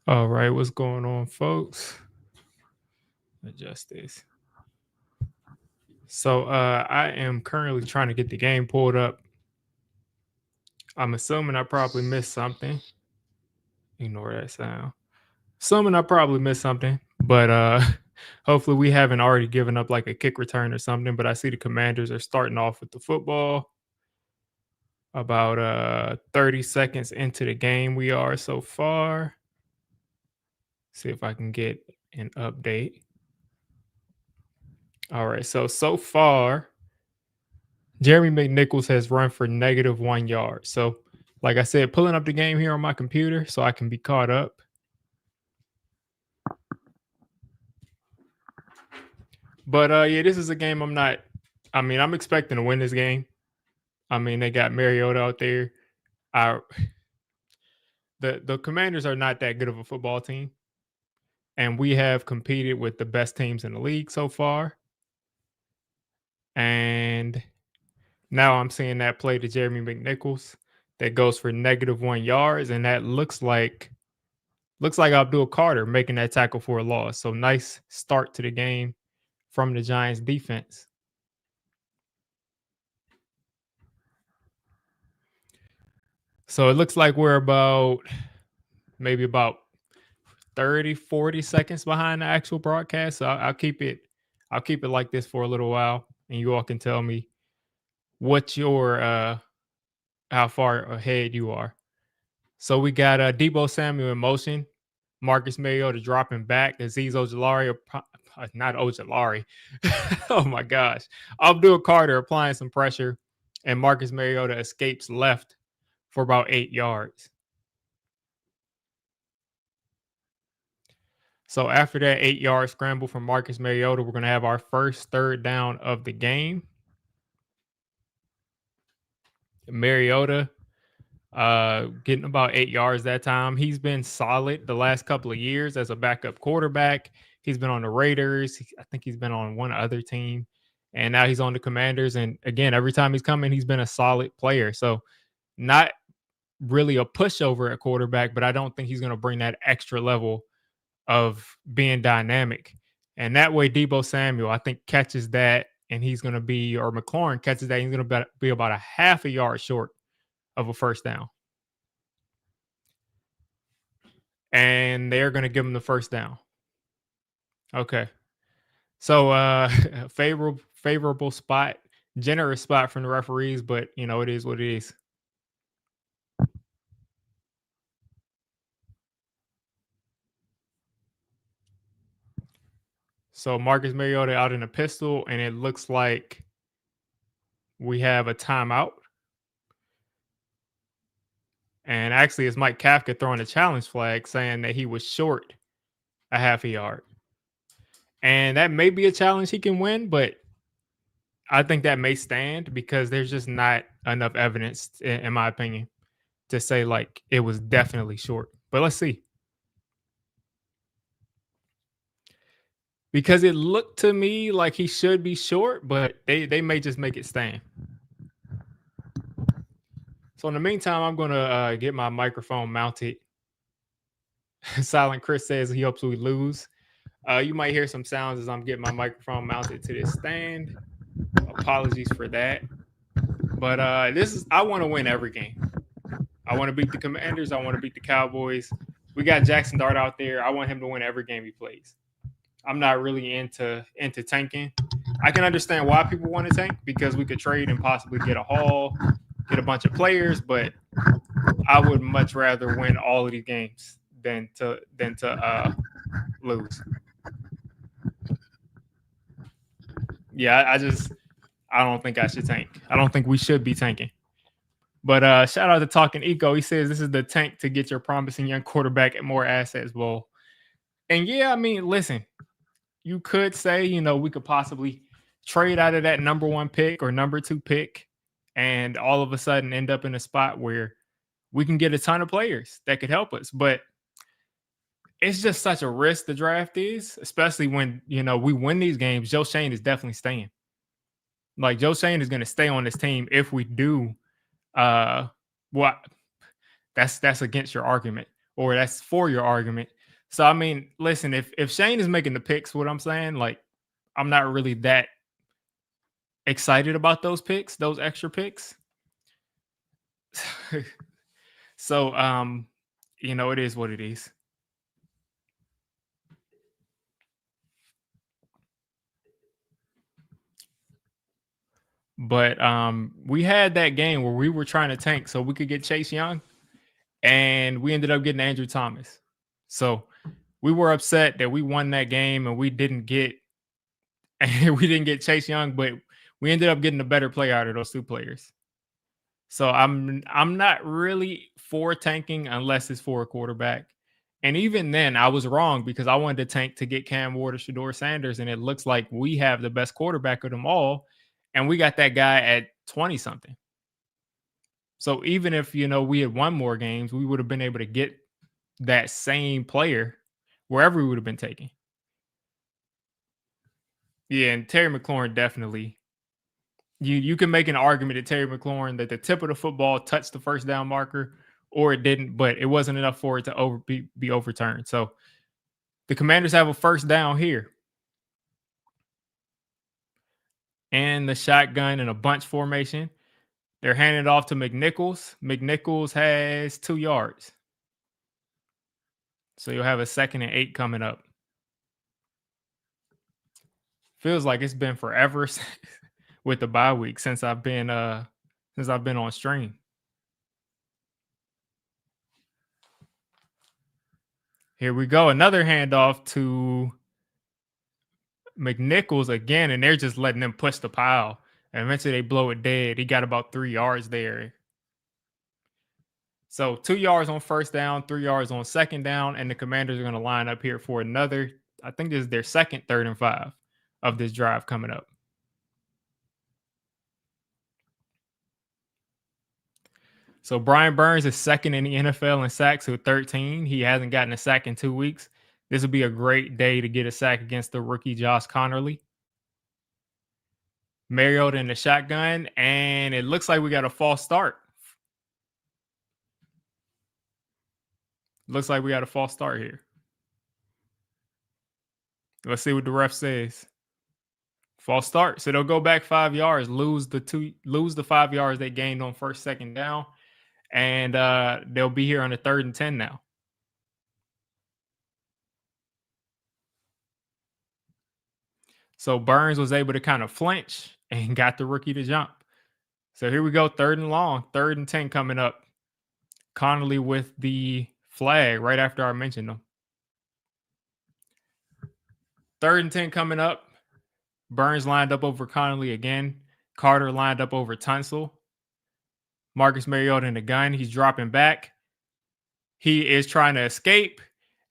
All right, what's going on, folks? Adjust this. So, I am currently trying to get the game pulled up. I'm assuming I probably missed something. Ignore that sound. Assuming I probably missed something, but hopefully we haven't already given up like a kick return or something. But I see the Commanders are starting off with the football. About 30 seconds into the game, we are so far. See if I can get an update. All right, so far Jeremy McNichols has run for -1 yard. So, like I said, pulling up the game here on my computer so I can be caught up. But yeah, this is a game I'm expecting to win this game. I mean, they got Mariota out there. I the Commanders are not that good of a football team. And we have competed with the best teams in the league so far. And now I'm seeing that play to Jeremy McNichols that goes for -1 yards, and that looks like Abdul Carter making that tackle for a loss. So nice start to the game from the Giants defense. So it looks like we're maybe about 30, 40 seconds behind the actual broadcast. So I'll keep it like this for a little while, and you all can tell me what your how far ahead you are. So we got Debo Samuel in motion, Marcus Mariota dropping back, Azeez Ojulari, not Ojulari. Oh my gosh. Abdul Carter applying some pressure, and Marcus Mariota escapes left for about 8 yards. So after that 8-yard scramble from Marcus Mariota, we're going to have our first third down of the game. Mariota getting about 8 yards that time. He's been solid the last couple of years as a backup quarterback. He's been on the Raiders. I think he's been on one other team. And now he's on the Commanders. And again, every time he's coming, he's been a solid player. So not really a pushover at quarterback, but I don't think he's going to bring that extra level of being dynamic. And that way, Debo Samuel, I think, catches that, and he's going to be, or McLaurin catches that, he's going to be about a half a yard short of a first down. And they're going to give him the first down. Okay. So favorable spot, generous spot from the referees, but it is what it is. So Marcus Mariota out in a pistol, and it looks like we have a timeout. And actually, it's Mike Kafka throwing a challenge flag saying that he was short a half a yard. And that may be a challenge he can win, but I think that may stand because there's just not enough evidence, in my opinion, to say like it was definitely short. But let's see. Because it looked to me like he should be short, but they may just make it stand. So in the meantime, I'm going to get my microphone mounted. Silent Chris says he hopes we lose. You might hear some sounds as I'm getting my microphone mounted to this stand. Apologies for that. But I want to win every game. I want to beat the Commanders. I want to beat the Cowboys. We got Jackson Dart out there. I want him to win every game he plays. I'm not really into tanking. I can understand why people want to tank because we could trade and possibly get a haul, get a bunch of players, but I would much rather win all of these games than to lose. Yeah, I don't think I should tank. I don't think we should be tanking. But shout out to Talking Eco. He says this is the tank to get your promising young quarterback at more assets bowl. And yeah, I mean, listen, you could say, we could possibly trade out of that number 1 pick or number 2 pick and all of a sudden end up in a spot where we can get a ton of players that could help us. But it's just such a risk the draft is, especially when, we win these games. Joe Schoen is definitely staying. Like Joe Schoen is going to stay on this team if we do. That's against your argument, or that's for your argument. So I mean, listen, if Shane is making the picks, what I'm saying, like I'm not really that excited about those picks, those extra picks. So it is what it is. But we had that game where we were trying to tank so we could get Chase Young, and we ended up getting Andrew Thomas. So we were upset that we won that game and we didn't get Chase Young, but we ended up getting a better player out of those two players. So I'm not really for tanking unless it's for a quarterback. And even then, I was wrong because I wanted to tank to get Cam Ward or Shador Sanders, and it looks like we have the best quarterback of them all, and we got that guy at 20 something. So even if we had won more games, we would have been able to get that same player wherever we would have been taking. Yeah, and Terry McLaurin definitely. You can make an argument that Terry McLaurin that the tip of the football touched the first down marker or it didn't, but it wasn't enough for it to be overturned. So the Commanders have a first down here. And the shotgun in a bunch formation. They're handing it off to McNichols. McNichols has 2 yards. So you'll have a 2nd and 8 coming up. Feels like it's been forever with the bye week since I've been on stream. Here we go. Another handoff to McNichols again, and they're just letting them push the pile. And eventually they blow it dead. He got about 3 yards there. So 2 yards on first down, 3 yards on second down, and the Commanders are going to line up here for another. I think this is their second 3rd and 5 of this drive coming up. So Brian Burns is 2nd in the NFL in sacks with 13. He hasn't gotten a sack in 2 weeks. This would be a great day to get a sack against the rookie Josh Connerly. Mariota in the shotgun, and it looks like we got a false start. Looks like we got a false start here. Let's see what the ref says. False start. So they'll go back 5 yards, lose the 5 yards they gained on first, second down, and they'll be here on the 3rd and 10 now. So Burns was able to kind of flinch and got the rookie to jump. So here we go, 3rd and long, 3rd and 10 coming up. Connerly with the flag right after I mentioned them. 3rd and 10 coming up. Burns lined up over Connerly again. Carter lined up over Tunsil. Marcus Mariota in the gun. He's dropping back. He is trying to escape,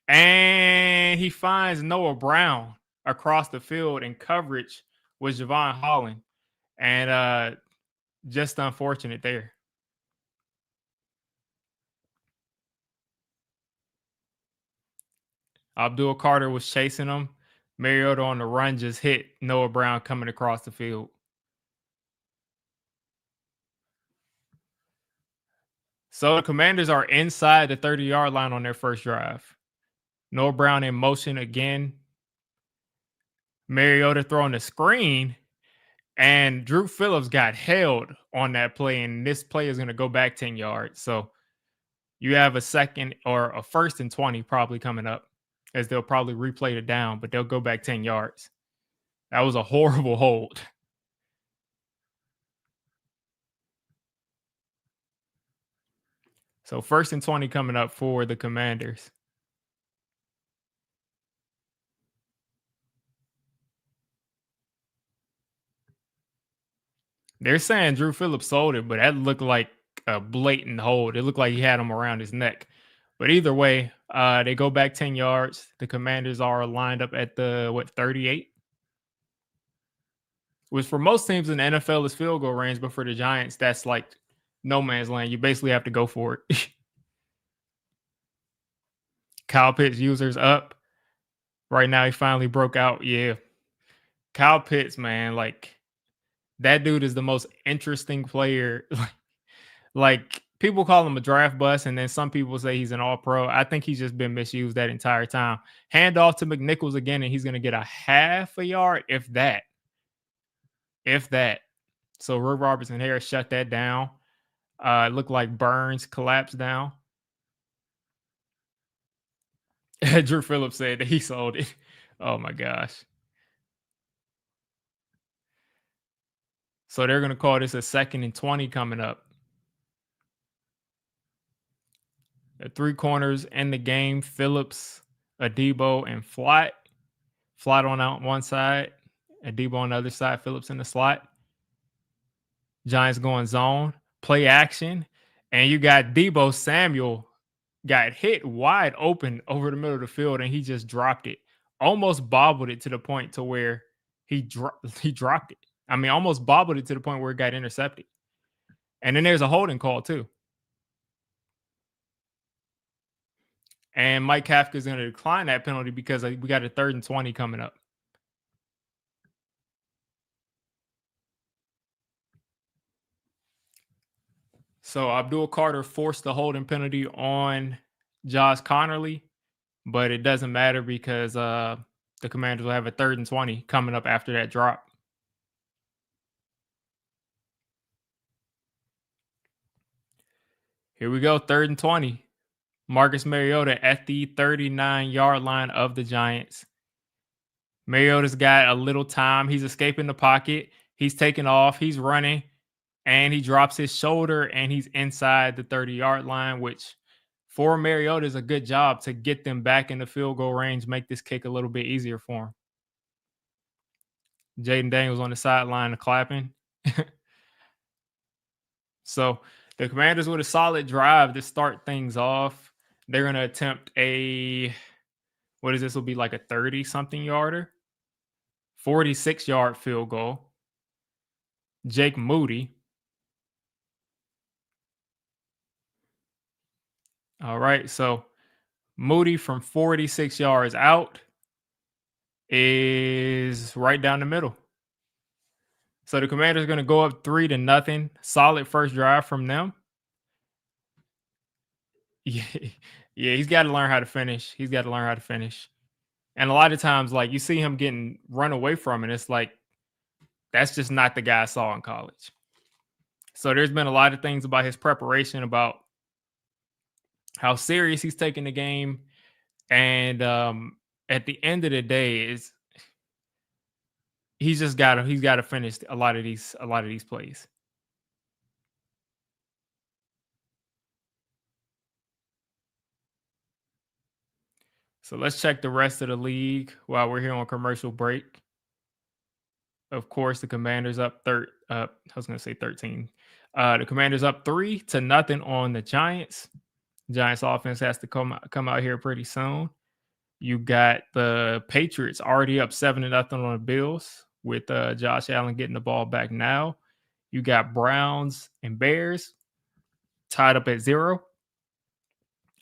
and he finds Noah Brown across the field in coverage with Javon Holland. And just unfortunate there. Abdul Carter was chasing him. Mariota on the run just hit Noah Brown coming across the field. So the Commanders are inside the 30-yard line on their first drive. Noah Brown in motion again. Mariota throwing the screen, and Drew Phillips got held on that play, and this play is going to go back 10 yards. So you have a 2nd or a 1st and 20 probably coming up, as they'll probably replay it down, but they'll go back 10 yards. That was a horrible hold. So 1st and 20 coming up for the Commanders. They're saying Drew Phillips sold it, but that looked like a blatant hold. It looked like he had him around his neck. But either way, they go back 10 yards. The Commanders are lined up at the 38? Which for most teams in the NFL is field goal range, but for the Giants, that's like no man's land. You basically have to go for it. Kyle Pitts users up. Right now, he finally broke out. Yeah. Kyle Pitts, man, like that dude is the most interesting player. Like people call him a draft bust, and then some people say he's an all-pro. I think he's just been misused that entire time. Hand off to McNichols again, and he's going to get a half a yard, if that. If that. So Rick Robertson Harris shut that down. It looked like Burns collapsed down. Drew Phillips said that he sold it. Oh my gosh. So they're going to call this a 2nd and 20 coming up. The 3 corners in the game: Phillips, Adebo, and Flott. Flott on out one side, Adebo on the other side, Phillips in the slot. Giants going zone, play action, and you got Deebo Samuel got hit wide open over the middle of the field, and he just dropped it. Almost bobbled it to the point to where he dropped it. I mean, almost bobbled it to the point where it got intercepted. And then there's a holding call too. And Mike Kafka is going to decline that penalty because we got a 3rd and 20 coming up. So Abdul Carter forced the holding penalty on Josh Connerly, but it doesn't matter because the Commanders will have a 3rd and 20 coming up after that drop. Here we go, 3rd and 20. Marcus Mariota at the 39-yard line of the Giants. Mariota's got a little time. He's escaping the pocket. He's taking off. He's running. And he drops his shoulder, and he's inside the 30-yard line, which for Mariota is a good job to get them back in the field goal range, make this kick a little bit easier for him. Jaden Daniels on the sideline clapping. So the Commanders with a solid drive to start things off. They're going to attempt what is this? Will be like a 30-something yarder, 46-yard field goal. Jake Moody. All right, so Moody from 46 yards out is right down the middle. So the Commanders are going to go up 3-0. Solid first drive from them. Yeah, he's got to learn how to finish. And a lot of times, like, you see him getting run away from, and it's like, that's just not the guy I saw in college. So there's been a lot of things about his preparation, about how serious he's taking the game. And at the end of the day, he's got to finish a lot of these plays. So let's check the rest of the league while we're here on commercial break. Of course, the Commanders up 13. The Commanders up 3-0 on the Giants. Giants offense has to come out here pretty soon. You got the Patriots already up 7-0 on the Bills, with Josh Allen getting the ball back now. You got Browns and Bears tied up at 0.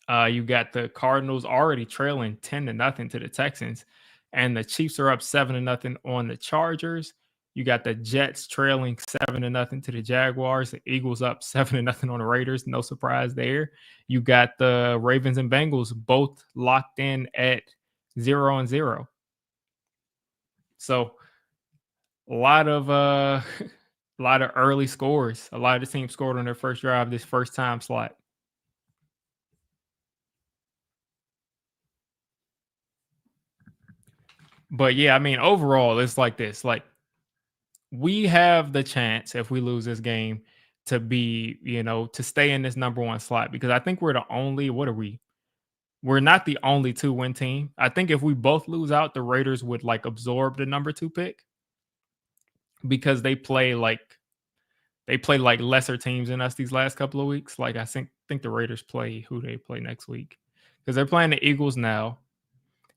You got the Cardinals already trailing 10-0 to the Texans, and the Chiefs are up 7-0 on the Chargers. You got the Jets trailing 7-0 to the Jaguars. The Eagles up 7-0 on the Raiders. No surprise there. You got the Ravens and Bengals both locked in at 0-0. So a lot of early scores. A lot of the teams scored on their first drive this first time slot. But yeah, I mean, overall, it's like this. Like, we have the chance, if we lose this game, to be, to stay in this number 1 slot, because I think we're the only, we're not the only 2-win team. I think if we both lose out, the Raiders would like absorb the number 2 pick, because they play like lesser teams than us these last couple of weeks. Like, I think the Raiders play who they play next week, because they're playing the Eagles now.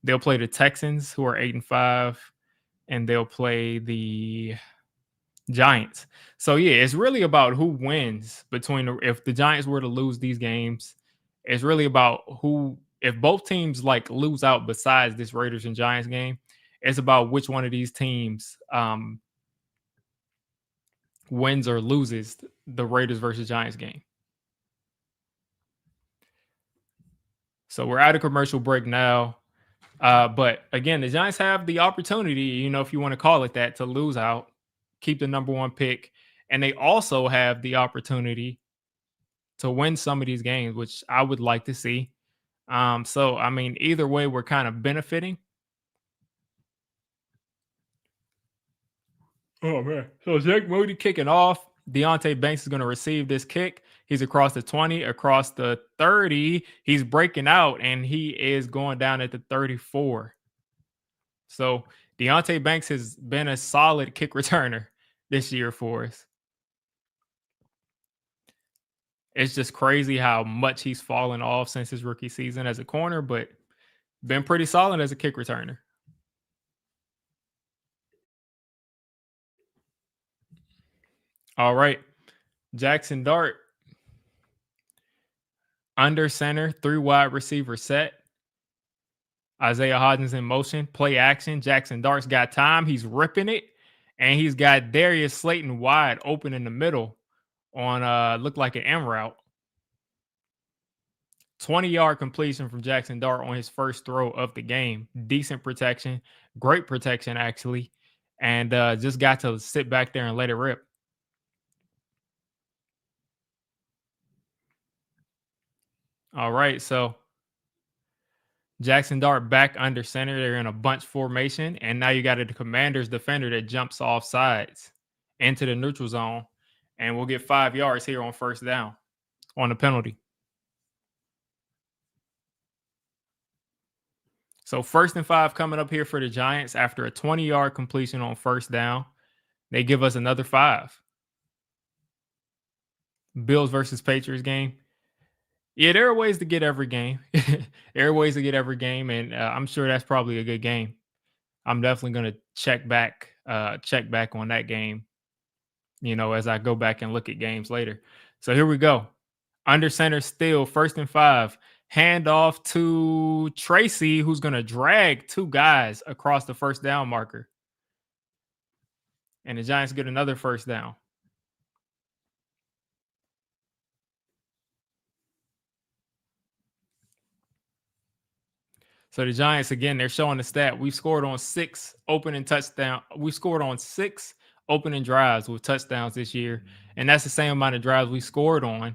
They'll play the Texans, who are 8-5, and they'll play the Giants. So yeah, it's really about who wins if the Giants were to lose these games, it's really about if both teams like lose out besides this Raiders and Giants game, it's about which one of these teams wins or loses the Raiders versus Giants game. So we're at a commercial break now. But again, the Giants have the opportunity, if you want to call it that, to lose out, keep the number one pick. And they also have the opportunity to win some of these games, which I would like to see. So I mean, either way, we're kind of benefiting. Oh man. So Zach Moody kicking off. Deontay Banks is going to receive this kick. He's across the 20, across the 30. He's breaking out and he is going down at the 34. So Deontay Banks has been a solid kick returner this year for us. It's just crazy how much he's fallen off since his rookie season as a corner, but been pretty solid as a kick returner. All right. Jackson Dart under center, 3 wide receiver set. Isaiah Hodgins in motion, play action. Jackson Dart's got time. He's ripping it. And he's got Darius Slayton wide open in the middle on looked like an M route. 20-yard completion from Jackson Dart on his first throw of the game. Decent protection, great protection actually, and just got to sit back there and let it rip. All right, so Jackson Dart back under center. They're in a bunch formation, and now you got a Commanders defender that jumps off sides into the neutral zone, and we'll get 5 yards here on first down on the penalty. So 1st and 5 coming up here for the Giants after a 20-yard completion on first down. They give us another 5. Bills versus Patriots game. Yeah, there are ways to get every game. There are ways to get every game, and I'm sure that's probably a good game. I'm definitely going to check back on that game, as I go back and look at games later. So here we go. Under center still, 1st and 5. Handoff to Tracy, who's going to drag 2 guys across the first down marker. And the Giants get another first down. So the Giants, again, they're showing the stat. We scored on 6 opening touchdown. We scored on 6 opening drives with touchdowns this year. And that's the same amount of drives we scored on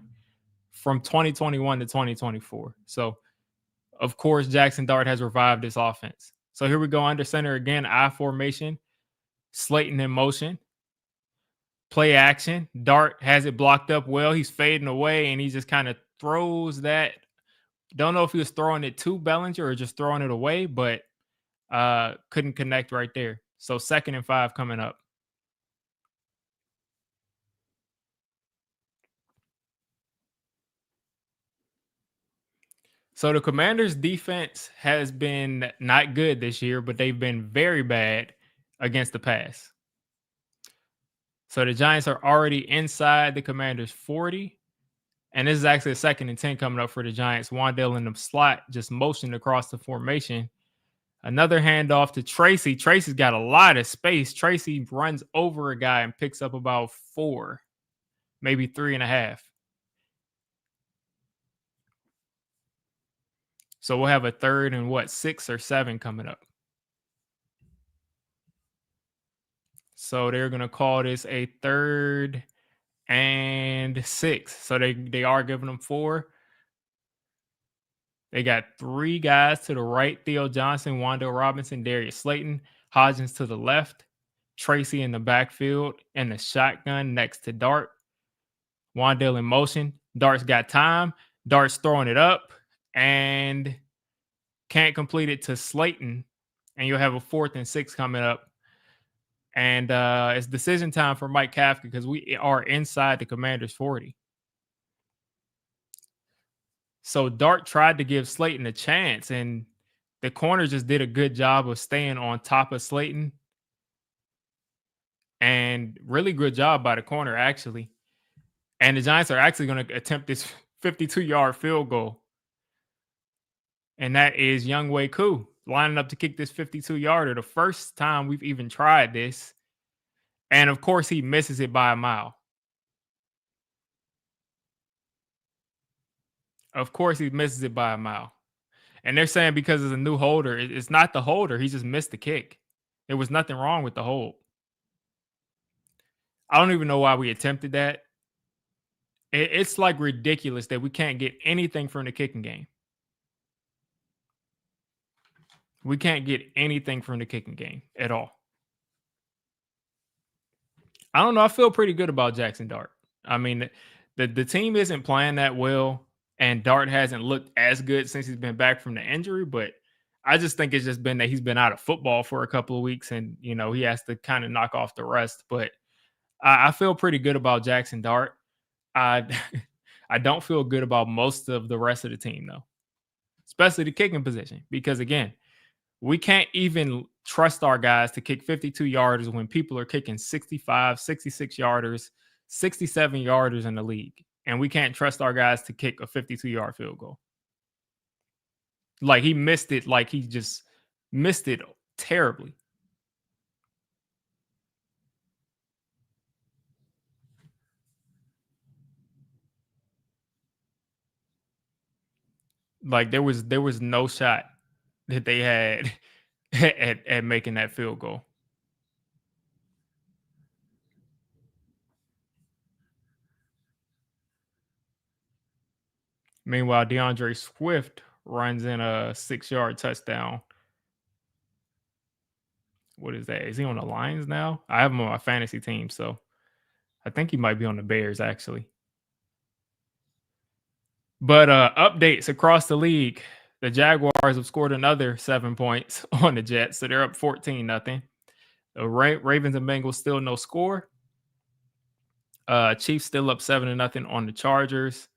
from 2021 to 2024. So, of course, Jackson Dart has revived this offense. So here we go under center again, I formation. Slayton in motion. Play action. Dart has it blocked up well. He's fading away, and he just kind of throws that. Don't know if he was throwing it to Bellinger or just throwing it away, but couldn't connect right there. So 2nd and 5 coming up. So the Commanders' defense has been not good this year, but they've been very bad against the pass. So the Giants are already inside the Commanders' 40. And this is actually a 2nd and 10 coming up for the Giants. Wan'Dale in the slot just motioned across the formation. Another handoff to Tracy. Tracy's got a lot of space. Tracy runs over a guy and picks up about 4, maybe 3.5. So we'll have a 3rd and 6 or 7 coming up. So they're going to call this a 3rd and 6. So they are giving them 4. They got 3 guys to the right: Theo Johnson, Wan'Dale Robinson, Darius Slayton. Hodgins to the left. Tracy in the backfield and the shotgun next to Dart. Wan'Dale in motion. Dart's got time. Dart's throwing it up and can't complete it to Slayton. And you'll have a 4th and 6 coming up. And it's decision time for Mike Kafka because we are inside the Commanders' 40. So Dart tried to give Slayton a chance, and the corner just did a good job of staying on top of Slayton. And really good job by the corner, actually. And the Giants are actually going to attempt this 52-yard field goal. And that is Younghoe Koo lining up to kick this 52-yarder. The first time we've even tried this. And, of course, he misses it by a mile. Of course, he misses it by a mile. And they're saying because it's a new holder, it's not the holder. He just missed the kick. There was nothing wrong with the hold. I don't even know why we attempted that. It's like ridiculous that we can't get anything from the kicking game. We can't get anything from the kicking game at all. I don't know. I feel pretty good about Jackson Dart. I mean, the team isn't playing that well, and Dart hasn't looked as good since he's been back from the injury. But I just think it's just been that he's been out of football for a couple of weeks, and he has to kind of knock off the rest. But I feel pretty good about Jackson Dart. I I don't feel good about most of the rest of the team though, especially the kicking position, because again, we can't even trust our guys to kick 52 yarders when people are kicking 65, 66 yarders, 67 yarders in the league. And we can't trust our guys to kick a 52-yard field goal. Like he missed it, like he just missed it terribly. Like there was no shot that they had at making that field goal. Meanwhile, DeAndre Swift runs in a 6-yard touchdown. What is that? Is he on the Lions now? I have him on my fantasy team, so I think he might be on the Bears actually. But updates across the league. The Jaguars have scored another 7 points on the Jets, so they're up 14-0. The Ravens and Bengals still no score. Chiefs still up 7-0 on the Chargers.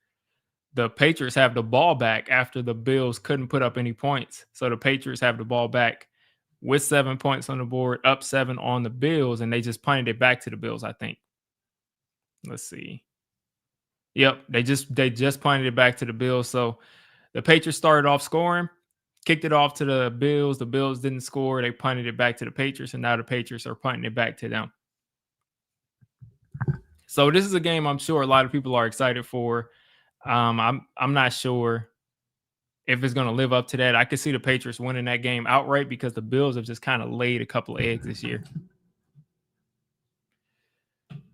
The Patriots have the ball back after the Bills couldn't put up any points. So the Patriots have the ball back with 7 points on the board, up 7 on the Bills, and they just punted it back to the Bills, I think. Let's see. Yep, they just punted it back to the Bills. So the Patriots started off scoring, kicked it off to the Bills. The Bills didn't score. They punted it back to the Patriots, and now the Patriots are punting it back to them. So this is a game I'm sure a lot of people are excited for. I'm not sure if it's going to live up to that. I could see the Patriots winning that game outright because the Bills have just kind of laid a couple of eggs this year.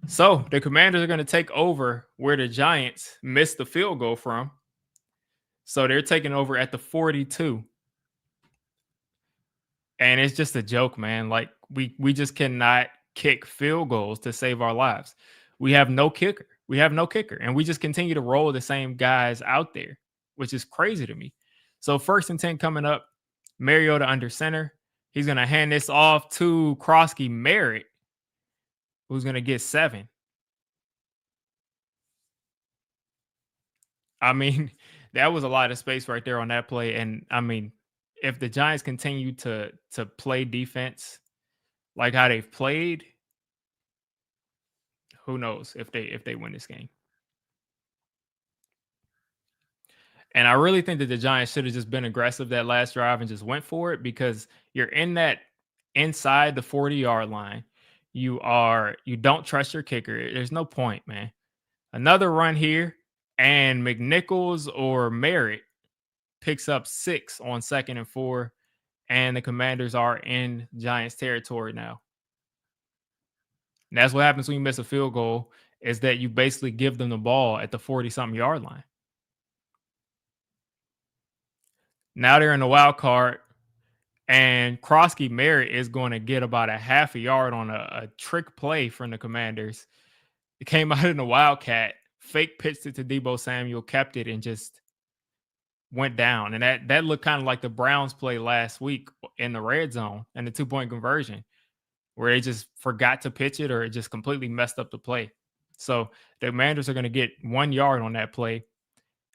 So the Commanders are going to take over where the Giants missed the field goal from. So they're taking over at the 42. And it's just a joke, man. Like we just cannot kick field goals to save our lives. We have no kicker. And we just continue to roll the same guys out there, which is crazy to me. So 1st and 10 coming up. Mariota under center. He's going to hand this off to Krosky Merritt, who's going to get 7. I mean, that was a lot of space right there on that play. And I mean, if the Giants continue to play defense like how they've played, who knows if they win this game. And I really think that the Giants should have just been aggressive that last drive and just went for it, because you're in that inside the 40-yard line. You don't trust your kicker. There's no point, man. Another run here, and McNichols or Merritt picks up 6 on 2nd and 4, and the Commanders are in Giants territory now. And that's what happens when you miss a field goal, is that you basically give them the ball at the 40-something yard line. Now they're in the wild card, and Krosky Merritt is going to get about a half a yard on a trick play from the Commanders. It came out in the Wildcat, fake pitched it to Deebo Samuel, kept it, and just went down. And that looked kind of like the Browns play last week in the red zone and the 2-point conversion, where they just forgot to pitch it or it just completely messed up the play. So the Commanders are going to get 1 yard on that play.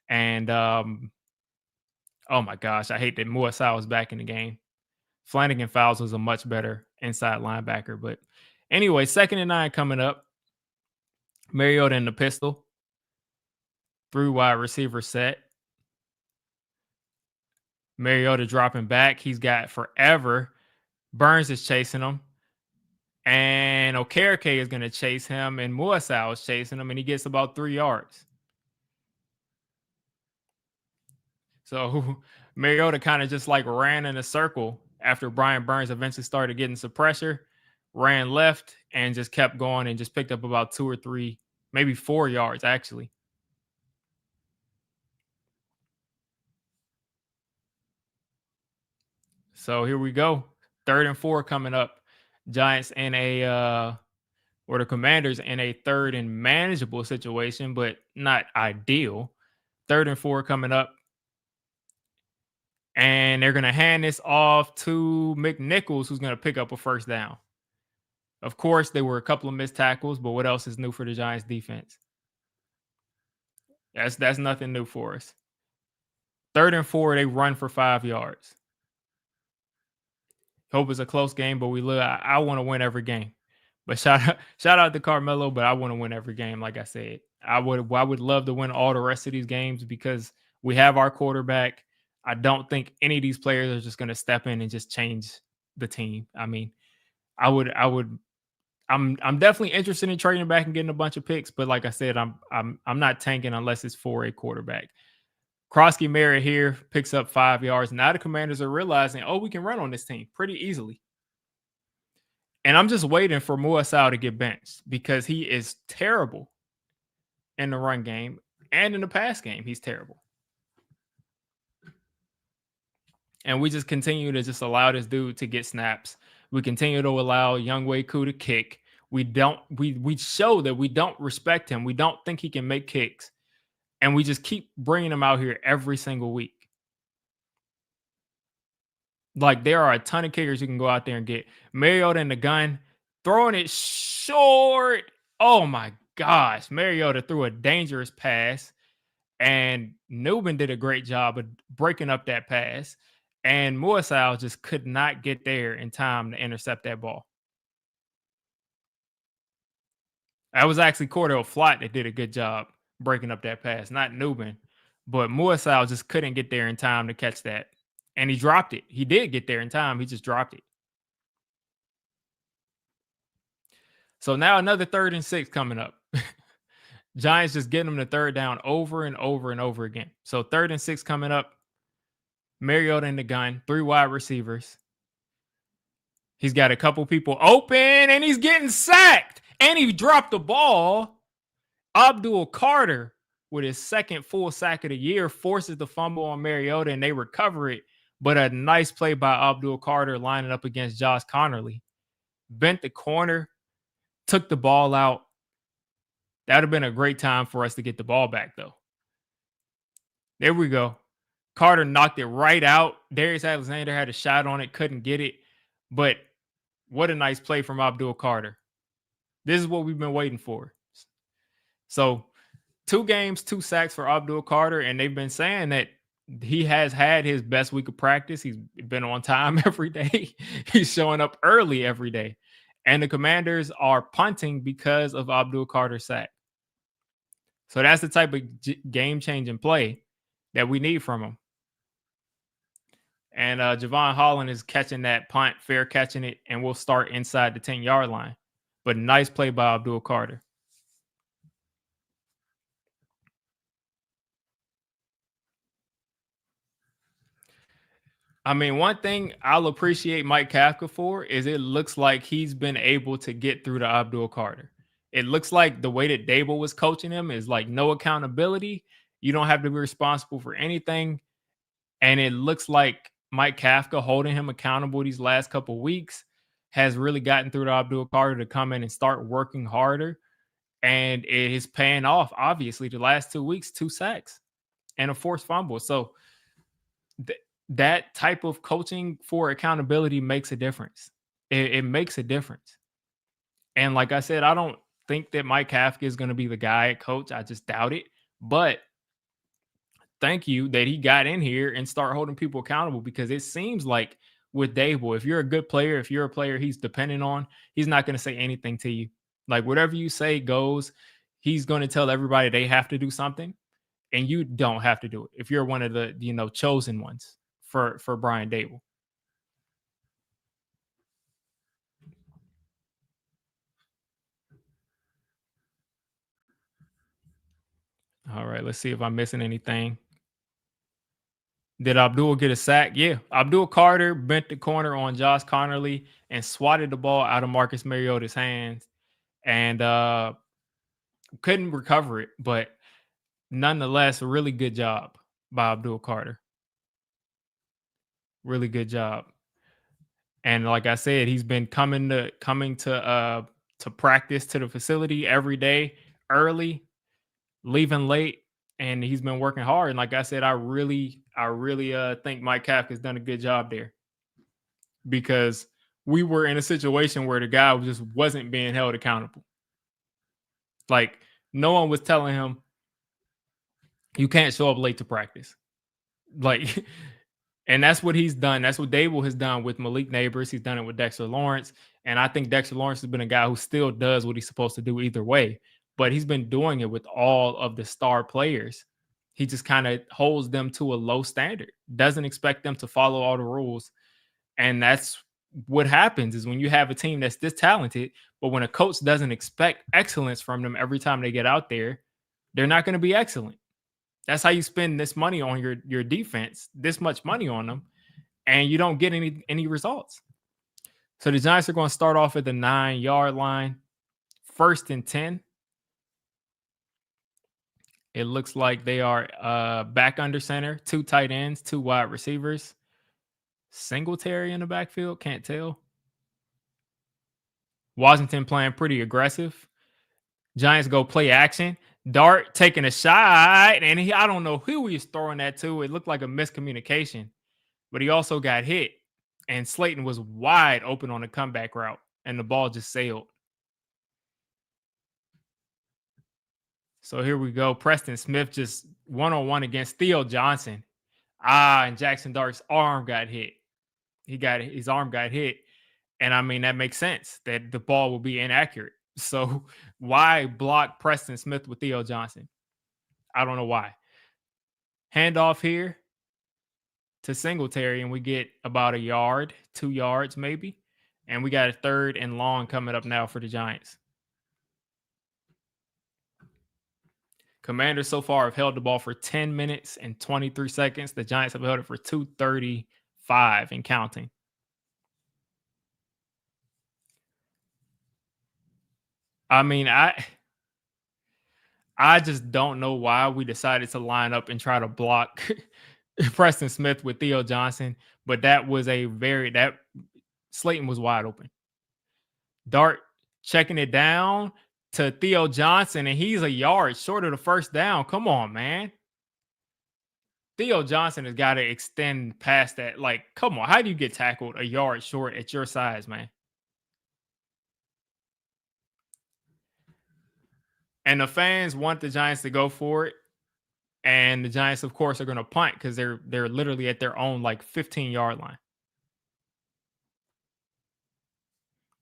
And oh my gosh, I hate that Muasau was back in the game. Flanagan Fowles was a much better inside linebacker. But anyway, 2nd and 9 coming up. Mariota in the pistol. 3 wide receiver set. Mariota dropping back. He's got forever. Burns is chasing him. And Okereke is going to chase him. And Muasau is chasing him. And he gets about 3 yards. So Mariota kind of just like ran in a circle after Brian Burns eventually started getting some pressure, ran left, and just kept going and just picked up about 2 or 3, maybe 4 yards actually. So here we go. 3rd and 4 coming up. Giants in a or the Commanders in a third and manageable situation, but not ideal. 3rd and 4 coming up. And they're going to hand this off to McNichols, who's going to pick up a first down. Of course, there were a couple of missed tackles, but what else is new for the Giants defense? That's nothing new for us. 3rd and 4, they run for 5 yards. Hope it's a close game, but I want to win every game. But shout out to Carmelo, but I want to win every game. Like I said, I would love to win all the rest of these games because we have our quarterback. I don't think any of these players are just going to step in and just change the team. I mean, I'm definitely interested in trading back and getting a bunch of picks, but like I said, I'm not tanking unless it's for a quarterback. Krosky Merritt here picks up 5 yards. Now the Commanders are realizing, oh, we can run on this team pretty easily. And I'm just waiting for Muasau to get benched because he is terrible in the run game and in the pass game. He's terrible. And we just continue to just allow this dude to get snaps. We continue to allow Younghoe Koo to kick. We show that we don't respect him. We don't think he can make kicks. And we just keep bringing him out here every single week. Like, there are a ton of kickers you can go out there and get. Mariota in the gun, throwing it short. Oh my gosh. Mariota threw a dangerous pass, and Newman did a great job of breaking up that pass. And Muasau just could not get there in time to intercept that ball. That was actually Cordell Flott that did a good job breaking up that pass, not Newman. But Muasau just couldn't get there in time to catch that. And he dropped it. He did get there in time. He just dropped it. So now another 3rd and 6 coming up. Giants just getting them to third down over and over and over again. So 3rd and 6 coming up. Mariota in the gun, 3 wide receivers. He's got a couple people open and he's getting sacked. And he dropped the ball. Abdul Carter, with his second full sack of the year, forces the fumble on Mariota and they recover it. But a nice play by Abdul Carter lining up against Josh Conerly. Bent the corner, took the ball out. That would have been a great time for us to get the ball back, though. There we go. Carter knocked it right out. Darius Alexander had a shot on it, couldn't get it. But what a nice play from Abdul Carter. This is what we've been waiting for. So 2 games, 2 sacks for Abdul Carter, and they've been saying that he has had his best week of practice. He's been on time every day. He's showing up early every day. And the Commanders are punting because of Abdul Carter's sack. So that's the type of game-changing play that we need from him. And Javon Holland is catching that punt, fair catching it, and we'll start inside the 10-yard line. But nice play by Abdul Carter. I mean, one thing I'll appreciate Mike Kafka for is it looks like he's been able to get through to Abdul Carter. It looks like the way that Dable was coaching him is like no accountability. You don't have to be responsible for anything. And it looks like Mike Kafka holding him accountable these last couple of weeks has really gotten through to Abdul Carter to come in and start working harder. And it is paying off, obviously, the last 2 weeks, 2 sacks and a forced fumble. So that type of coaching for accountability makes a difference. It makes a difference. And like I said, I don't think that Mike Kafka is going to be the guy at coach. I just doubt it. But thank you that he got in here and start holding people accountable, because it seems like with Dable, if you're a good player, if you're a player he's dependent on, he's not going to say anything to you. Like whatever you say goes. He's going to tell everybody they have to do something, and you don't have to do it if you're one of the chosen ones for Brian Dable. All right, let's see if I'm missing anything. Did Abdul get a sack? Yeah. Abdul Carter bent the corner on Josh Connerly and swatted the ball out of Marcus Mariota's hands and couldn't recover it. But nonetheless, a really good job by Abdul Carter. Really good job. And like I said, he's been coming to practice to the facility every day early, leaving late, and he's been working hard. And like I said, I really think Mike Kafka's done a good job there because we were in a situation where the guy just wasn't being held accountable. Like no one was telling him you can't show up late to practice. Like and that's what he's done. That's what Dable has done with Malik Neighbors. He's done it with Dexter Lawrence. And I think Dexter Lawrence has been a guy who still does what he's supposed to do either way. But he's been doing it with all of the star players. He just kind of holds them to a low standard, doesn't expect them to follow all the rules. And that's what happens is when you have a team that's this talented, but when a coach doesn't expect excellence from them every time they get out there, they're not going to be excellent. That's how you spend this money on your defense, this much money on them, and you don't get any results. So the Giants are going to start off at the 9-yard line, 1st and 10. It looks like they are back under center, 2 tight ends, 2 wide receivers. Singletary in the backfield, can't tell. Washington playing pretty aggressive. Giants go play action. Dart taking a shot, and I don't know who he was throwing that to. It looked like a miscommunication, but he also got hit, and Slayton was wide open on the comeback route, and the ball just sailed. So here we go. Preston Smith just one-on-one against Theo Johnson. And Jackson Dart's arm got hit. His arm got hit, and I mean that makes sense that the ball will be inaccurate. So why block Preston Smith with Theo Johnson? I don't know why. Handoff here to Singletary, and we get about a yard, 2 yards maybe. And we got a 3rd and long coming up now for the Giants. Commanders so far have held the ball for 10 minutes and 23 seconds. The Giants have held it for 2:35 and counting. I mean, I just don't know why we decided to line up and try to block Preston Smith with Theo Johnson, but that was Slayton was wide open. Dart checking it down to Theo Johnson, and he's a yard short of the 1st down. Come on, man. Theo Johnson has got to extend past that. Like, come on. How do you get tackled a yard short at your size, man? And the fans want the Giants to go for it. And the Giants, of course, are going to punt because they're literally at their own like 15-yard line.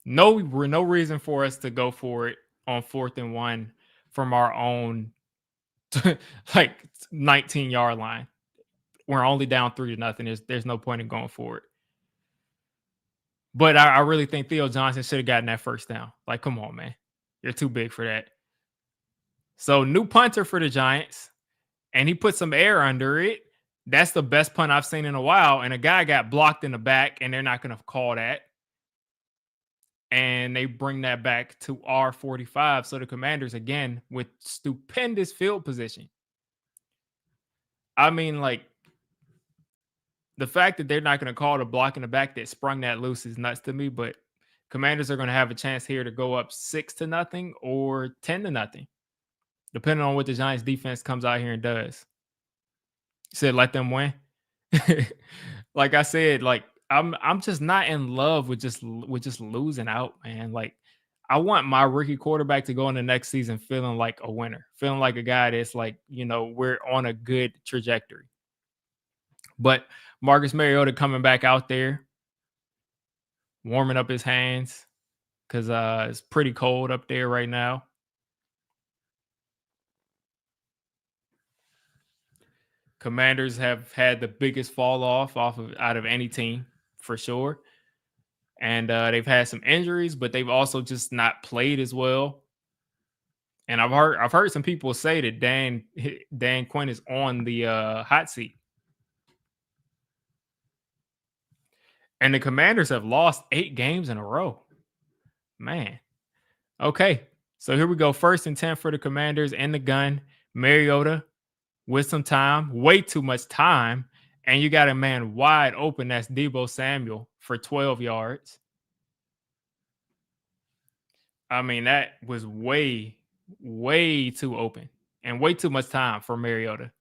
No reason for us to go for it on 4th and 1 from our own like 19-yard line. We're only down 3-0. There's no point in going for it. But I really think Theo Johnson should have gotten that 1st down. Like, come on, man. You're too big for that. So new punter for the Giants, and he put some air under it. That's the best punt I've seen in a while. And a guy got blocked in the back, and they're not going to call that. And they bring that back to R45. So the Commanders, again, with stupendous field position. I mean, like, the fact that they're not going to call the block in the back that sprung that loose is nuts to me. But Commanders are going to have a chance here to go up 6-0 or 10-0. Depending on what the Giants defense comes out here and does. You said let them win. Like I said, like I'm just not in love with just losing out, man. Like I want my rookie quarterback to go in the next season feeling like a winner, feeling like a guy that's like, we're on a good trajectory. But Marcus Mariota coming back out there, warming up his hands because it's pretty cold up there right now. Commanders have had the biggest fall off out of any team for sure. And they've had some injuries, but they've also just not played as well. And I've heard some people say that Dan Quinn is on the hot seat. And the Commanders have lost 8 games in a row. Man. Okay. So here we go. 1st and 10 for the Commanders in the gun. Mariota with some time, way too much time. And you got a man wide open. That's Debo Samuel for 12 yards. I mean, that was way, way too open and way too much time for Mariota.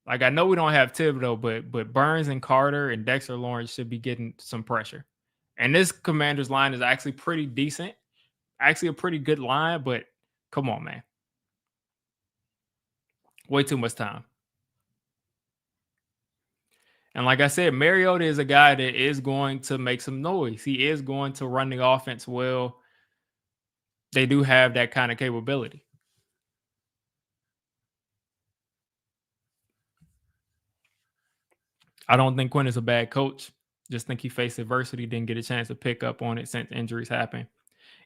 Like, I know we don't have Thibodeau, but Burns and Carter and Dexter Lawrence should be getting some pressure. And this Commanders line is actually pretty decent. Actually a pretty good line, but come on, man. Way too much time. And like I said, Mariota is a guy that is going to make some noise. He is going to run the offense well. They do have that kind of capability. I don't think Quinn is a bad coach. Just think he faced adversity, didn't get a chance to pick up on it since injuries happened.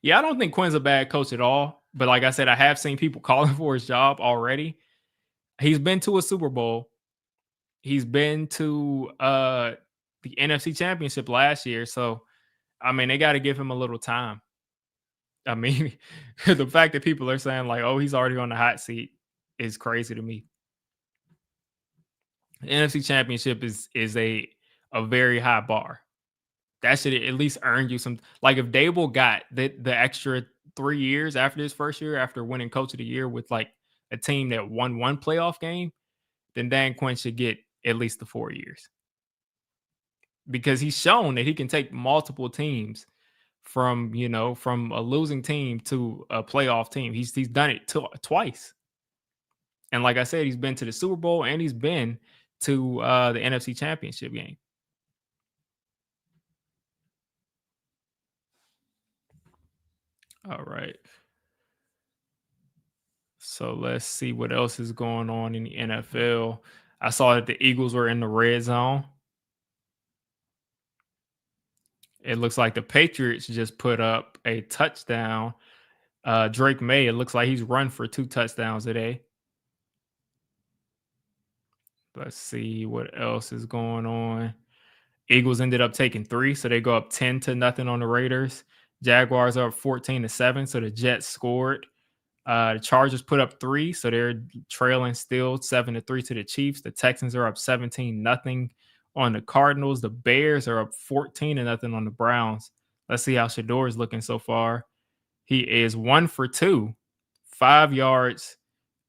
Yeah, I don't think Quinn's a bad coach at all. But like I said, I have seen people calling for his job already. He's been to a Super Bowl. He's been to the NFC Championship last year. So, I mean, they got to give him a little time. I mean, the fact that people are saying like, "Oh, he's already on the hot seat," is crazy to me. The NFC Championship is a very high bar. That should at least earn you some. Like if Dable got the extra 3 years after his first year, after winning Coach of the Year with like a team that won one playoff game, then Dan Quinn should get at least the 4 years because he's shown that he can take multiple teams from a losing team to a playoff team. He's done it twice. And like I said, he's been to the Super Bowl and he's been to the NFC Championship game. All right. So let's see what else is going on in the NFL. I saw that the Eagles were in the red zone. It looks like the Patriots just put up a touchdown. Drake May, it looks like he's run for 2 touchdowns today. Let's see what else is going on. Eagles ended up taking 3, so they go up 10-0 on the Raiders. Jaguars are up 14-7, so the Jets scored. The Chargers put up 3, so they're trailing still 7-3 to the Chiefs. The Texans are up 17-0 on the Cardinals. The Bears are up 14-0 on the Browns. Let's see how Shador is looking so far. He is 1 for 2, 5 yards,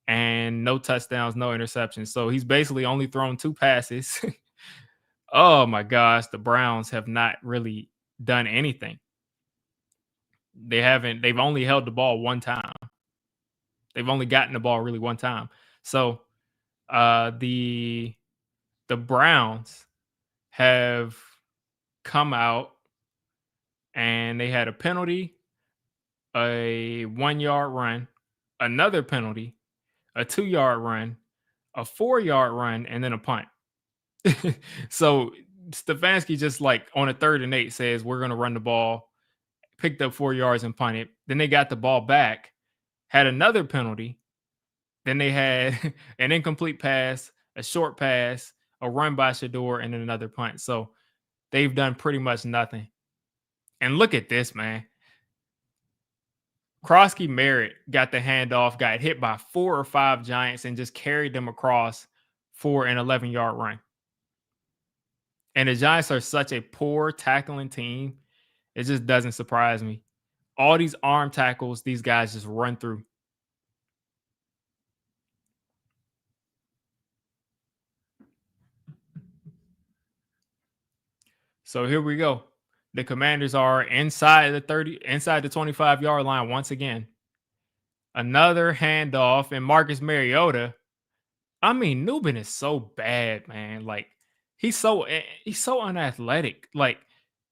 and no touchdowns, no interceptions. So he's basically only thrown 2 passes. Oh my gosh, the Browns have not really done anything. They've only held the ball one time. They've only gotten the ball really one time. So the Browns have come out and they had a penalty, a 1-yard run, another penalty, a 2-yard run, a 4-yard run, and then a punt. So Stefanski just like on a 3rd and 8 says we're going to run the ball, picked up 4 yards and punted. Then they got the ball back, had another penalty. Then they had an incomplete pass, a short pass, a run by Shador, and then another punt. So they've done pretty much nothing. And look at this, man. Krosky Merritt got the handoff, got hit by 4 or 5 Giants, and just carried them across for an 11-yard run. And the Giants are such a poor tackling team. It just doesn't surprise me. All these arm tackles, these guys just run through. So here we go. The Commanders are inside the 25-yard line once again. Another handoff, and Marcus Mariota. I mean, Newbin is so bad, man. Like he's so unathletic. Like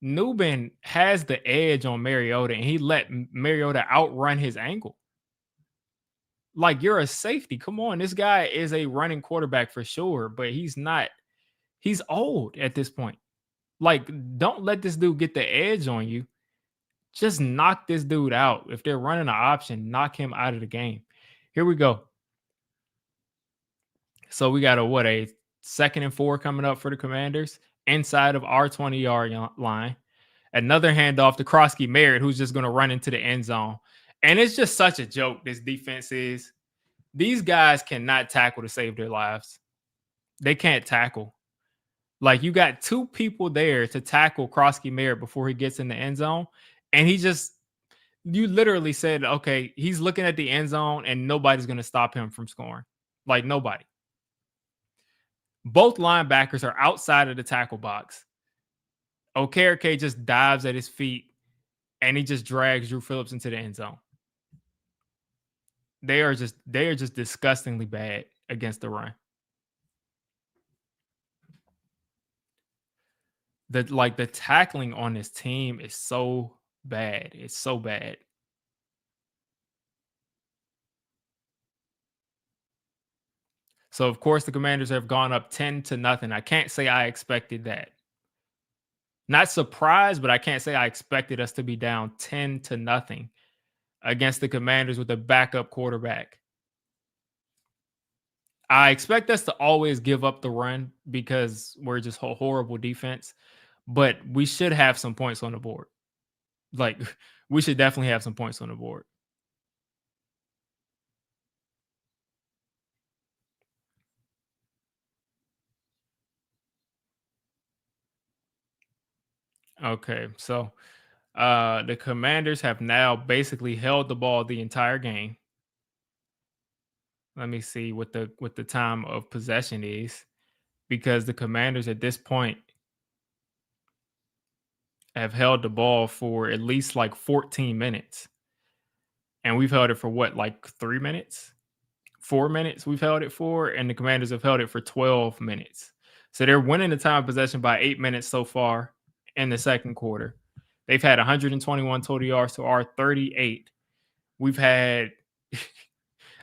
Newbin has the edge on Mariota, and he let Mariota outrun his ankle. Like you're a safety. Come on, this guy is a running quarterback for sure, but he's not. He's old at this point. Like, don't let this dude get the edge on you. Just knock this dude out. If they're running an option, knock him out of the game. Here we go. So we got a 2nd and 4 coming up for the Commanders inside of our 20-yard line. Another handoff to Krosky Merritt, who's just going to run into the end zone. And it's just such a joke, this defense is. These guys cannot tackle to save their lives. They can't tackle. Like, you got two people there to tackle Krosky Merritt before he gets in the end zone. And you literally said, okay, he's looking at the end zone and nobody's going to stop him from scoring. Like, nobody. Both linebackers are outside of the tackle box. Okereke just dives at his feet and he just drags Drew Phillips into the end zone. They are just disgustingly bad against the run. The tackling on this team is so bad. It's so bad. So of course the Commanders have gone up 10-0. I can't say I expected that. Not surprised, but I can't say I expected us to be down 10-0 against the Commanders with a backup quarterback. I expect us to always give up the run because we're just a horrible defense, but we should have some points on the board. Like, we should definitely have some points on the board. Okay, so the Commanders have now basically held the ball the entire game. Let me see what the time of possession is, because the Commanders at this point have held the ball for at least like 14 minutes. And we've held it for what, like 3 minutes? 4 minutes we've held it for, and the Commanders have held it for 12 minutes. So they're winning the time of possession by 8 minutes so far in the second quarter. They've had 121 total yards to our 38. We've had,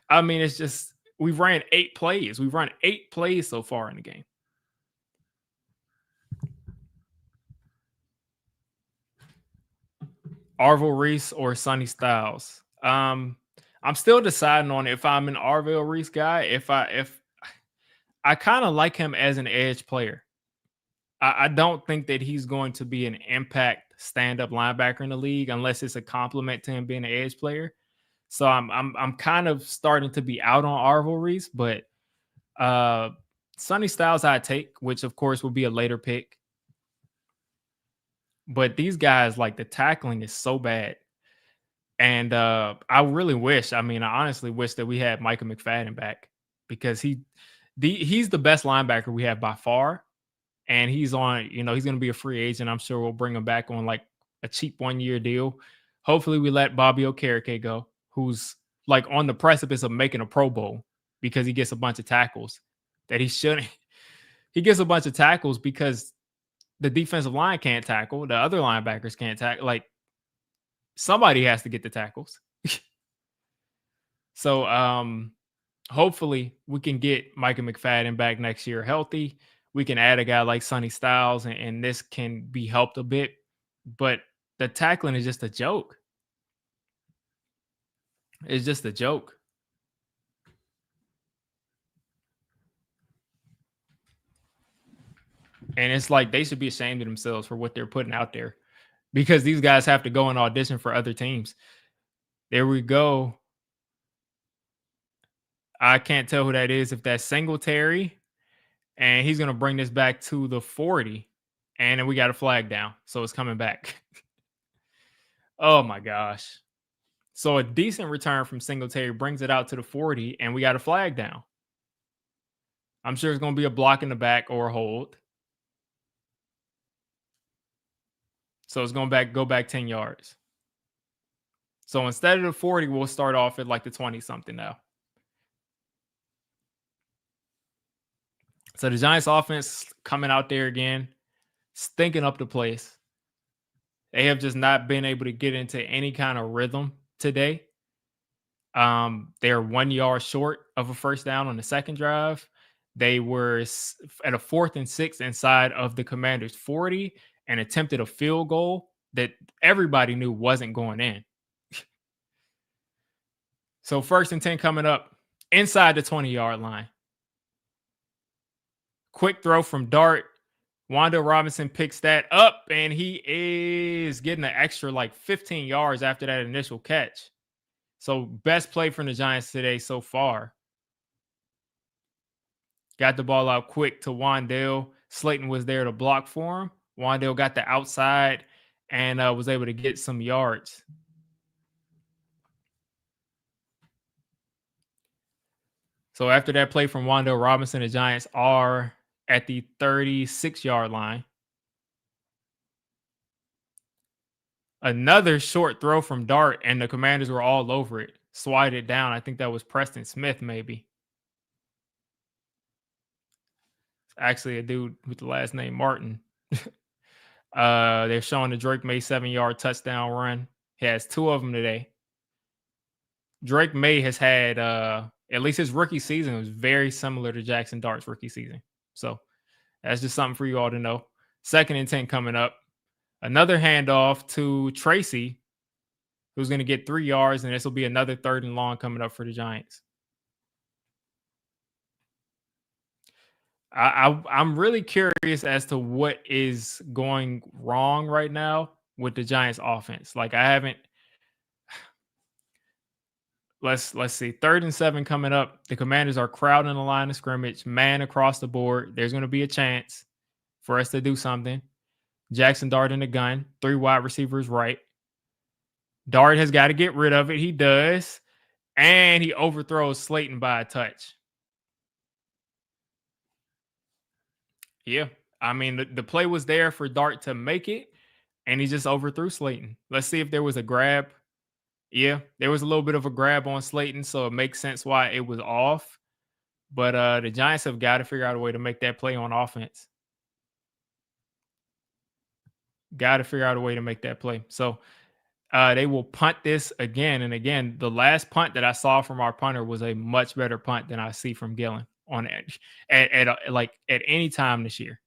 I mean, it's just, we've ran 8 plays. We've run 8 plays so far in the game. Arvil Reese or Sonny Styles. I'm still deciding on if I'm an Arvil Reese guy. If I kind of like him as an edge player. I don't think that he's going to be an impact stand-up linebacker in the league unless it's a compliment to him being an edge player. So I'm kind of starting to be out on Arvil Reese, but Sonny Styles I take, which of course will be a later pick. But these guys, like, the tackling is so bad. And I really wish, I honestly wish that we had Micah McFadden back, because he's the best linebacker we have by far. And he's on, he's going to be a free agent. I'm sure we'll bring him back on like a cheap 1-year deal. Hopefully we let Bobby Okereke go, who's like on the precipice of making a Pro Bowl because he gets a bunch of tackles that he shouldn't. He gets a bunch of tackles because the defensive line can't tackle. The other linebackers can't tackle. Like, somebody has to get the tackles. So hopefully we can get Micah McFadden back next year healthy. We can add a guy like Sonny Styles, and this can be helped a bit. But the tackling is just a joke. It's just a joke. And it's like they should be ashamed of themselves for what they're putting out there, because these guys have to go and audition for other teams. There we go. I can't tell who that is, if that's Singletary. And he's going to bring this back to the 40. And then we got a flag down. So it's coming back. Oh my gosh. So a decent return from Singletary brings it out to the 40, and we got a flag down. I'm sure it's going to be a block in the back or a hold. So it's going to go back 10 yards. So instead of the 40, we'll start off at like the 20-something now. So the Giants offense coming out there again, stinking up the place. They have just not been able to get into any kind of rhythm today. They're 1 yard short of a first down on the second drive. They were at a 4th and 6 inside of the Commanders' 40 and attempted a field goal that everybody knew wasn't going in. So 1st and 10 coming up inside the 20-yard line. Quick throw from Dart. Wando Robinson picks that up, and he is getting an extra like 15 yards after that initial catch. So best play from the Giants today so far. Got the ball out quick to Wandale. Slayton was there to block for him. Wandale got the outside and was able to get some yards. So after that play from Wandale Robinson, the Giants are at the 36-yard line. Another short throw from Dart, and the Commanders were all over it. Swatted it down. I think that was Preston Smith, maybe. Actually, a dude with the last name Martin. They're showing the Drake May 7-yard touchdown run. He has 2 of them today. Drake May has had at least his rookie season was very similar to Jackson Dart's rookie season. So that's just something for you all to know. 2nd and 10 coming up. Another handoff to Tracy, who's going to get 3 yards, and this will be another 3rd and long coming up for the Giants. I'm really curious as to what is going wrong right now with the Giants offense. Like I haven't let's see. 3rd and 7 coming up. The Commanders are crowding the line of scrimmage, man across the board. There's going to be a chance for us to do something. Jackson Dart in the gun, 3 wide receivers right. Dart has got to get rid of it. He does. And he overthrows Slayton by a touch. Yeah. I mean, the play was there for Dart to make it, and he just overthrew Slayton. Let's see if there was a grab. Yeah, there was a little bit of a grab on Slayton, so it makes sense why it was off. But the Giants have got to figure out a way to make that play on offense. Got to figure out a way to make that play. So they will punt this again and again. The last punt that I saw from our punter was a much better punt than I see from Gillen on edge at any time this year.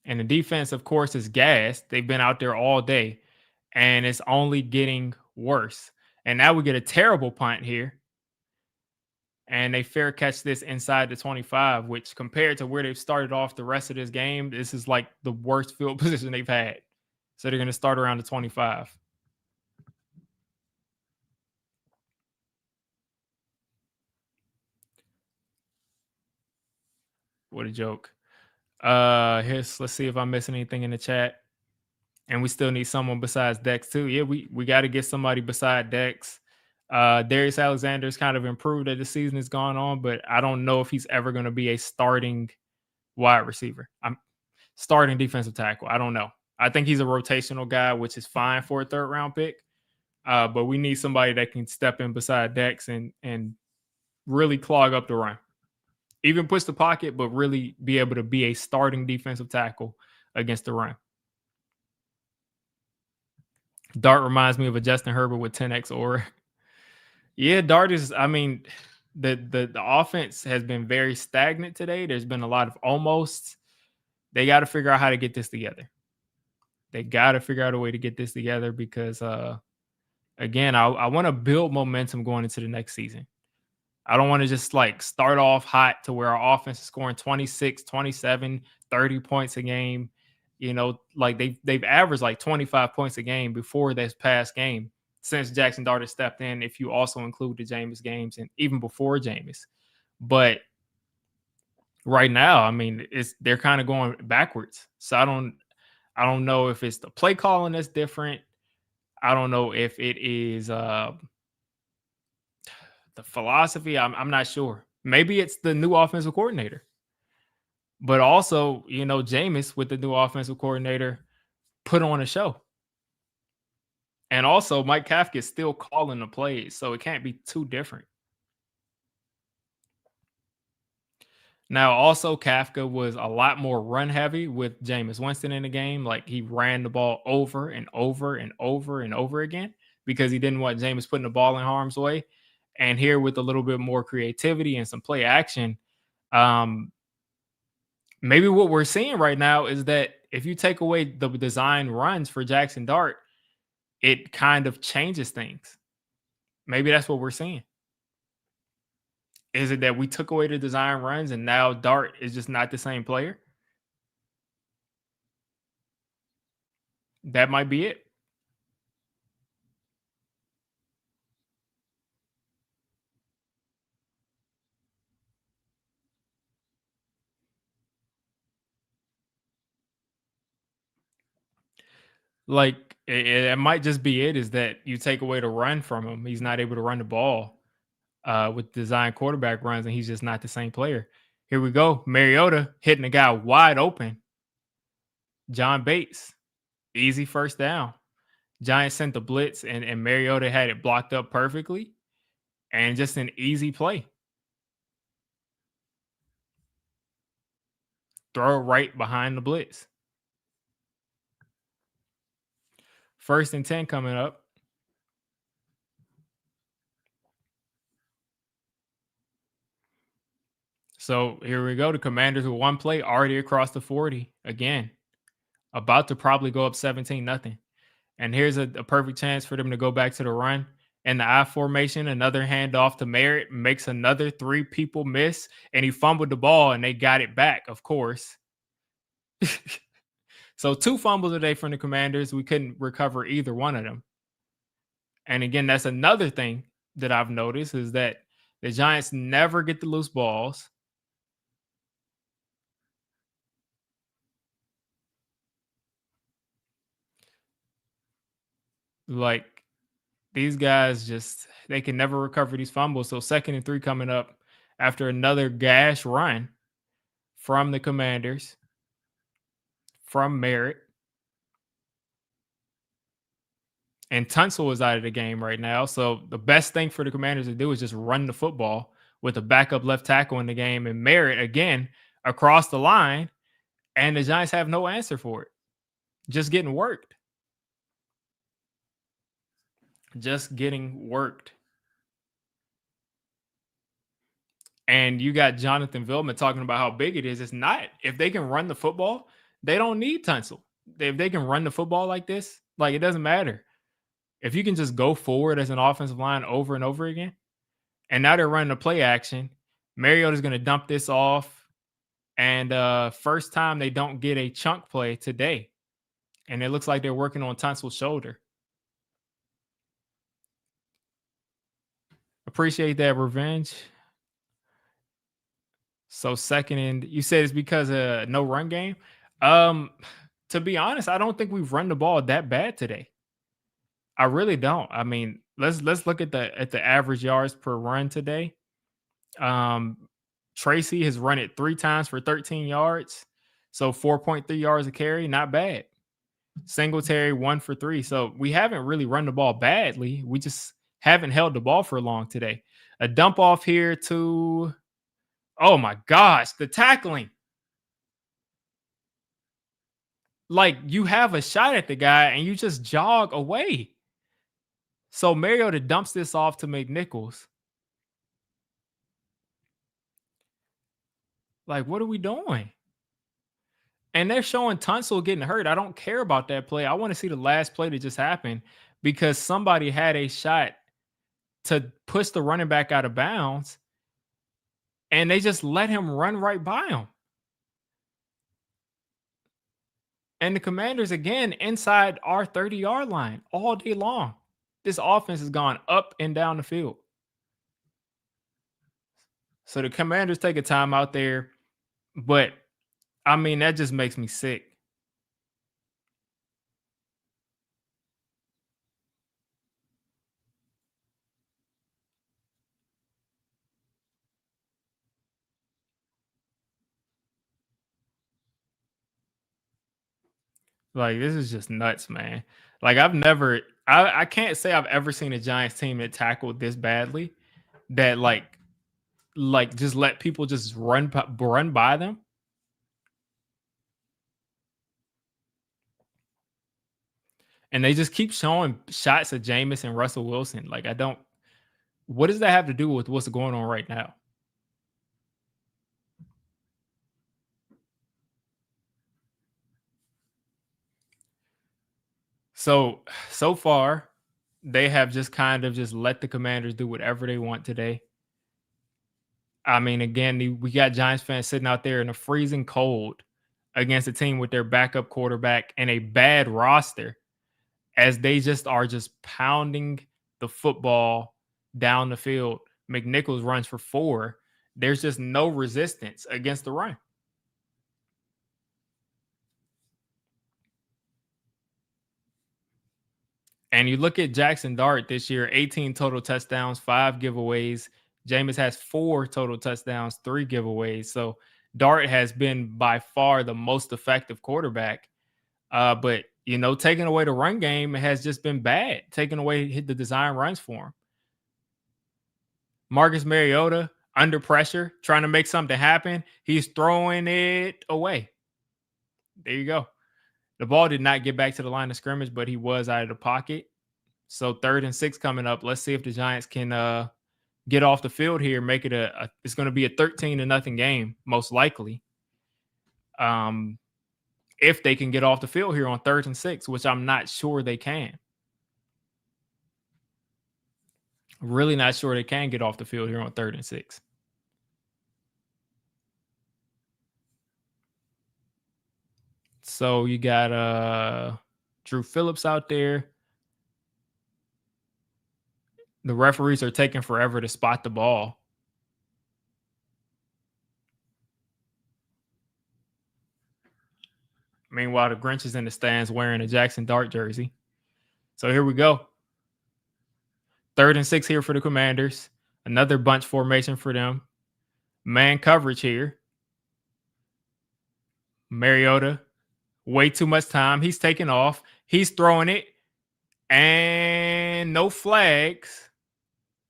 And the defense, of course, is gassed. They've been out there all day, and it's only getting worse. And now we get a terrible punt here. And they fair catch this inside the 25, which compared to where they've started off the rest of this game, this is like the worst field position they've had. So they're going to start around the 25. What a joke. Let's see if I'm missing anything in the chat. And we still need someone besides Dex too. Yeah, we got to get somebody beside Dex. Darius Alexander's kind of improved as the season has gone on, but I don't know if he's ever going to be a starting wide receiver. I'm starting defensive tackle. I don't know. I think he's a rotational guy, which is fine for a 3rd round pick. But we need somebody that can step in beside Dex and really clog up the run. Even push the pocket, but really be able to be a starting defensive tackle against the run. Dart reminds me of a Justin Herbert with 10x aura. Yeah, Dart is, I mean, the offense has been very stagnant today. There's been a lot of almost. They got to figure out how to get this together. They got to figure out a way to get this together because, again, I want to build momentum going into the next season. I don't want to just like start off hot to where our offense is scoring 26, 27, 30 points a game. You know, like they've averaged like 25 points a game before this past game since Jackson Dart has stepped in, if you also include the Jameis games and even before Jameis. But right now, I mean, they're kind of going backwards. So I don't know if it's the play calling that's different. I don't know if it is the philosophy. I'm not sure. Maybe it's the new offensive coordinator. But also, you know, Jameis with the new offensive coordinator put on a show. And also, Mike Kafka is still calling the plays, so it can't be too different. Now, also, Kafka was a lot more run heavy with Jameis Winston in the game. Like, he ran the ball over and over and over and over again because he didn't want Jameis putting the ball in harm's way. And here, with a little bit more creativity and some play action, maybe what we're seeing right now is that if you take away the design runs for Jackson Dart, it kind of changes things. Maybe that's what we're seeing. Is it that we took away the design runs and now Dart is just not the same player? That might be it. Like it might just be it is that you take away the run from him. He's not able to run the ball with design quarterback runs, and he's just not the same player. Here we go. Mariota hitting the guy wide open. John Bates, easy first down. Giants sent the blitz, and Mariota had it blocked up perfectly, and just an easy play. Throw it right behind the blitz. 1st and 10 coming up. So here we go. The Commanders with one play already across the 40 again, about to probably go up 17-0. And here's a perfect chance for them to go back to the run. And the I formation, another handoff to Merritt, makes another 3 people miss, and he fumbled the ball, and they got it back, of course. So 2 fumbles today from the Commanders. We couldn't recover either one of them. And again, that's another thing that I've noticed is that the Giants never get the loose balls. Like these guys just they can never recover these fumbles. So 2nd and 3 coming up after another gash run from the Commanders from Merritt. And Tunsil is out of the game right now. So the best thing for the Commanders to do is just run the football with a backup left tackle in the game. And Merritt again across the line. And the Giants have no answer for it. Just getting worked. Just getting worked. And you got Jonathan Vilma talking about how big it is. It's not. If they can run the football, they don't need Tunsil. If they can run the football like this, like it doesn't matter. If you can just go forward as an offensive line over and over again, and now they're running a play action, Mariota's going to dump this off. And first time they don't get a chunk play today. And it looks like they're working on Tunsil's shoulder. Appreciate that revenge. So 2nd and you said it's because of no run game. To be honest, I don't think we've run the ball that bad today. I really don't. I mean, let's look at the average yards per run today. Tracy has run it 3 times for 13 yards. So 4.3 yards a carry, not bad. Singletary 1 for 3. So we haven't really run the ball badly. We just haven't held the ball for long today. A dump off here to oh my gosh, the tackling. Like you have a shot at the guy and you just jog away. So Mariota dumps this off to McNichols. Like, what are we doing? And they're showing Tunsil getting hurt. I don't care about that play. I want to see the last play that just happened because somebody had a shot to push the running back out of bounds and they just let him run right by him. And the Commanders, again, inside our 30-yard line all day long. This offense has gone up and down the field. So the Commanders take a time out there. But, I mean, that just makes me sick. Like, this is just nuts, man. Like, I can't say I've ever seen a Giants team that tackled this badly that, like just let people just run by them. And they just keep showing shots of Jameis and Russell Wilson. Like, what does that have to do with what's going on right now? So far, they have just kind of just let the Commanders do whatever they want today. I mean, again, we got Giants fans sitting out there in the freezing cold against a team with their backup quarterback and a bad roster as they just are just pounding the football down the field. McNichols runs for 4. There's just no resistance against the run. And you look at Jackson Dart this year, 18 total touchdowns, 5 giveaways. Jameis has 4 total touchdowns, 3 giveaways. So Dart has been by far the most effective quarterback. But taking away the run game has just been bad. Taking away hit the design runs for him. Marcus Mariota under pressure, trying to make something happen. He's throwing it away. There you go. The ball did not get back to the line of scrimmage, but he was out of the pocket. So 3rd and 6 coming up. Let's see if the Giants can get off the field here. Make it it's going to be a 13-0 game, most likely. If they can get off the field here on 3rd and 6, which I'm not sure they can. Really not sure they can get off the field here on 3rd and 6. So you got Drew Phillips out there. The referees are taking forever to spot the ball. Meanwhile, the Grinch is in the stands wearing a Jackson Dart jersey. So here we go. 3rd and 6 here for the Commanders. Another bunch formation for them. Man coverage here. Mariota, way too much time. He's taking off. He's throwing it. And no flags.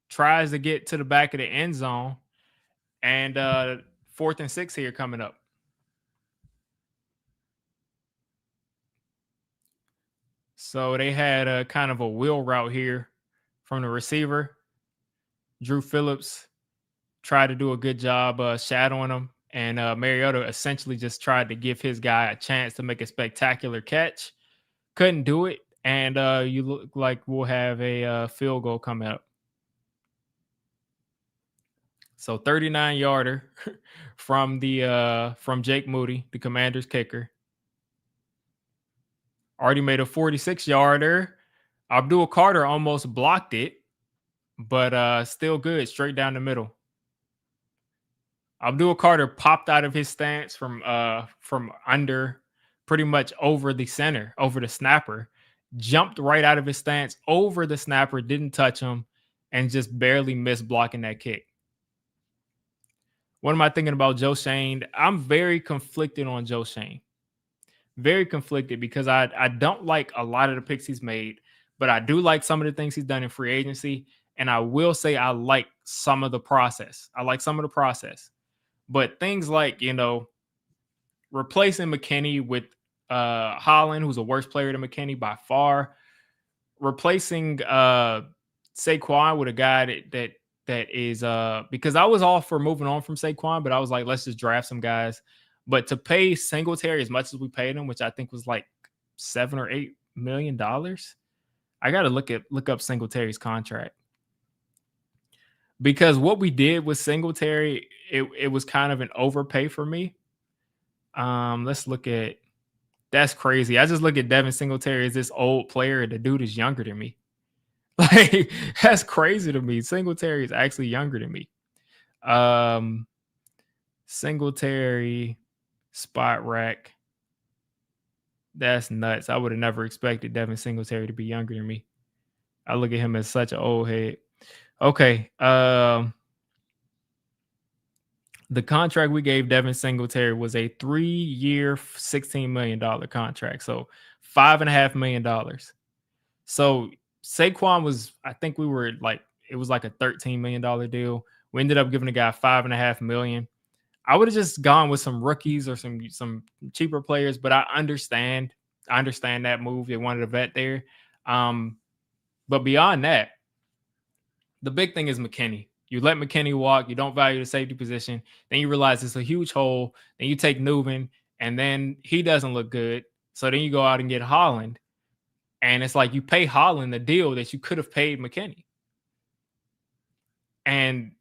Tries to get to the back of the end zone. And 4th and 6 here coming up. So they had a kind of a wheel route here from the receiver. Drew Phillips tried to do a good job shadowing him. And Mariota essentially just tried to give his guy a chance to make a spectacular catch. Couldn't do it. And you look like we'll have a field goal coming up. So 39-yarder from Jake Moody, the Commanders kicker. Already made a 46-yarder. Abdul Carter almost blocked it, but still good, straight down the middle. Abdul Carter popped out of his stance from under, pretty much over the center, over the snapper, jumped right out of his stance over the snapper, didn't touch him, and just barely missed blocking that kick. What am I thinking about Joe Schoen? I'm very conflicted on Joe Schoen. Very conflicted because I don't like a lot of the picks he's made, but I do like some of the things he's done in free agency. And I will say I like some of the process. But things like, replacing McKinney with Holland, who's a worse player than McKinney by far, replacing Saquon with a guy that is because I was all for moving on from Saquon, but I was like, let's just draft some guys. But to pay Singletary as much as we paid him, which I think was like $7 or $8 million, I got to look up Singletary's contract. Because what we did with Singletary, it was kind of an overpay for me. Let's look at, that's crazy. I just look at Devin Singletary as this old player. The dude is younger than me. Like, that's crazy to me. Singletary is actually younger than me. Singletary spot rack. That's nuts. I would have never expected Devin Singletary to be younger than me. I look at him as such an old head. Okay. The contract we gave Devin Singletary was a 3-year, $16 million contract. So $5.5 million. So Saquon was, I think we were like, it was like a $13 million deal. We ended up giving the guy $5.5 million. I would have just gone with some rookies or some cheaper players, but I understand that move. They wanted a vet there. But beyond that, the big thing is McKinney. You let McKinney walk. You don't value the safety position. Then you realize it's a huge hole. Then you take Newman, and then he doesn't look good. So then you go out and get Holland. And it's like you pay Holland the deal that you could have paid McKinney. And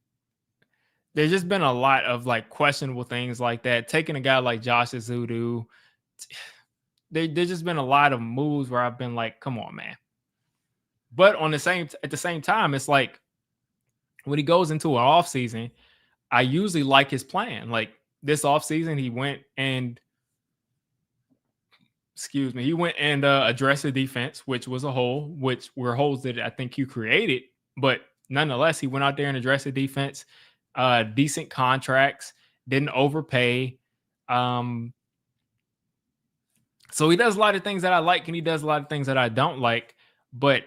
there's just been a lot of like questionable things like that. Taking a guy like Josh Azudu, there's just been a lot of moves where I've been like, come on, man. But on the same at the same time, it's like when he goes into an off season, I usually like his plan. Like this off season, he went and he went and addressed the defense, which was a hole, which were holes that I think you created. But nonetheless, he went out there and addressed the defense, decent contracts, didn't overpay. Um, so he does a lot of things that I like, and he does a lot of things that I don't like. But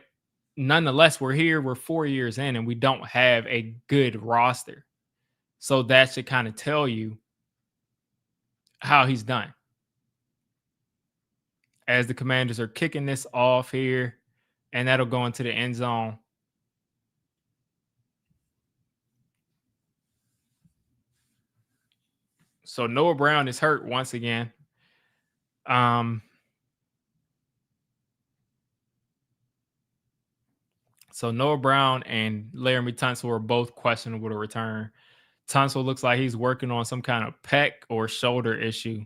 nonetheless, we're here, we're 4 years in, and we don't have a good roster. So that should kind of tell you how he's done. As the Commanders are kicking this off here, and that'll go into the end zone. So Noah Brown is hurt once again. So Noah Brown and Laramie Tunsil are both questionable to return. Tunsil looks like he's working on some kind of pec or shoulder issue.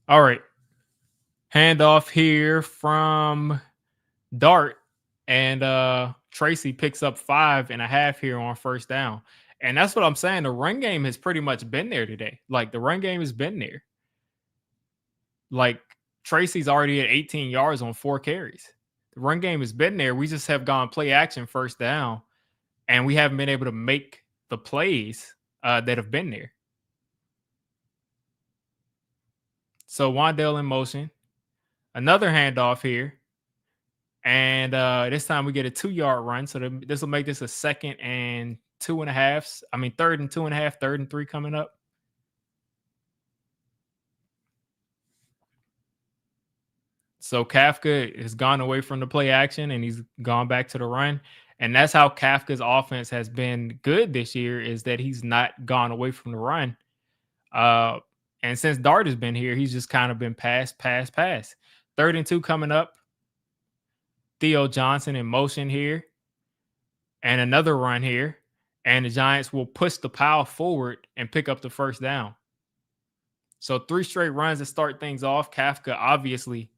All right. Handoff here from Dart. And Tracy picks up 5.5 here on first down. And that's what I'm saying. The run game has pretty much been there today. Like the run game has been there. Like Tracy's already at 18 yards on 4 carries. The run game has been there. We just have gone play action first down, and we haven't been able to make the plays that have been there. So Wan'Dale in motion. Another handoff here. And this time we get a 2-yard run. So this will make this a 2nd and 2.5. I mean, 3rd and 2.5, 3rd and 3 coming up. So Kafka has gone away from the play action and he's gone back to the run. And that's how Kafka's offense has been good this year, is that he's not gone away from the run. And since Dart has been here, he's just kind of been pass. 3rd and 2 coming up. Theo Johnson in motion here. And another run here. And the Giants will push the pile forward and pick up the first down. So 3 straight runs to start things off. Kafka obviously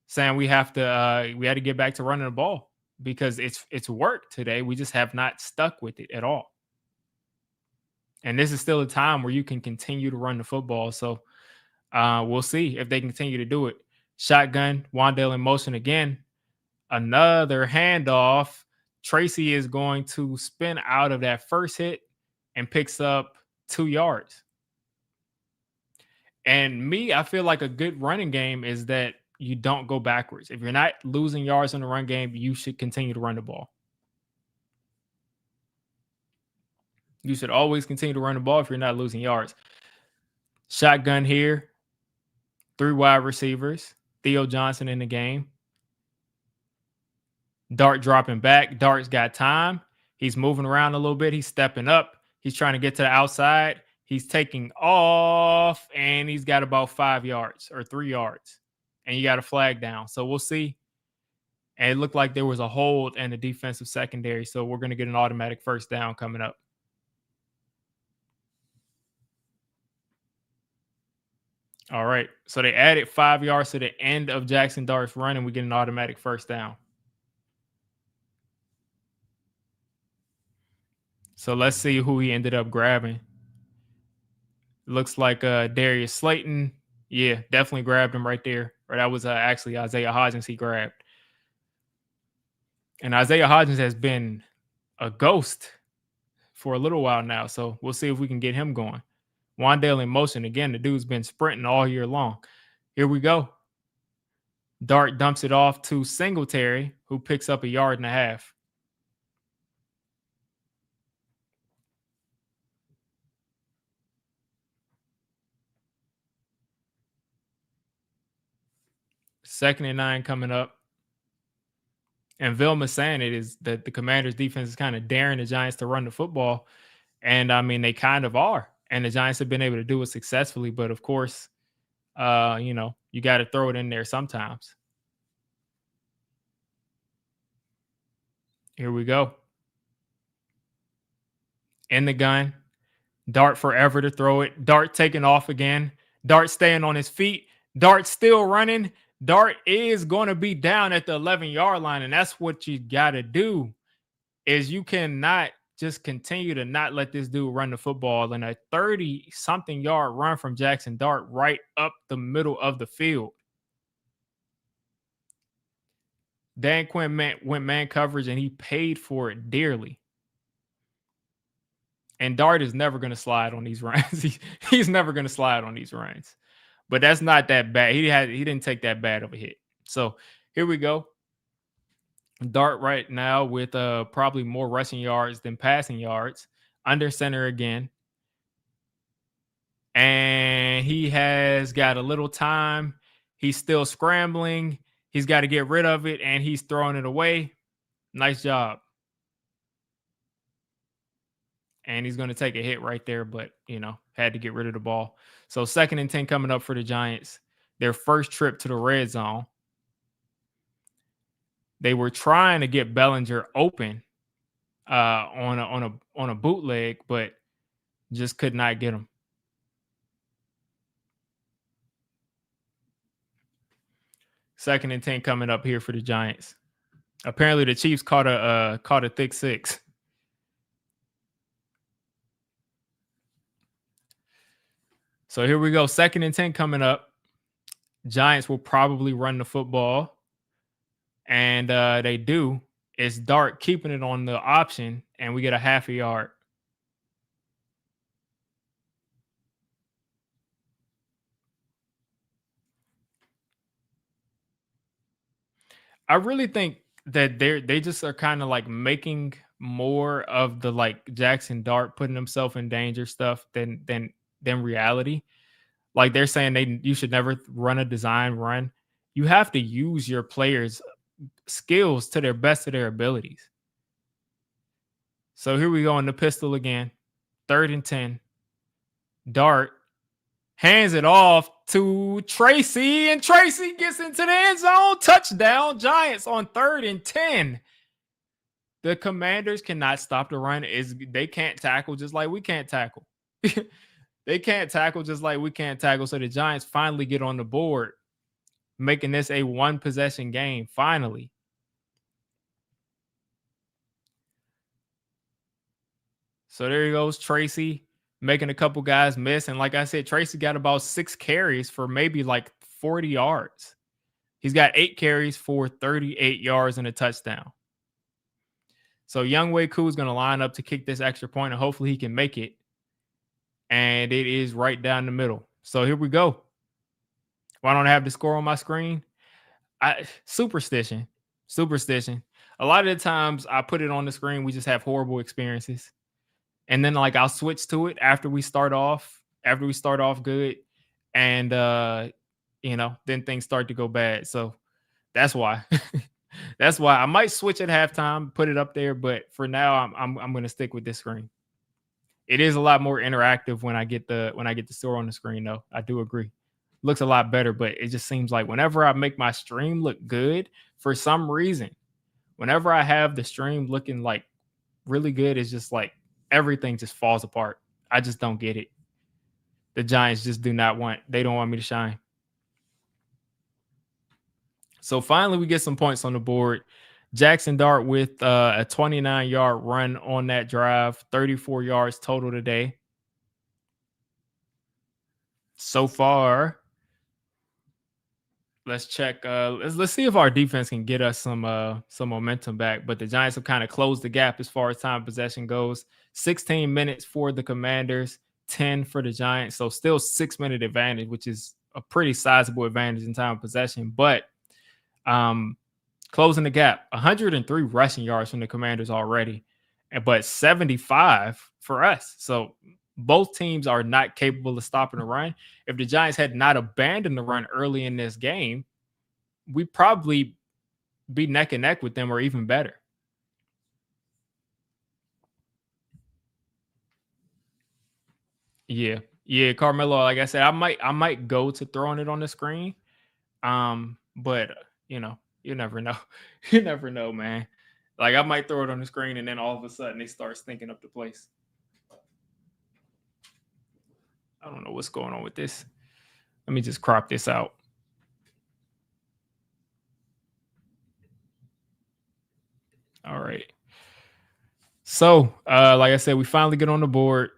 saying we had to get back to running the ball because it's worked today. We just have not stuck with it at all. And this is still a time where you can continue to run the football. So we'll see if they continue to do it. Shotgun, Wan'Dale in motion again. Another handoff. Tracy is going to spin out of that first hit and picks up 2 yards. And I feel like a good running game is that you don't go backwards. If you're not losing yards in the run game, you should continue to run the ball. You should always continue to run the ball if you're not losing yards. Shotgun here. 3 wide receivers. Theo Johnson in the game. Dart dropping back. Dart's got time. He's moving around a little bit. He's stepping up. He's trying to get to the outside. He's taking off, and he's got about 5 yards or 3 yards. And you got a flag down. So we'll see. And it looked like there was a hold in the defensive secondary. So we're going to get an automatic first down coming up. All right. So they added 5 yards to the end of Jackson Dart's run, and we get an automatic first down. So let's see who he ended up grabbing. Looks like Darius Slayton. Yeah, definitely grabbed him right there. Or that was actually Isaiah Hodgins he grabbed. And Isaiah Hodgins has been a ghost for a little while now. So we'll see if we can get him going. Wan'Dale in motion. Again, the dude's been sprinting all year long. Here we go. Dart dumps it off to Singletary, who picks up 1.5 yards. Second and 9 coming up. And Vilma saying it is that the Commanders defense is kind of daring the Giants to run the football. And I mean, they kind of are. and the Giants have been able to do it successfully. But of course, you got to throw it in there sometimes. Here we go. In the gun. Dart forever to throw it. Dart taking off again. Dart staying on his feet. Dart still running. Dart is going to be down at the 11-yard line, and that's what you got to do. Is you cannot just continue to not let this dude run the football in a 30-something yard run from Jackson Dart right up the middle of the field. Dan Quinn went man coverage, and he paid for it dearly. And Dart is never going to slide on these runs. He's never going to slide on these runs. But that's not that bad. He didn't take that bad of a hit. So here we go. Dart right now with probably more rushing yards than passing yards. Under center again. And he has got a little time. He's still scrambling. He's got to get rid of it, and he's throwing it away. Nice job. And he's going to take a hit right there, but, had to get rid of the ball. So 2nd and 10 coming up for the Giants. Their first trip to the red zone. They were trying to get Bellinger open on a bootleg, but just could not get him. 2nd and 10 coming up here for the Giants. Apparently the Chiefs caught a thick 6. So here we go. 2nd and 10 coming up. Giants will probably run the football. And they do. It's Dart keeping it on the option, and we get a half a yard. I really think that they just are kind of like making more of the like Jackson Dart putting himself in danger stuff than reality. Like they're saying you should never run a design run. You have to use your players' skills to their best of their abilities. So here we go in the pistol again. 3rd and 10. Dart hands it off to Tracy, and Tracy gets into the end zone. Touchdown, Giants on 3rd and 10. The Commanders cannot stop the run. They can't tackle just like we can't tackle. They can't tackle just like we can't tackle. So the Giants finally get on the board, making this a 1-possession game, finally. So there he goes, Tracy, making a couple guys miss. And like I said, Tracy got about 6 carries for maybe like 40 yards. He's got 8 carries for 38 yards and a touchdown. So Younghoe Koo is going to line up to kick this extra point, and hopefully he can make it. And it is right down the middle. So here we go. Why don't I have the score on my screen? Superstition. A lot of the times I put it on the screen, we just have horrible experiences. And then like I'll switch to it after we start off good. And then things start to go bad. So that's why. That's why I might switch at halftime, put it up there, but for now I'm going to stick with this screen. It is a lot more interactive when I get the store on the screen, though. I do agree. Looks a lot better, but it just seems like whenever I make my stream look good, for some reason, whenever I have the stream looking like really good, it's just like everything just falls apart. I just don't get it. The Giants just don't want me to shine. So finally, we get some points on the board. Jackson Dart with a 29-yard run on that drive, 34 yards total today. So far, let's check. Let's see if our defense can get us some momentum back. But the Giants have kind of closed the gap as far as time possession goes. 16 minutes for the Commanders, 10 for the Giants. So still 6-minute advantage, which is a pretty sizable advantage in time of possession. But closing the gap, 103 rushing yards from the Commanders already, but 75 for us. So both teams are not capable of stopping the run. If the Giants had not abandoned the run early in this game, we'd probably be neck and neck with them or even better. Yeah, Carmelo. Like I said, I might go to throwing it on the screen. But you know, you never know. You never know, man. Like I might throw it on the screen, and then all of a sudden they start stinking up the place. I don't know what's going on with this. Let me just crop this out. All right. So, like I said, we finally get on the board.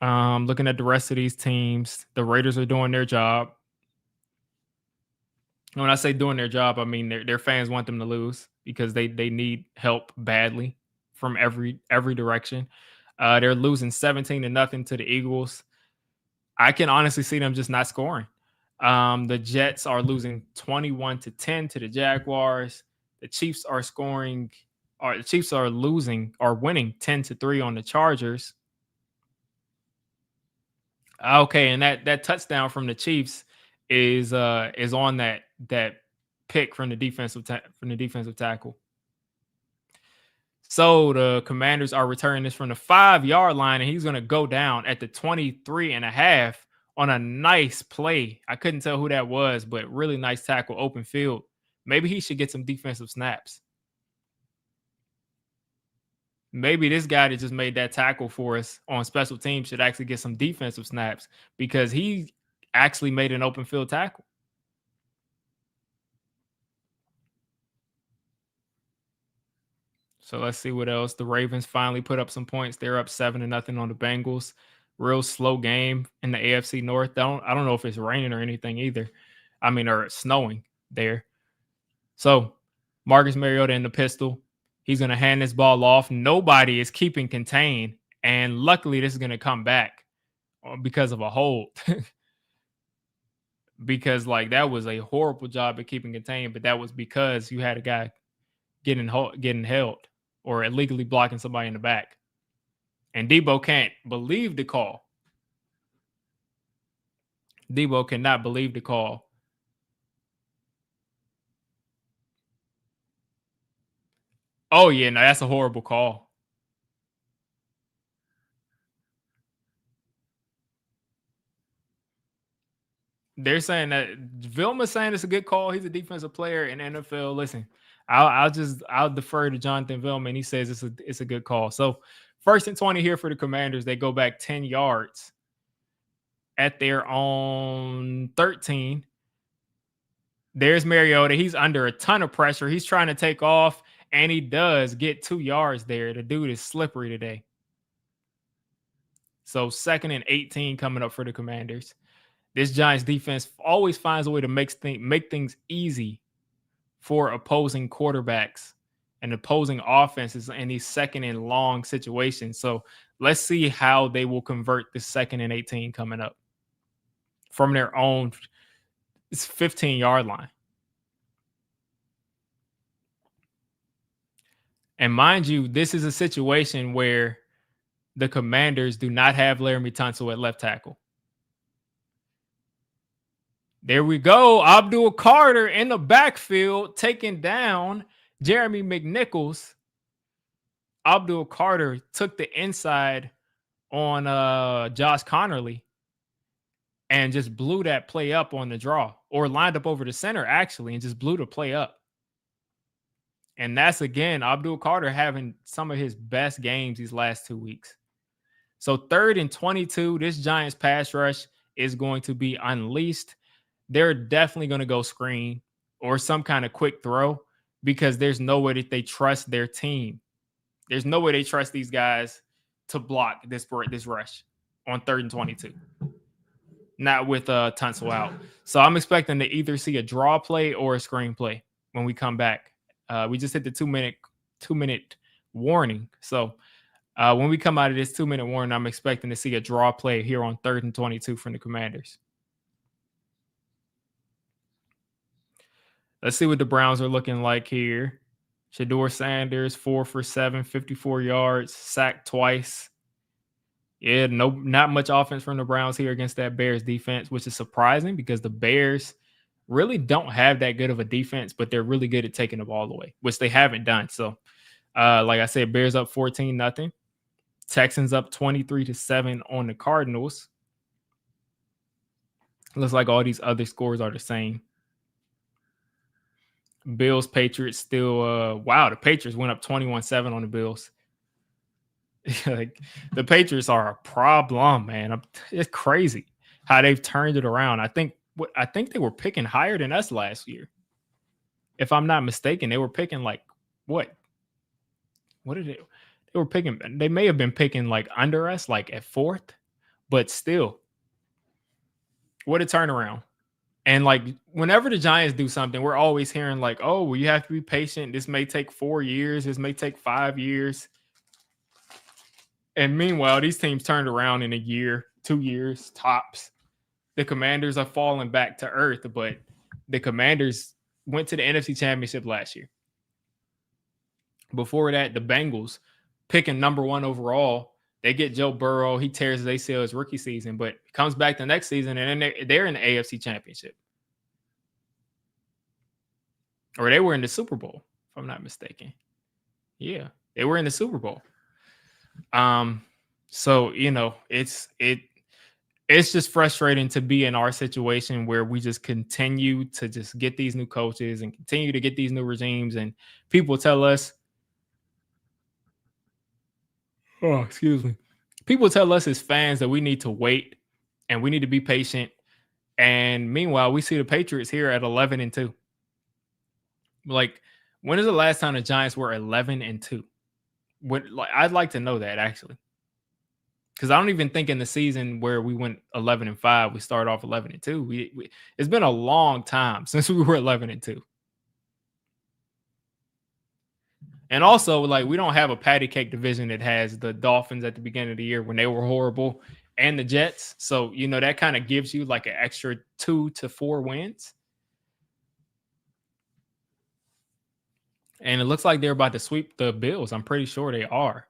Looking at the rest of these teams, the Raiders are doing their job. And when I say doing their job, I mean their fans want them to lose because they need help badly from every direction. They're losing 17-0 to the Eagles. I can honestly see them just not scoring. The Jets are losing 21-10 to the Jaguars. The Chiefs are scoring, or the Chiefs are losing or winning 10-3 on the Chargers. Okay, and that touchdown from the Chiefs is on that pick from the defensive tackle. So the Commanders are returning this from the 5-yard line, and he's going to go down at the 23.5 on a nice play. I couldn't tell who that was, but really nice tackle, open field. Maybe he should get some defensive snaps. Maybe this guy that just made that tackle for us on special teams should actually get some defensive snaps because he actually made an open field tackle. So let's see what else. The Ravens finally put up some points. They're up 7-0 on the Bengals. Real slow game in the AFC North. I don't know if it's raining or anything either. I mean, or it's snowing there. So Marcus Mariota in the pistol. He's going to hand this ball off. Nobody is keeping contained. And luckily, this is going to come back because of a hold. Because like that was a horrible job at keeping contained, but that was because you had a guy getting held or illegally blocking somebody in the back. And Debo can't believe the call. Debo cannot believe the call. Oh, yeah, no, that's a horrible call. They're saying that Vilma's saying it's a good call. He's a defensive player in NFL. Listen, I'll defer to Jonathan Vilma, and he says it's a good call. So 1st and 20 here for the Commanders. They go back 10 yards at their own 13. There's Mariota. He's under a ton of pressure. He's trying to take off, and he does get 2 yards there. The dude is slippery today. So 2nd and 18 coming up for the Commanders. This Giants defense always finds a way to make things easy for opposing quarterbacks and opposing offenses in these 2nd and long situations. So let's see how they will convert the 2nd and 18 coming up from their own 15-yard line. And mind you, this is a situation where the Commanders do not have Laramie Tunsil at left tackle. There we go. Abdul Carter in the backfield taking down Jeremy McNichols. Abdul Carter took the inside on Josh Connerly and just blew that play up on the draw, or lined up over the center actually and just blew the play up. And that's, again, Abdul Carter having some of his best games these last 2 weeks. So 3rd and 22, this Giants pass rush is going to be unleashed. They're definitely going to go screen or some kind of quick throw because there's no way that they trust their team. There's no way they trust these guys to block this rush on 3rd and 22. Not with Tunsil out. So I'm expecting to either see a draw play or a screen play when we come back. We just hit the 2-minute warning. So when we come out of this 2-minute warning, I'm expecting to see a draw play here on 3rd and 22 from the Commanders. Let's see what the Browns are looking like here. Shedeur Sanders, 4 for 7, 54 yards, sacked twice. Yeah, not much offense from the Browns here against that Bears defense, which is surprising because the Bears really don't have that good of a defense, but they're really good at taking the ball away, which they haven't done. So, like I said, Bears up 14-0. Texans up 23-7 on the Cardinals. Looks like all these other scores are the same. Bills, Patriots still wow, the Patriots went up 21-7 on the Bills. Like the Patriots are a problem, man. It's crazy how they've turned it around. I think they were picking higher than us last year. If I'm not mistaken, they were picking like what? What did they were picking? They may have been picking like under us, like at fourth, but still, what a turnaround. And like whenever the Giants do something, we're always hearing like, "Oh, well, you have to be patient. This may take 4 years. This may take 5 years." And meanwhile, these teams turned around in a year, 2 years tops. The Commanders are falling back to earth, but the Commanders went to the NFC Championship last year. Before that, the Bengals picking number 1 overall. They get Joe Burrow. He tears his ACL his rookie season, but comes back the next season and then they're in the AFC Championship. Or they were in the Super Bowl, if I'm not mistaken. Yeah, they were in the Super Bowl. So it's just frustrating to be in our situation where we just continue to just get these new coaches and continue to get these new regimes, and people tell us, oh, excuse me. People tell us as fans that we need to wait and we need to be patient. And meanwhile, we see the Patriots here at 11-2. Like, when is the last time the Giants were 11-2? I'd like to know that actually, because I don't even think in the season where we went 11-5, we started off 11-2. It's been a long time since we were 11-2. And also, like, we don't have a patty cake division that has the Dolphins at the beginning of the year when they were horrible and the Jets. So, that kind of gives you like an extra 2 to 4 wins. And it looks like they're about to sweep the Bills. I'm pretty sure they are.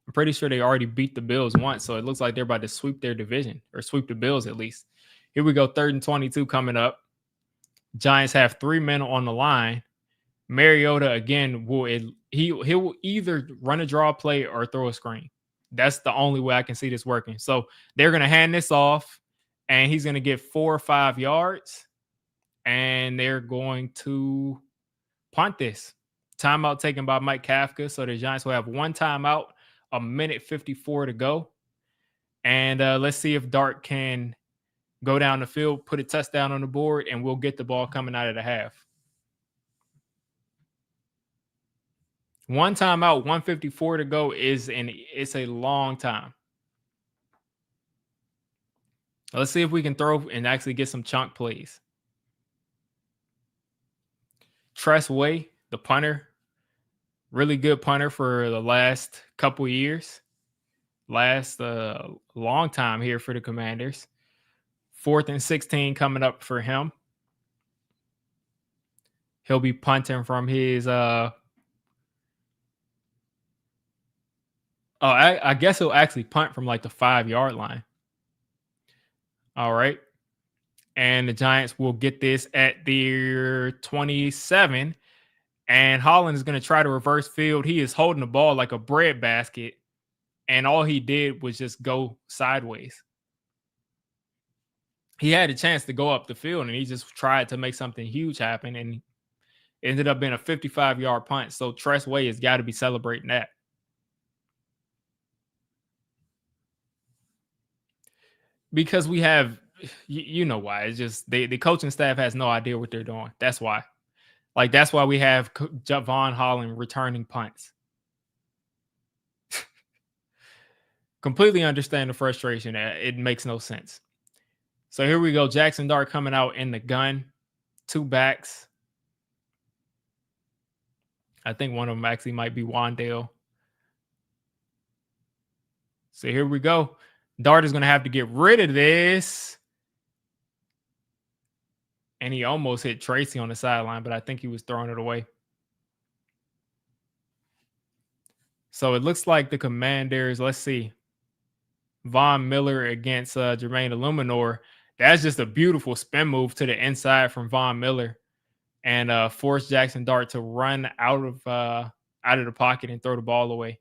I'm pretty sure they already beat the Bills once. So it looks like they're about to sweep their division, or sweep the Bills at least. Here we go, 3rd and 22 coming up. Giants have 3 men on the line. Mariota again he'll either run a draw play or throw a screen. That's the only way I can see this working. So they're going to hand this off, and he's going to get 4 or 5 yards, and they're going to punt this. Timeout taken by Mike Kafka. So the Giants will have 1 timeout, 1:54 to go. And let's see if Dart can go down the field, put a touchdown on the board, and we'll get the ball coming out of the half. 1 timeout, 1:54 to go it's a long time. Let's see if we can throw and actually get some chunk plays. Tress Way, the punter, really good punter for the last couple years. Last long time here for the Commanders. 4th and 16 coming up for him. He'll be punting from his I guess he'll actually punt from like the 5-yard line. All right. And the Giants will get this at their 27. And Holland is going to try to reverse field. He is holding the ball like a breadbasket. And all he did was just go sideways. He had a chance to go up the field, and he just tried to make something huge happen. And it ended up being a 55-yard punt. So Tress Way has got to be celebrating that. Because we have, you know why. It's just the coaching staff has no idea what they're doing. That's why. Like, that's why we have Javon Holland returning punts. Completely understand the frustration. It makes no sense. So here we go. Jackson Dart coming out in the gun. 2 backs. I think one of them actually might be Wandale. So here we go. Dart is going to have to get rid of this. And he almost hit Tracy on the sideline, but I think he was throwing it away. So it looks like the Commanders, let's see. Von Miller against Jermaine Illuminor. That's just a beautiful spin move to the inside from Von Miller, and force Jackson Dart to run out of the pocket and throw the ball away.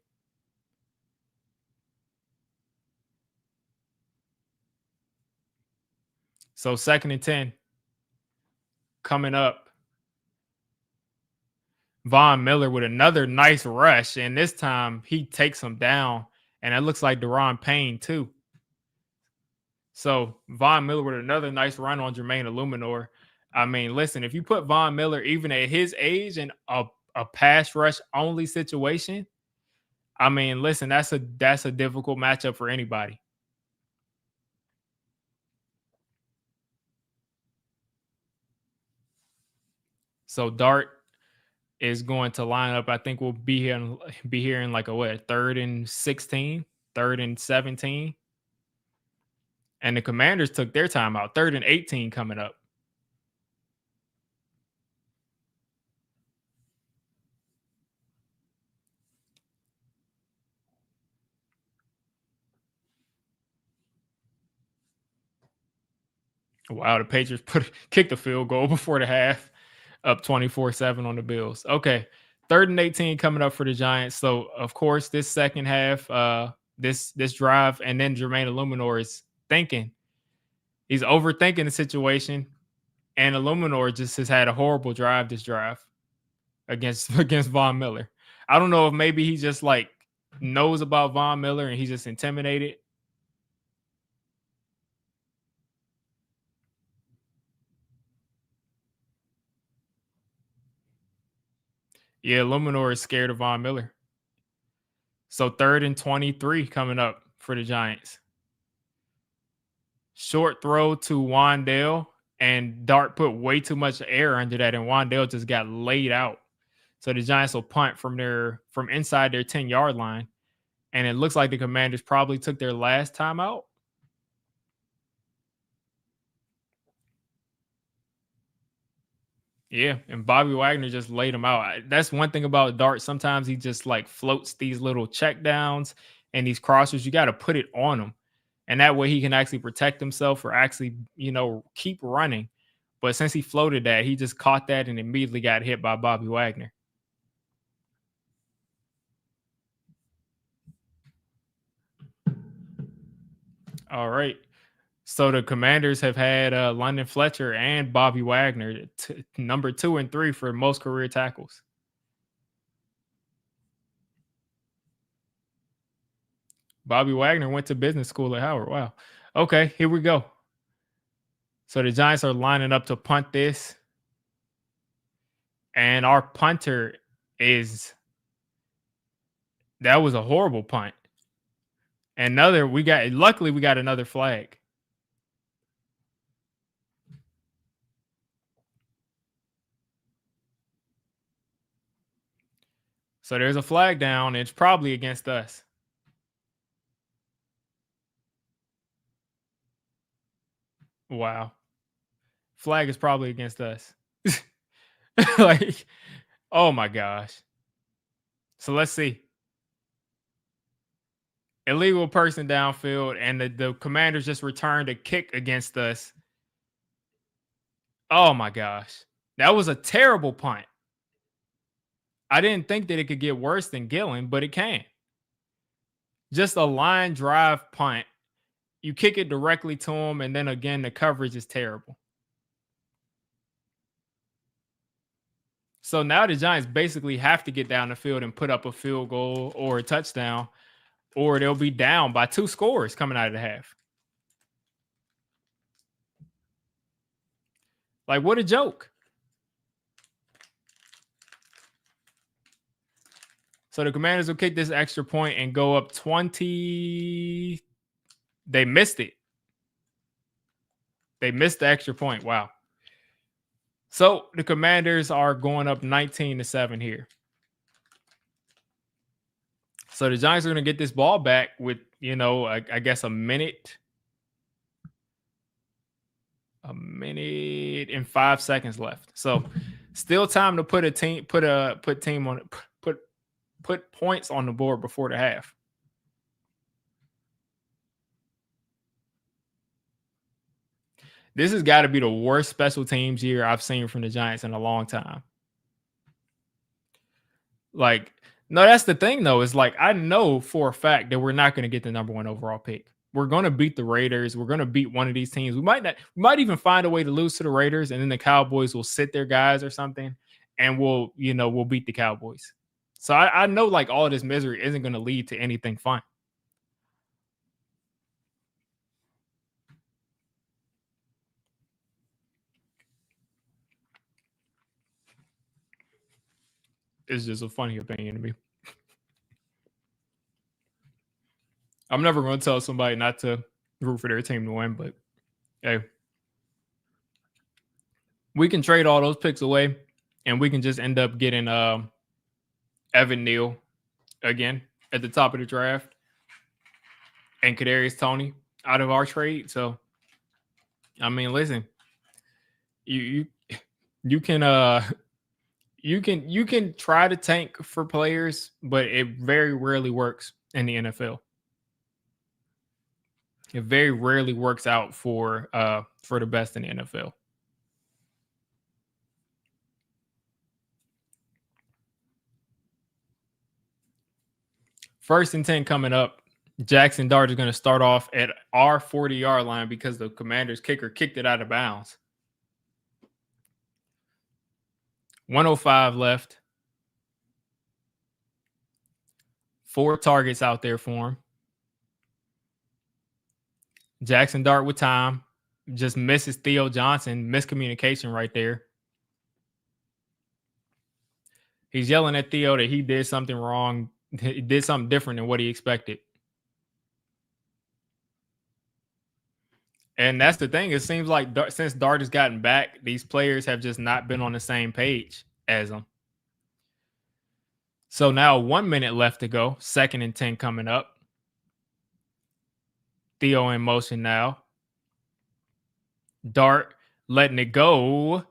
So 2nd and 10 coming up. Von Miller with another nice rush, and this time he takes him down, and it looks like Deron Payne too. So Von Miller with another nice run on Jermaine Illuminor. I mean, listen, if you put Von Miller even at his age in a pass rush only situation, I mean, listen, that's a difficult matchup for anybody. So Dart is going to line up. I think we'll be here in like a what, 3rd and 16, 3rd and 17. And the Commanders took their time out. 3rd and 18 coming up. Wow, the Patriots kicked the field goal before the half, up 24-7 on the Bills. Okay, 3rd and 18 coming up for the Giants. So of course, this second half, this drive, and then Jermaine Illuminor is thinking. He's overthinking the situation, and Illuminor just has had a horrible drive this drive against Von Miller. I don't know if maybe he just like knows about Von Miller and he's just intimidated. Yeah, Illuminor is scared of Von Miller. So 3rd and 23 coming up for the Giants. Short throw to Wan'Dale, and Dart put way too much air under that, and Wan'Dale just got laid out. So the Giants will punt from inside their 10-yard line. And it looks like the Commanders probably took their last timeout. Yeah, and Bobby Wagner just laid him out. That's one thing about Dart. Sometimes he just like floats these little check downs and these crossers. You got to put it on him. And that way he can actually protect himself or actually, keep running. But since he floated that, he just caught that and immediately got hit by Bobby Wagner. All right. So the Commanders have had London Fletcher and Bobby Wagner, number 2 and 3 for most career tackles. Bobby Wagner went to business school at Howard. Wow. Okay, here we go. So the Giants are lining up to punt this. And our punter that was a horrible punt. Luckily we got another flag. So there's a flag down. It's probably against us. Wow. Flag is probably against us. Like, oh my gosh. So let's see. Illegal person downfield, and the Commanders just returned a kick against us. Oh my gosh. That was a terrible punt. I didn't think that it could get worse than Gillen, but it can. Just a line drive punt. You kick it directly to him, and then again, the coverage is terrible. So now the Giants basically have to get down the field and put up a field goal or a touchdown, or they'll be down by 2 scores coming out of the half. Like, what a joke. So the Commanders will kick this extra point and go up 20. They missed it. They missed the extra point. Wow. So the Commanders are going up 19-7 here. So the Giants are going to get this ball back with, I guess a minute and 5 seconds left. So still time to put points on the board before the half. This has got to be the worst special teams year I've seen from the Giants in a long time. Like, no, that's the thing though, is like I know for a fact that we're not going to get the number 1 overall pick. we're going to beat the Raiders. We're going to beat one of these teams. We might even find a way to lose to the Raiders, and then the Cowboys will sit their guys or something, and we'll beat the Cowboys. So I know like all this misery isn't going to lead to anything fun. It's just a funny opinion to me. I'm never going to tell somebody not to root for their team to win, but hey, we can trade all those picks away, and we can just end up getting Evan Neal again at the top of the draft and Kadarius Toney out of our trade. So, I mean, listen, you can you can try to tank for players, but it very rarely works in the NFL. It very rarely works out for the best in the NFL. First and 10 coming up. Jackson Dart is going to start off at our 40-yard line because the Commanders kicker kicked it out of bounds. 105 left. 4 targets out there for him. Jackson Dart with time. Just misses Theo Johnson. Miscommunication right there. He's yelling at Theo that he did something wrong. He did something different than what he expected. And that's the thing. It seems like since Dart has gotten back, these players have just not been on the same page as him. So now 1 minute left to go. 2nd and 10 coming up. Theo in motion now. Dart letting it go.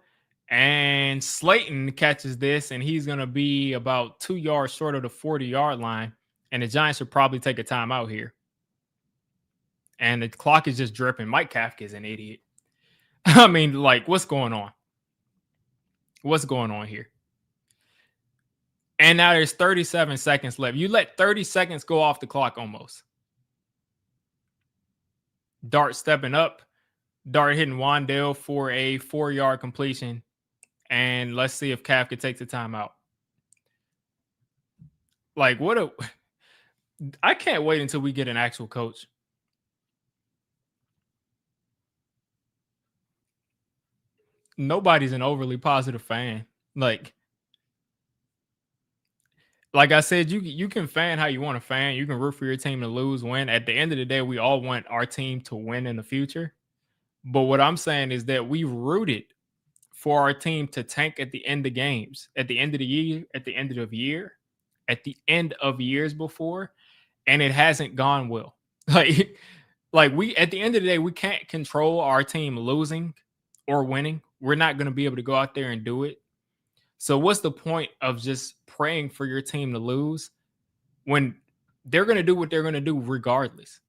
And Slayton catches this, and he's going to be about 2 yards short of the 40-yard line. And the Giants should probably take a timeout here. And the clock is just dripping. Mike Kafka is an idiot. I mean, like, what's going on? What's going on here? And now there's 37 seconds left. You let 30 seconds go off the clock almost. Dart stepping up. Dart hitting Wan'Dale for a 4-yard completion. And let's see if Kafka takes a timeout. Like, I can't wait until we get an actual coach. Nobody's an overly positive fan. Like I said, you can fan how you want to fan. You can root for your team to lose, win. At the end of the day, we all want our team to win in the future. But what I'm saying is that we rooted for our team to tank at the end of games, at the end of the year, at the end of the year, at the end of years before, and it hasn't gone well. Like we, at the end of the day, we can't control our team losing or winning. We're not going to be able to go out there and do it. So what's the point of just praying for your team to lose when they're going to do what they're going to do regardless?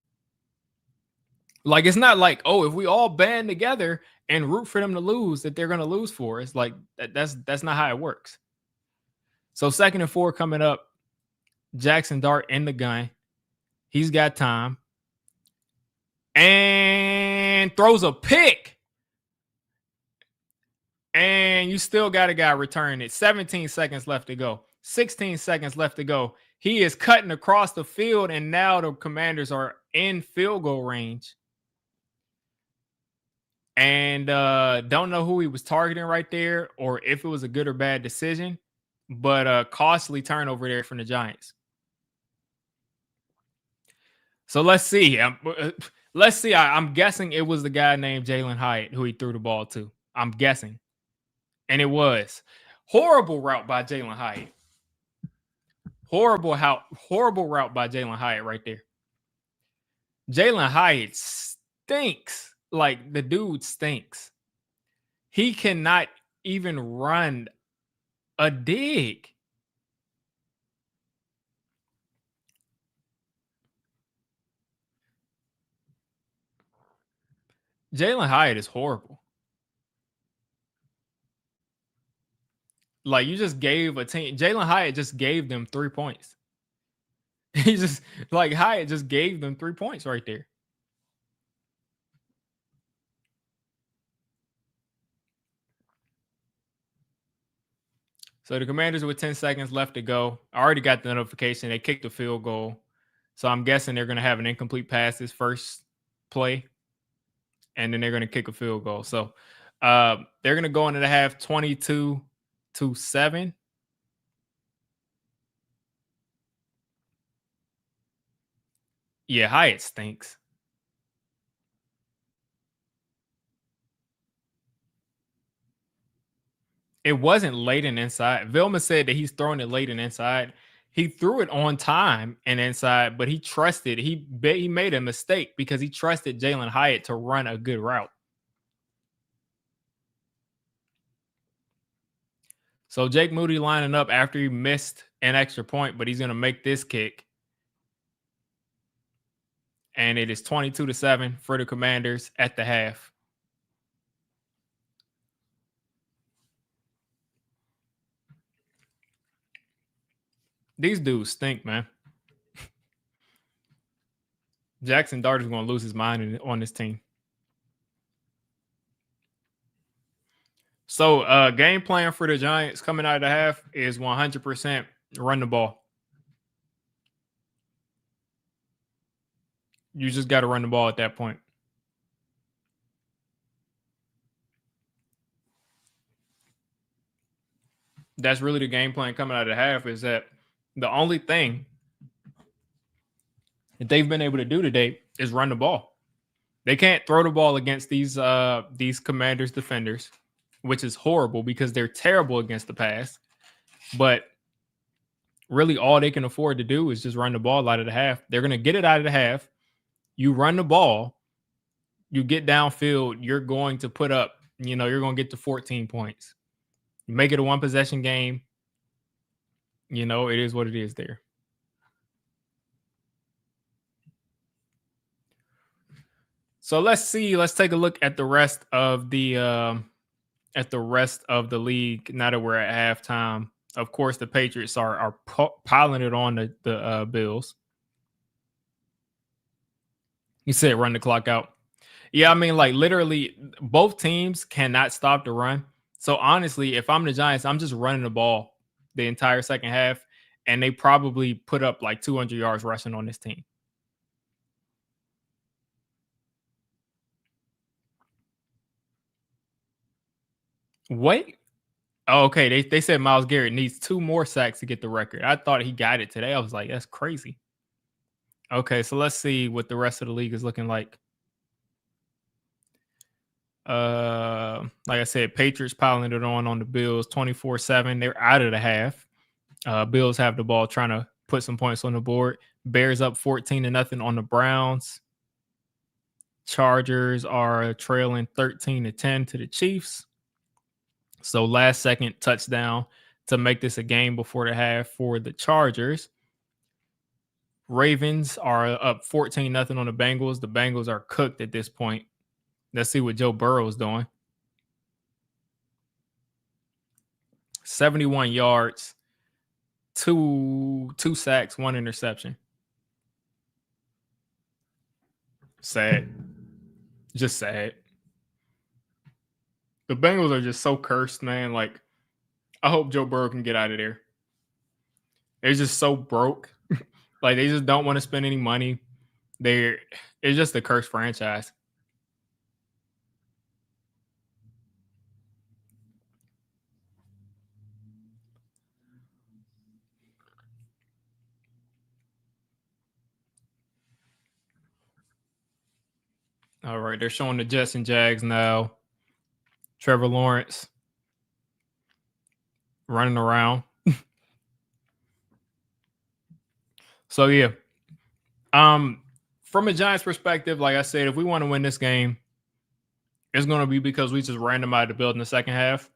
Like, it's not like, oh, if we all band together and root for them to lose, that they're going to lose for us. Like, that's not how it works. So 2nd and 4 coming up. Jackson Dart in the gun. He's got time. And throws a pick. And you still got a guy returning it. 17 seconds left to go. 16 seconds left to go. He is cutting across the field, and now the Commanders are in field goal range. And don't know who he was targeting right there or if it was a good or bad decision, but costly turnover there from the Giants. So let's see. Let's see. I'm guessing it was the guy named Jalen Hyatt who he threw the ball to. I'm guessing. And it was. Horrible route by Jalen Hyatt. Horrible route by Jalen Hyatt right there. Jalen Hyatt stinks. Like, the dude stinks. He cannot even run a dig. Jalen Hyatt is horrible. Like, you just gave a team. Jalen Hyatt just gave them 3 points. He just, like, Hyatt just gave them 3 points right there. So the Commanders with 10 seconds left to go. I already got the notification. They kicked the field goal. So I'm guessing they're going to have an incomplete pass this first play. And then they're going to kick a field goal. So they're going to go into the half 22-7. Yeah, Hyatt stinks. It wasn't late and inside. Vilma said that he's throwing it late and inside. He threw it on time and inside, but he trusted. He made a mistake because he trusted Jalen Hyatt to run a good route. So Jake Moody lining up after he missed an extra point, but he's going to make this kick. And it is 22-7 for the Commanders at the half. These dudes stink, man. Jackson Dart is going to lose his mind on this team. So game plan for the Giants coming out of the half is 100% run the ball. You just got to run the ball at that point. That's really the game plan coming out of the half, is that the only thing that they've been able to do today is run the ball. They can't throw the ball against these Commanders defenders, which is horrible because they're terrible against the pass. But really all they can afford to do is just run the ball out of the half. They're going to get it out of the half. You run the ball, you get downfield, you're going to put up, you're going to get to 14 points. You make it a one possession game. It is what it is there. So let's take a look at the rest of the league now that we're at halftime. Of course, the Patriots are piling it on the Bills. You said run the clock out. Yeah, I mean, like literally both teams cannot stop the run. So honestly, if I'm the Giants, I'm just running the ball the entire second half, and they probably put up like 200 yards rushing on this team. Wait. Oh, okay. They said Myles Garrett needs 2 more sacks to get the record. I thought he got it today. I was like, that's crazy. Okay, so let's see what the rest of the league is looking like. Like I said, Patriots piling it on the Bills 24-7. They're out of the half. Bills have the ball trying to put some points on the board. Bears up 14-0 on the Browns. Chargers are trailing 13-10 to the Chiefs. So last second touchdown to make this a game before the half for the Chargers. Ravens are up 14-0 on the Bengals. The Bengals are cooked at this point. Let's see what Joe Burrow is doing. 71 yards, two sacks, 1 interception. Sad. Just sad. The Bengals are just so cursed, man. Like, I hope Joe Burrow can get out of there. They're just so broke. Like, they just don't want to spend any money. It's just a cursed franchise. All right, they're showing the Jets and Jags now. Trevor Lawrence running around. So yeah, from a Giants perspective, like I said, if we want to win this game, it's going to be because we just randomized the build in the second half.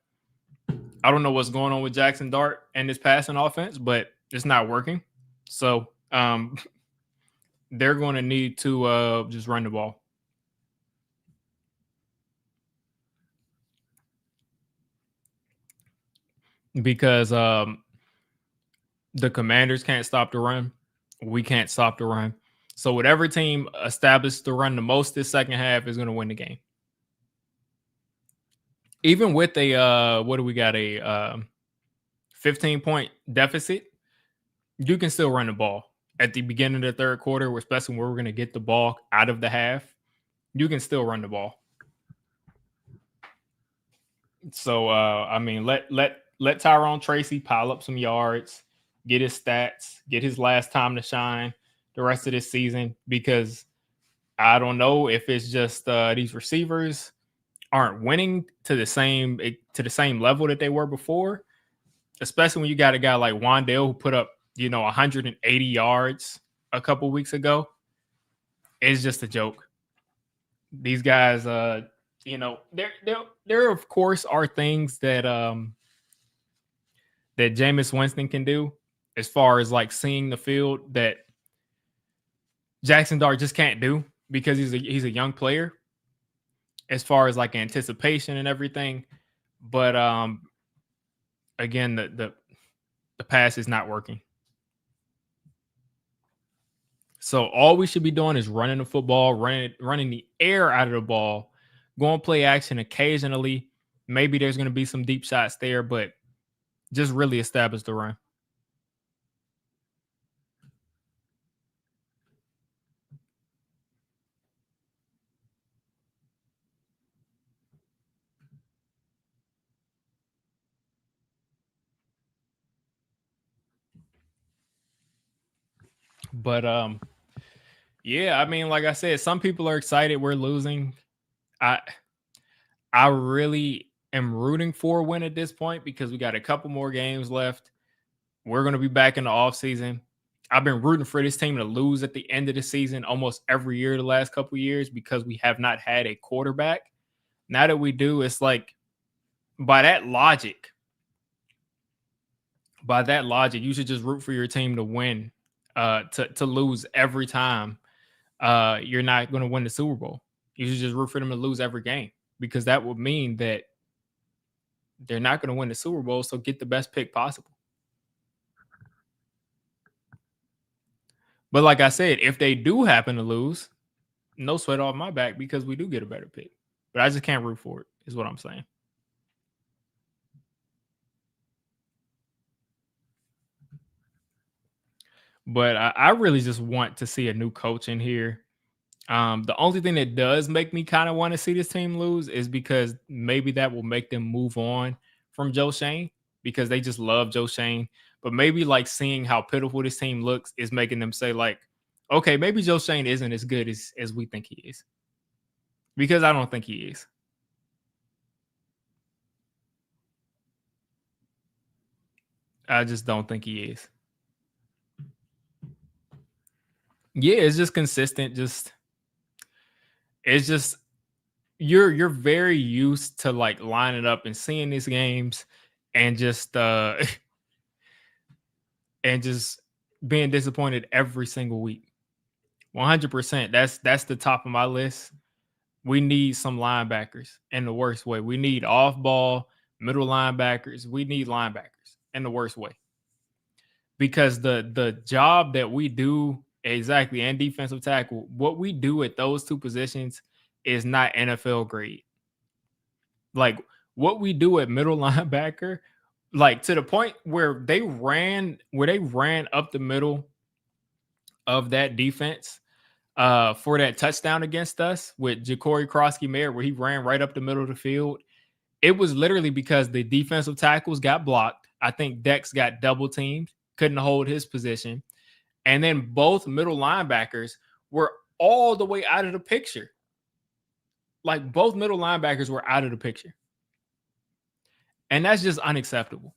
I don't know what's going on with Jackson Dart and his passing offense, but it's not working. So they're going to need to just run the ball. Because the Commanders can't stop the run. We can't stop the run. So whatever team establishes the run the most this second half is going to win the game. Even with a what do we got, a 15-point deficit, you can still run the ball at the beginning of the third quarter, especially where we're going to get the ball out of the half. You can still run the ball. So I mean, let Tyrone Tracy pile up some yards, get his stats, get his last time to shine the rest of this season, because I don't know if it's just these receivers aren't winning to the same level that they were before, especially when you got a guy like Wan'Dale who put up 180 yards a couple weeks ago. It's just a joke. These guys, there of course are things that that Jameis Winston can do as far as like seeing the field that Jackson Dart just can't do, because he's a young player as far as like anticipation and everything. But again, the pass is not working. So all we should be doing is running the football, running the air out of the ball, going play action occasionally. Maybe there's going to be some deep shots there, but just really establish the run. But yeah, I mean, like I said, some people are excited we're losing. I really am rooting for a win at this point, because we got a couple more games left. We're going to be back in the offseason. I've been rooting for this team to lose at the end of the season almost every year the last couple of years, because we have not had a quarterback. Now that we do, it's like, by that logic, you should just root for your team to win, to lose every time you're not going to win the Super Bowl. You should just root for them to lose every game, because that would mean that they're not going to win the Super Bowl. So get the best pick possible. But like I said, if they do happen to lose, no sweat off my back, because we do get a better pick. But I just can't root for it, is what I'm saying. But I really just want to see a new coach in here. The only thing that does make me kind of want to see this team lose is because maybe that will make them move on from Joe Schoen, because they just love Joe Schoen. But maybe like seeing how pitiful this team looks is making them say like, okay, maybe Joe Schoen isn't as good as we think he is. Because I don't think he is. I just don't think he is. Yeah, it's just consistent. It's just you're very used to like lining up and seeing these games and just and just being disappointed every single week. 100%. That's the top of my list. We need some linebackers in the worst way. We need off ball, middle linebackers. We need linebackers in the worst way. Because the job that we do, exactly, and defensive tackle, what we do at those two positions is not NFL grade. Like what we do at middle linebacker, like to the point where they ran up the middle of that defense for that touchdown against us with Ja'Cory Krosky-Mayer, where he ran right up the middle of the field. It was literally because the defensive tackles got blocked. I think Dex got double teamed, couldn't hold his position. And then both middle linebackers were all the way out of the picture. Like both middle linebackers were out of the picture. And that's just unacceptable.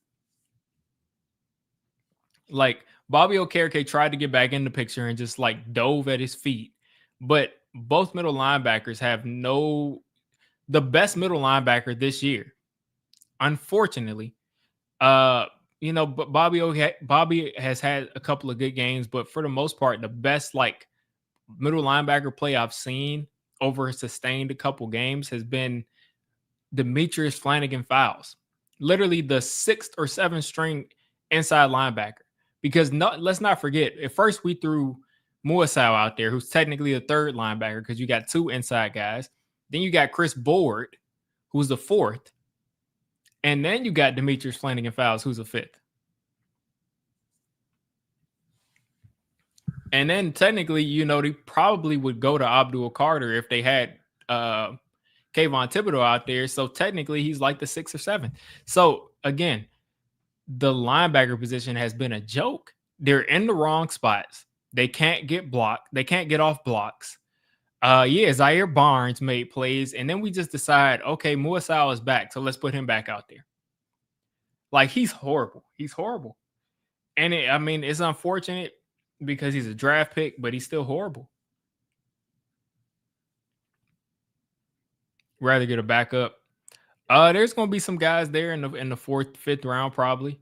Like Bobby Okereke tried to get back in the picture and just like dove at his feet. But both middle linebackers have the best middle linebacker this year, unfortunately. But Bobby has had a couple of good games, but for the most part, the best like middle linebacker play I've seen over a sustained a couple games has been Demetrius Flannigan-Fowles, literally the 6th or 7th string inside linebacker. Because let's not forget, at first we threw Muasau out there, who's technically a 3rd linebacker, because you got 2 inside guys. Then you got Chris Board, who's the 4th. And then you got Demetrius Flannigan-Fowles, who's a 5th. And then technically, they probably would go to Abdul Carter if they had uh Kayvon Thibodeau out there. So technically, he's like the 6 or 7. So again, the linebacker position has been a joke. They're in the wrong spots. They can't get blocked. They can't get off blocks. Yeah, Zaire Barnes made plays, and then we just decide, okay, Muasau is back, so let's put him back out there. Like, he's horrible. He's horrible. And it's unfortunate because he's a draft pick, but he's still horrible. Rather get a backup. There's gonna be some guys there in the 4th, 5th round, probably.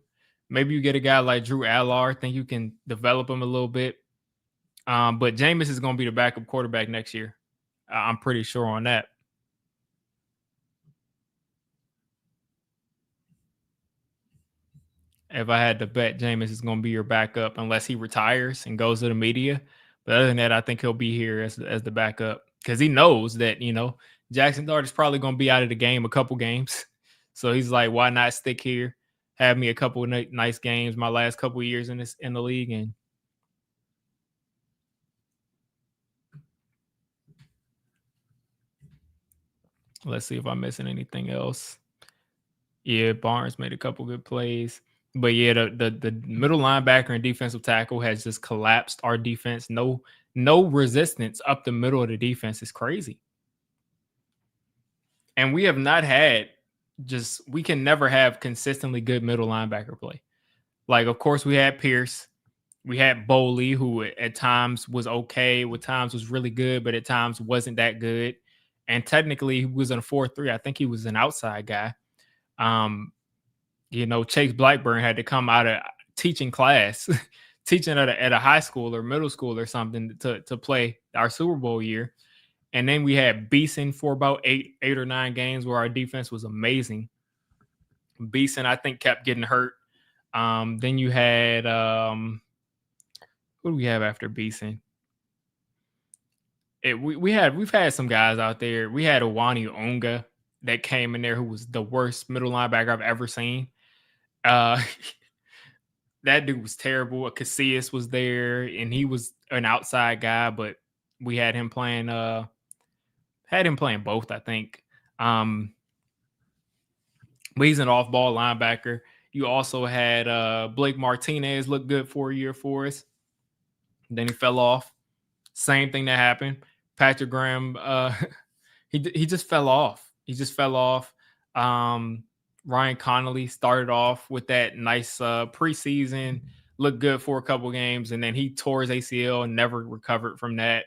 Maybe you get a guy like Drew Allard. Think you can develop him a little bit. But Jameis is gonna be the backup quarterback next year. I'm pretty sure on that. If I had to bet, Jameis is going to be your backup unless he retires and goes to the media. But other than that, I think he'll be here as the backup because he knows that Jackson Dart is probably going to be out of the game a couple games. So he's like, why not stick here, have me a couple of nice games my last couple of years in the league, and let's see if I'm missing anything else. Yeah, Barnes made a couple good plays. But yeah, the middle linebacker and defensive tackle has just collapsed our defense. No resistance up the middle of the defense is crazy. And we have not had we can never have consistently good middle linebacker play. Like, of course, we had Pierce. We had Boley, who at times was okay, with times was really good, but at times wasn't that good. And technically, he was in a 4-3. I think he was an outside guy. Chase Blackburn had to come out of teaching class, teaching at a high school or middle school or something to play our Super Bowl year. And then we had Beeson for about eight or 9 games where our defense was amazing. Beeson, I think, kept getting hurt. Then you had who do we have after Beeson? We've had some guys out there. We had Awani Onga that came in there who was the worst middle linebacker I've ever seen. That dude was terrible. Casillas was there, and he was an outside guy, but we had him playing both, I think. But he's an off-ball linebacker. You also had Blake Martinez look good for a year for us. Then he fell off. Same thing that happened. Patrick Graham, he just fell off. He just fell off. Ryan Connolly started off with that nice preseason, looked good for a couple games, and then he tore his ACL and never recovered from that.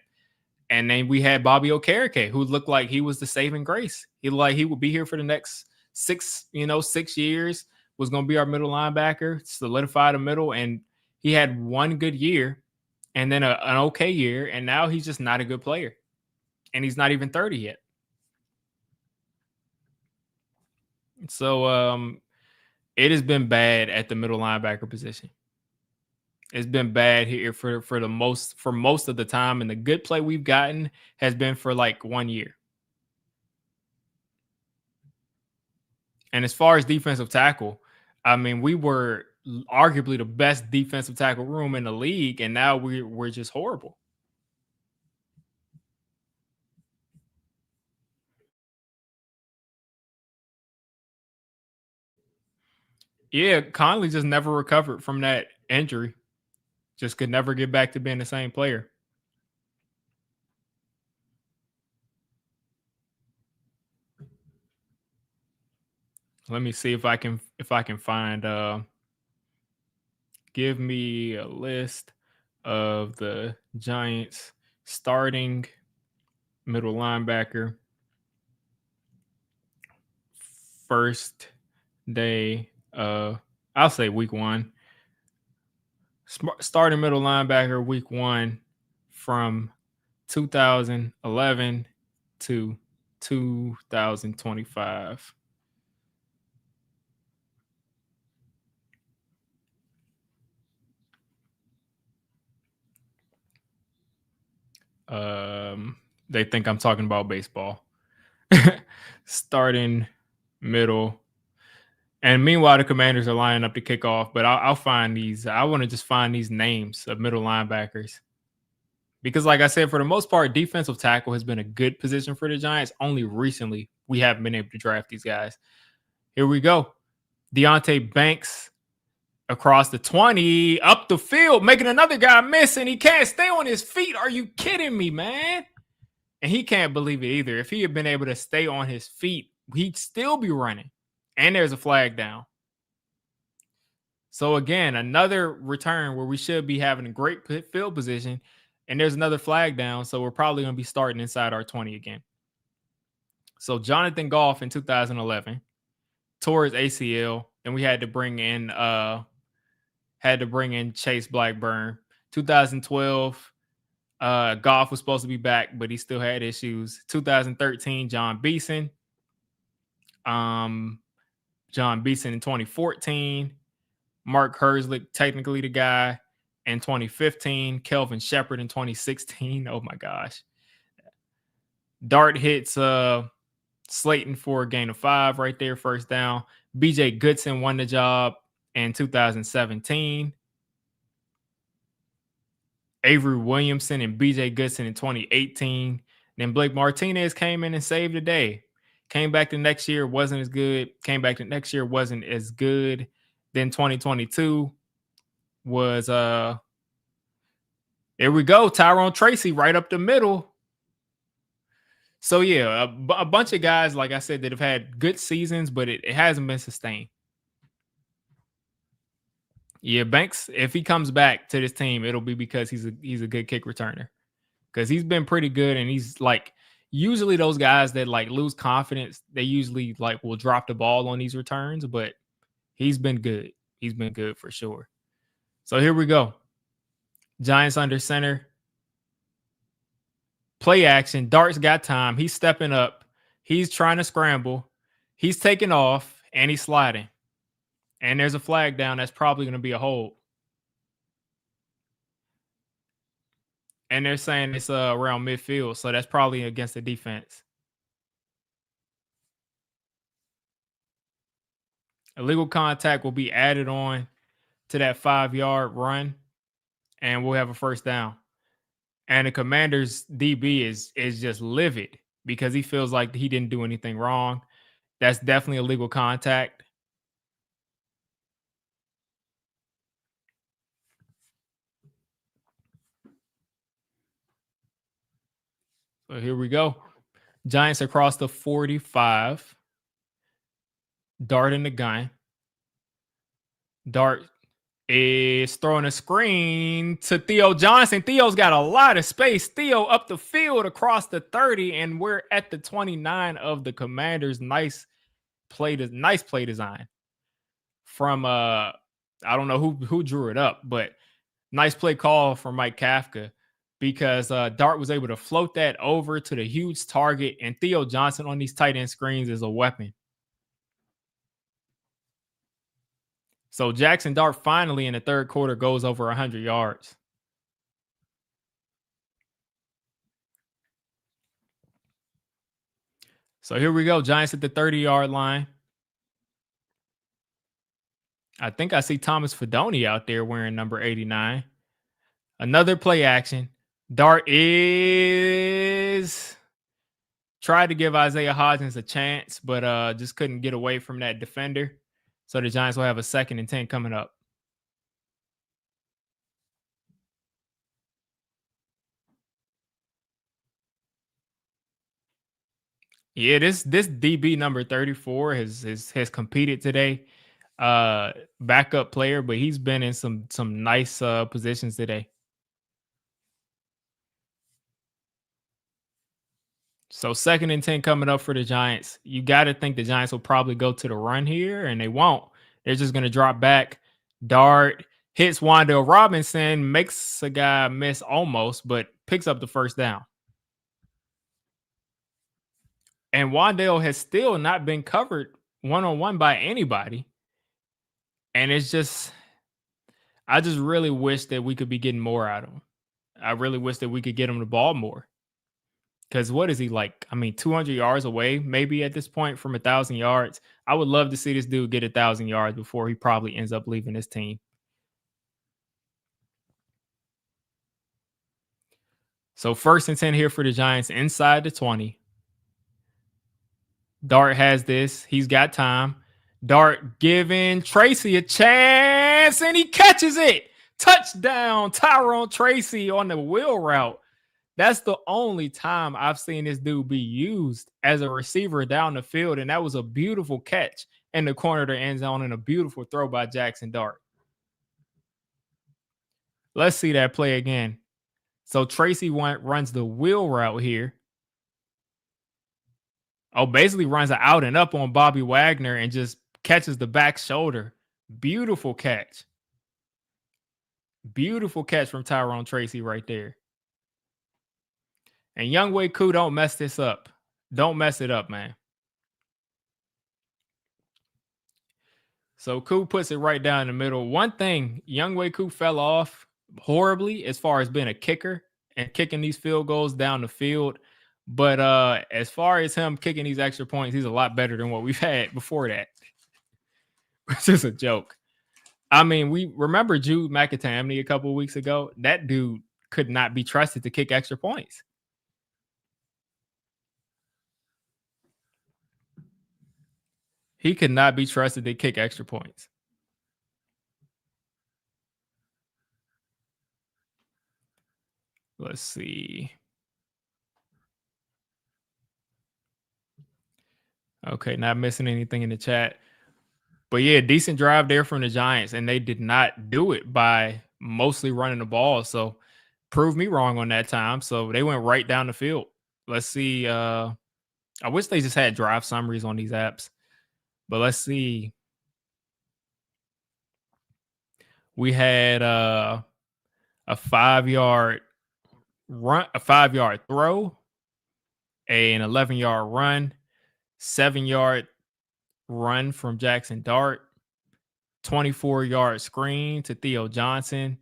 And then we had Bobby Okereke, who looked like he was the saving grace. He looked like he would be here for the next 6 years, was going to be our middle linebacker, solidify the middle, and he had one good year and then an okay year, and now he's just not a good player. And he's not even 30 yet. So it has been bad at the middle linebacker position. It's been bad here for most of the time, and the good play we've gotten has been for like 1 year. And as far as defensive tackle, I mean, we were arguably the best defensive tackle room in the league, and now we're just horrible. Yeah, Conley just never recovered from that injury. Just could never get back to being the same player. Let me see if I can find give me a list of the Giants starting middle linebacker first day I'll say week 1. Starting middle linebacker week 1 from 2011 to 2025. They think I'm talking about baseball. Starting middle. And meanwhile, the Commanders are lining up to kick off. But I'll find these. I want to just find these names of middle linebackers. Because, like I said, for the most part, defensive tackle has been a good position for the Giants. Only recently we haven't been able to draft these guys. Here we go. Deonte Banks across the 20, up the field, making another guy miss, and he can't stay on his feet. Are you kidding me, man? And he can't believe it either. If he had been able to stay on his feet, he'd still be running. And there's a flag down. So again, another return where we should be having a great field position, and there's another flag down. So we're probably going to be starting inside our 20 again. So Jonathan Goff in 2011 tore his ACL, and we had to bring in Chase Blackburn. 2012, Goff was supposed to be back, but he still had issues. 2013, John Beeson. John Beeson in 2014. Mark Herzlich, technically the guy, in 2015. Kelvin Shepard in 2016. Oh my gosh. Dart hits Slayton for a gain of 5 right there, first down. BJ Goodson won the job in 2017. Avery Williamson and BJ Goodson in 2018. Then Blake Martinez came in and saved the day. Came back the next year, wasn't as good. Came back the next year, wasn't as good. Then 2022 was there we go, Tyrone Tracy right up the middle. So yeah, a bunch of guys, like I said, that have had good seasons, but it hasn't been sustained. Yeah, Banks, if he comes back to this team, it'll be because he's a good kick returner. Because he's been pretty good, and he's like, usually those guys that like lose confidence, they usually like will drop the ball on these returns, but he's been good. He's been good for sure. So here we go. Giants under center. Play action. Dart's got time. He's stepping up. He's trying to scramble. He's taking off, and he's sliding. And there's a flag down. That's probably going to be a hold. And they're saying it's around midfield, so that's probably against the defense. Illegal contact will be added on to that 5-yard run, and we'll have a first down. And the Commanders DB is just livid because he feels like he didn't do anything wrong. That's definitely illegal contact. So here we go. Giants across the 45. Dart in the gun. Dart is throwing a screen to Theo Johnson. Theo's got a lot of space. Theo up the field across the 30, and we're at the 29 of the Commanders. Nice play design from I don't know who drew it up, but nice play call from Mike Kafka, because Dart was able to float that over to the huge target, and Theo Johnson on these tight end screens is a weapon. So Jackson Dart finally in the third quarter goes over 100 yards. So here we go. Giants at the 30-yard line. I think I see Thomas Fidone out there wearing number 89. Another play action. Dart is tried to give Isaiah Hodgins a chance, but just couldn't get away from that defender. So the Giants will have a 2nd and 10 coming up. Yeah, this DB number 34 has competed today. Backup player, but he's been in some nice positions today. So 2nd and 10 coming up for the Giants. You got to think the Giants will probably go to the run here, and they won't. They're just going to drop back. Dart hits Wan'Dale Robinson, makes a guy miss almost, but picks up the first down. And Wan'Dale has still not been covered one-on-one by anybody. And it's just, I just really wish that we could be getting more out of him. I really wish that we could get him the ball more. Because what is he like? I mean, 200 yards away, maybe at this point from 1,000 yards. I would love to see this dude get 1,000 yards before he probably ends up leaving this team. So 1st and 10 here for the Giants inside the 20. Dart has this. He's got time. Dart giving Tracy a chance, and he catches it. Touchdown, Tyrone Tracy on the wheel route. That's the only time I've seen this dude be used as a receiver down the field, and that was a beautiful catch in the corner of the end zone and a beautiful throw by Jackson Dart. Let's see that play again. So Tracy runs the wheel route here. Oh, basically runs an out and up on Bobby Wagner and just catches the back shoulder. Beautiful catch. Beautiful catch from Tyrone Tracy right there. And Younghoe Koo, don't mess this up. Don't mess it up, man. So Koo puts it right down in the middle. One thing, Younghoe Koo fell off horribly as far as being a kicker and kicking these field goals down the field. But as far as him kicking these extra points, he's a lot better than what we've had before that. Which is a joke. I mean, we remember Jude McAtamney a couple of weeks ago. That dude could not be trusted to kick extra points. He could not be trusted to kick extra points. Let's see. Okay, not missing anything in the chat. But yeah, decent drive there from the Giants, and they did not do it by mostly running the ball. So prove me wrong on that time. So they went right down the field. Let's see. I wish they just had drive summaries on these apps. But let's see. We had a 5-yard run, a 5-yard throw, an 11-yard run, 7-yard run from Jackson Dart, 24-yard screen to Theo Johnson,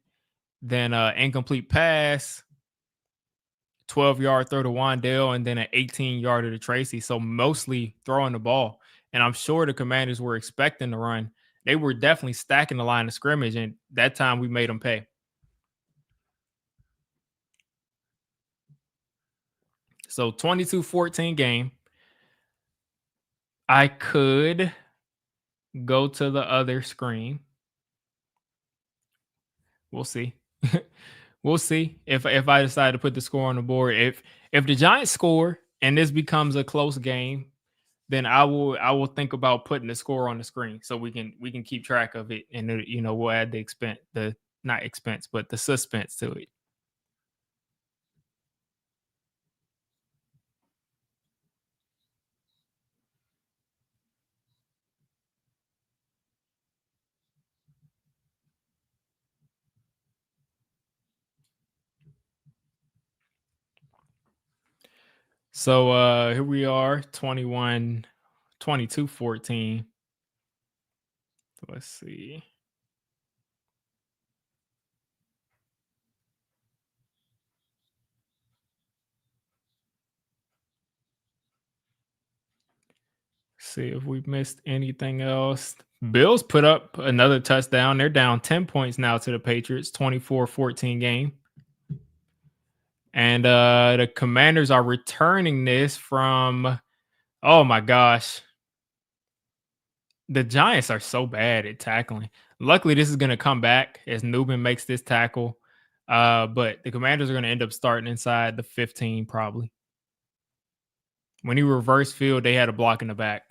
then incomplete pass, 12-yard throw to Wandale, and then an 18-yarder to Tracy. So mostly throwing the ball. And I'm sure the Commanders were expecting the run. They were definitely stacking the line of scrimmage, and that time we made them pay. So 22-14 game. I could go to the other screen. We'll see. We'll see if I decide to put the score on the board. If the Giants score and this becomes a close game, then I will think about putting the score on the screen so we can keep track of it, and we'll add the not expense but the suspense to it. So here we are, 22-14. Let's see. See if we've missed anything else. Bills put up another touchdown. They're down 10 points now to the Patriots, 24-14 game. And the Commanders are returning this from, oh my gosh. The Giants are so bad at tackling. Luckily, this is going to come back as Newman makes this tackle. But the Commanders are going to end up starting inside the 15 probably. When he reversed field, they had a block in the back.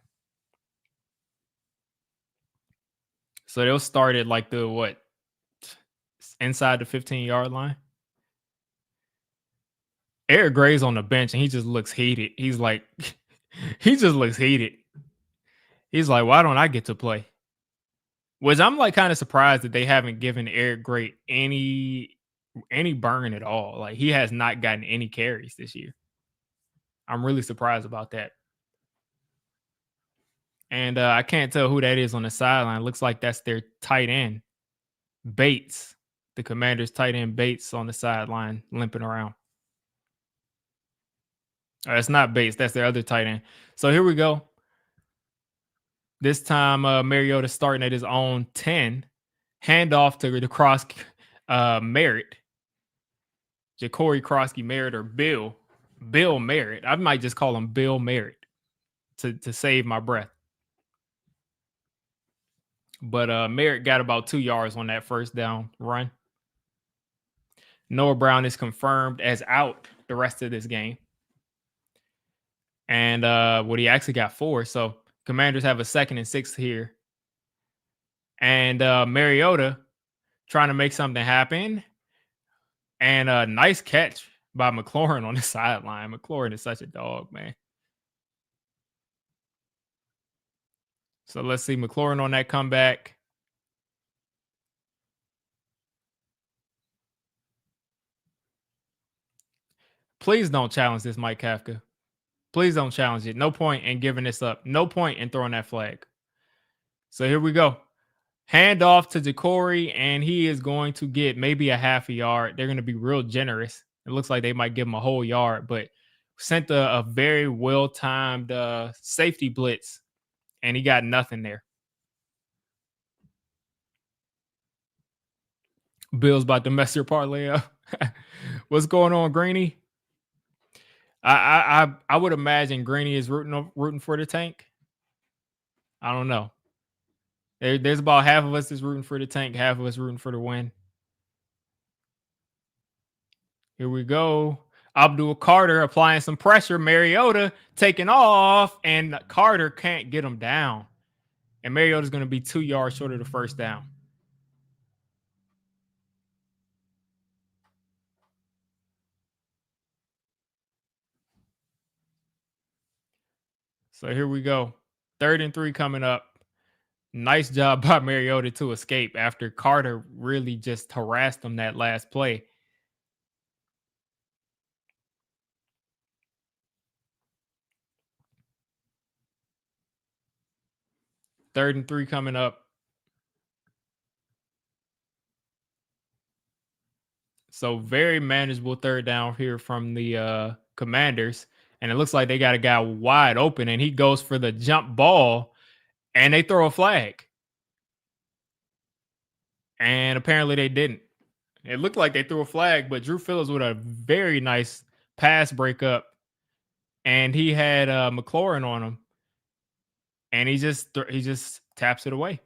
So they'll start at like inside the 15-yard line. Eric Gray's on the bench and he just looks heated. He's like, he just looks heated. He's like, why don't I get to play? Which I'm like kind of surprised that they haven't given Eric Gray any burn at all. Like he has not gotten any carries this year. I'm really surprised about that. And I can't tell who that is on the sideline. Looks like that's their tight end, Bates. The Commanders' tight end Bates on the sideline limping around. It's not Bates. That's their other tight end. So here we go. This time, Mariota starting at his own 10. Handoff to the cross Merritt. Ja'Cory Krosky Merritt or Bill Merritt. I might just call him Bill Merritt to save my breath. But Merritt got about 2 yards on that first down run. Noah Brown is confirmed as out the rest of this game. And he actually got 4. So Commanders have a 2nd and 6 here. And Mariota trying to make something happen. And a nice catch by McLaurin on the sideline. McLaurin is such a dog, man. So let's see McLaurin on that comeback. Please don't challenge this, Mike Kafka. Please don't challenge it. No point in giving this up. No point in throwing that flag. So here we go. Hand off to Ja'Cory, and he is going to get maybe a half a yard. They're going to be real generous. It looks like they might give him a whole yard, but sent a very well-timed safety blitz, and he got nothing there. Bill's about to mess your parlay up. What's going on, Greeny? I would imagine Greeny is rooting for the tank. I don't know. There's about half of us is rooting for the tank, half of us rooting for the win. Here we go. Abdul Carter applying some pressure. Mariota taking off, and Carter can't get him down. And Mariota's going to be 2 yards short of the first down. So here we go. 3rd and 3 coming up. Nice job by Mariota to escape after Carter really just harassed him that last play. Third and 3 coming up. So very manageable third down here from the Commanders. And it looks like they got a guy wide open, and he goes for the jump ball, and they throw a flag. And apparently they didn't. It looked like they threw a flag, but Drew Phillips with a very nice pass breakup, and he had McLaurin on him, and he just taps it away.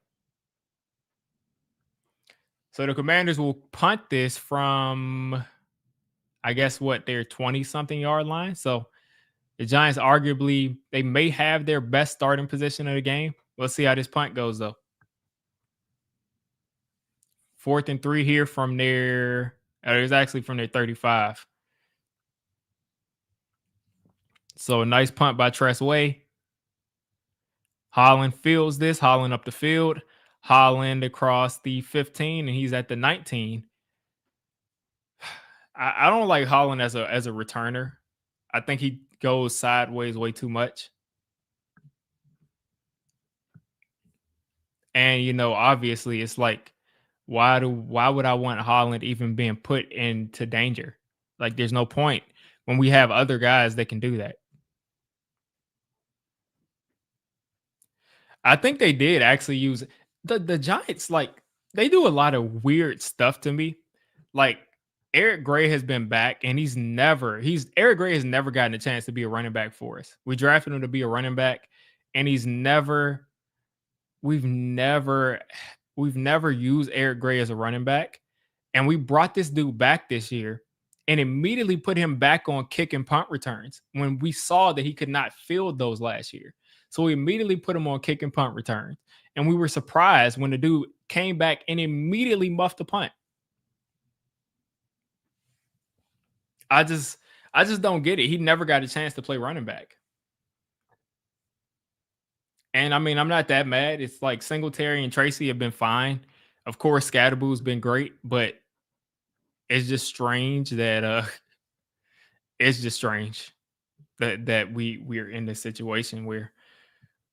So the Commanders will punt this from, I guess, their 20-something yard line. So the Giants arguably, they may have their best starting position of the game. Let's see how this punt goes, though. 4th and 3 here from their, it's actually from their 35. So a nice punt by Tress Way. Holland fields this. Holland up the field. Holland across the 15, and he's at the 19. I don't like Holland as a returner. I think he goes sideways way too much. And obviously it's like, why would I want Holland even being put into danger? Like, there's no point when we have other guys that can do that. I think they did actually use the Giants. Like, they do a lot of weird stuff to me. Like, Eric Gray has been back, and Eric Gray has never gotten a chance to be a running back for us. We drafted him to be a running back, and we've never used Eric Gray as a running back. And we brought this dude back this year and immediately put him back on kick and punt returns when we saw that he could not field those last year. So we immediately put him on kick and punt returns. And we were surprised when the dude came back and immediately muffed the punt. I just don't get it. He never got a chance to play running back. And I mean, I'm not that mad. It's like Singletary and Tracy have been fine. Of course, Scatterboo's been great, but it's just strange that we're in this situation where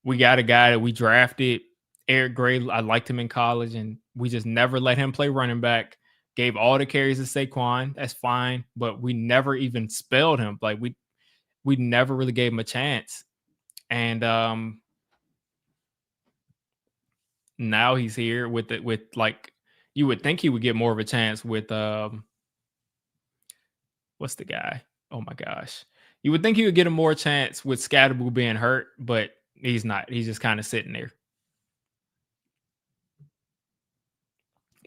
we got a guy that we drafted, Eric Gray. I liked him in college, and we just never let him play running back. Gave all the carries to Saquon. That's fine, but we never even spelled him. Like, we never really gave him a chance. And now he's here with like, you would think he would get more of a chance with What's the guy? Oh my gosh. You would think he would get a more chance with Scatterboo being hurt, but he's not. He's just kind of sitting there.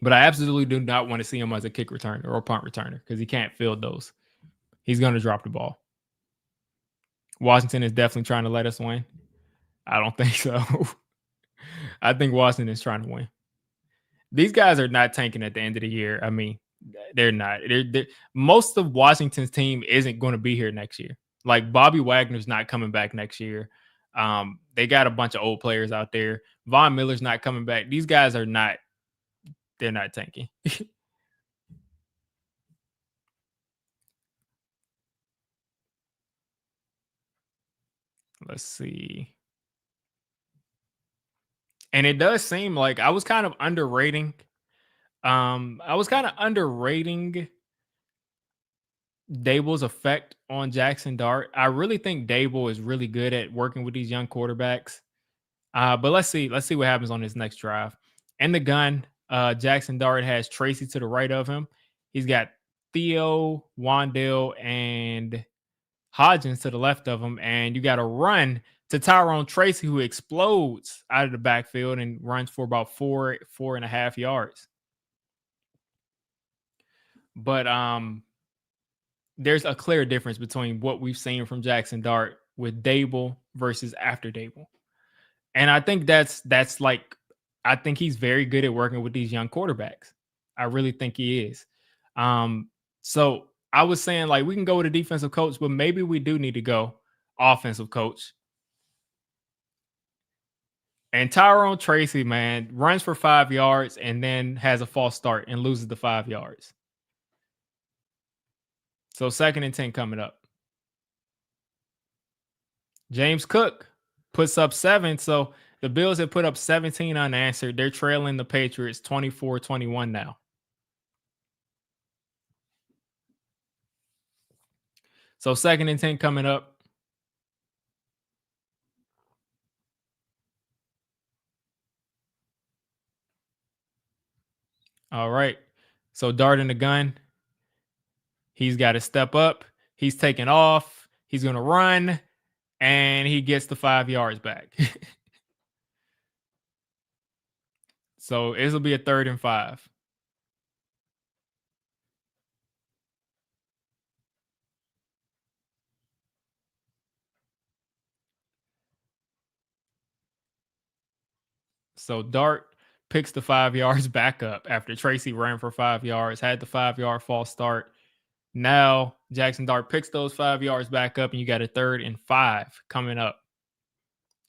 But I absolutely do not want to see him as a kick returner or punt returner because he can't field those. He's going to drop the ball. Washington is definitely trying to let us win. I don't think so. I think Washington is trying to win. These guys are not tanking at the end of the year. I mean, they're not. Most of Washington's team isn't going to be here next year. Like Bobby Wagner's not coming back next year. They got a bunch of old players out there. Von Miller's not coming back. These guys are not. They're not tanking. Let's see. And it does seem like I was kind of underrating. I was kind of underrating Dable's effect on Jackson Dart. I really think Dable is really good at working with these young quarterbacks. But let's see. Let's see what happens on this next drive. In the gun, Jackson Dart has Tracy to the right of him. He's got Theo, Wandale, and Hodgins to the left of him. And you got to run to Tyrone Tracy, who explodes out of the backfield and runs for about 4.5 yards. But there's a clear difference between what we've seen from Jackson Dart with Dable versus after Dable. And I think that's like, I think he's very good at working with these young quarterbacks. I really think he is. So I was saying, like, we can go with a defensive coach, but maybe we do need to go offensive coach. And Tyrone Tracy, man, runs for 5 yards and then has a false start and loses the 5 yards. So 2nd and 10 coming up. James Cook puts up 7. So the Bills have put up 17 unanswered. They're trailing the Patriots 24-21 now. So 2nd and 10 coming up. All right. So Dart in the gun. He's got to step up. He's taking off. He's going to run. And he gets the 5 yards back. So this will be a 3rd and 5. So Dart picks the 5 yards back up after Tracy ran for 5 yards, had the 5-yard false start. Now Jackson Dart picks those 5 yards back up, and you got a 3rd and 5 coming up.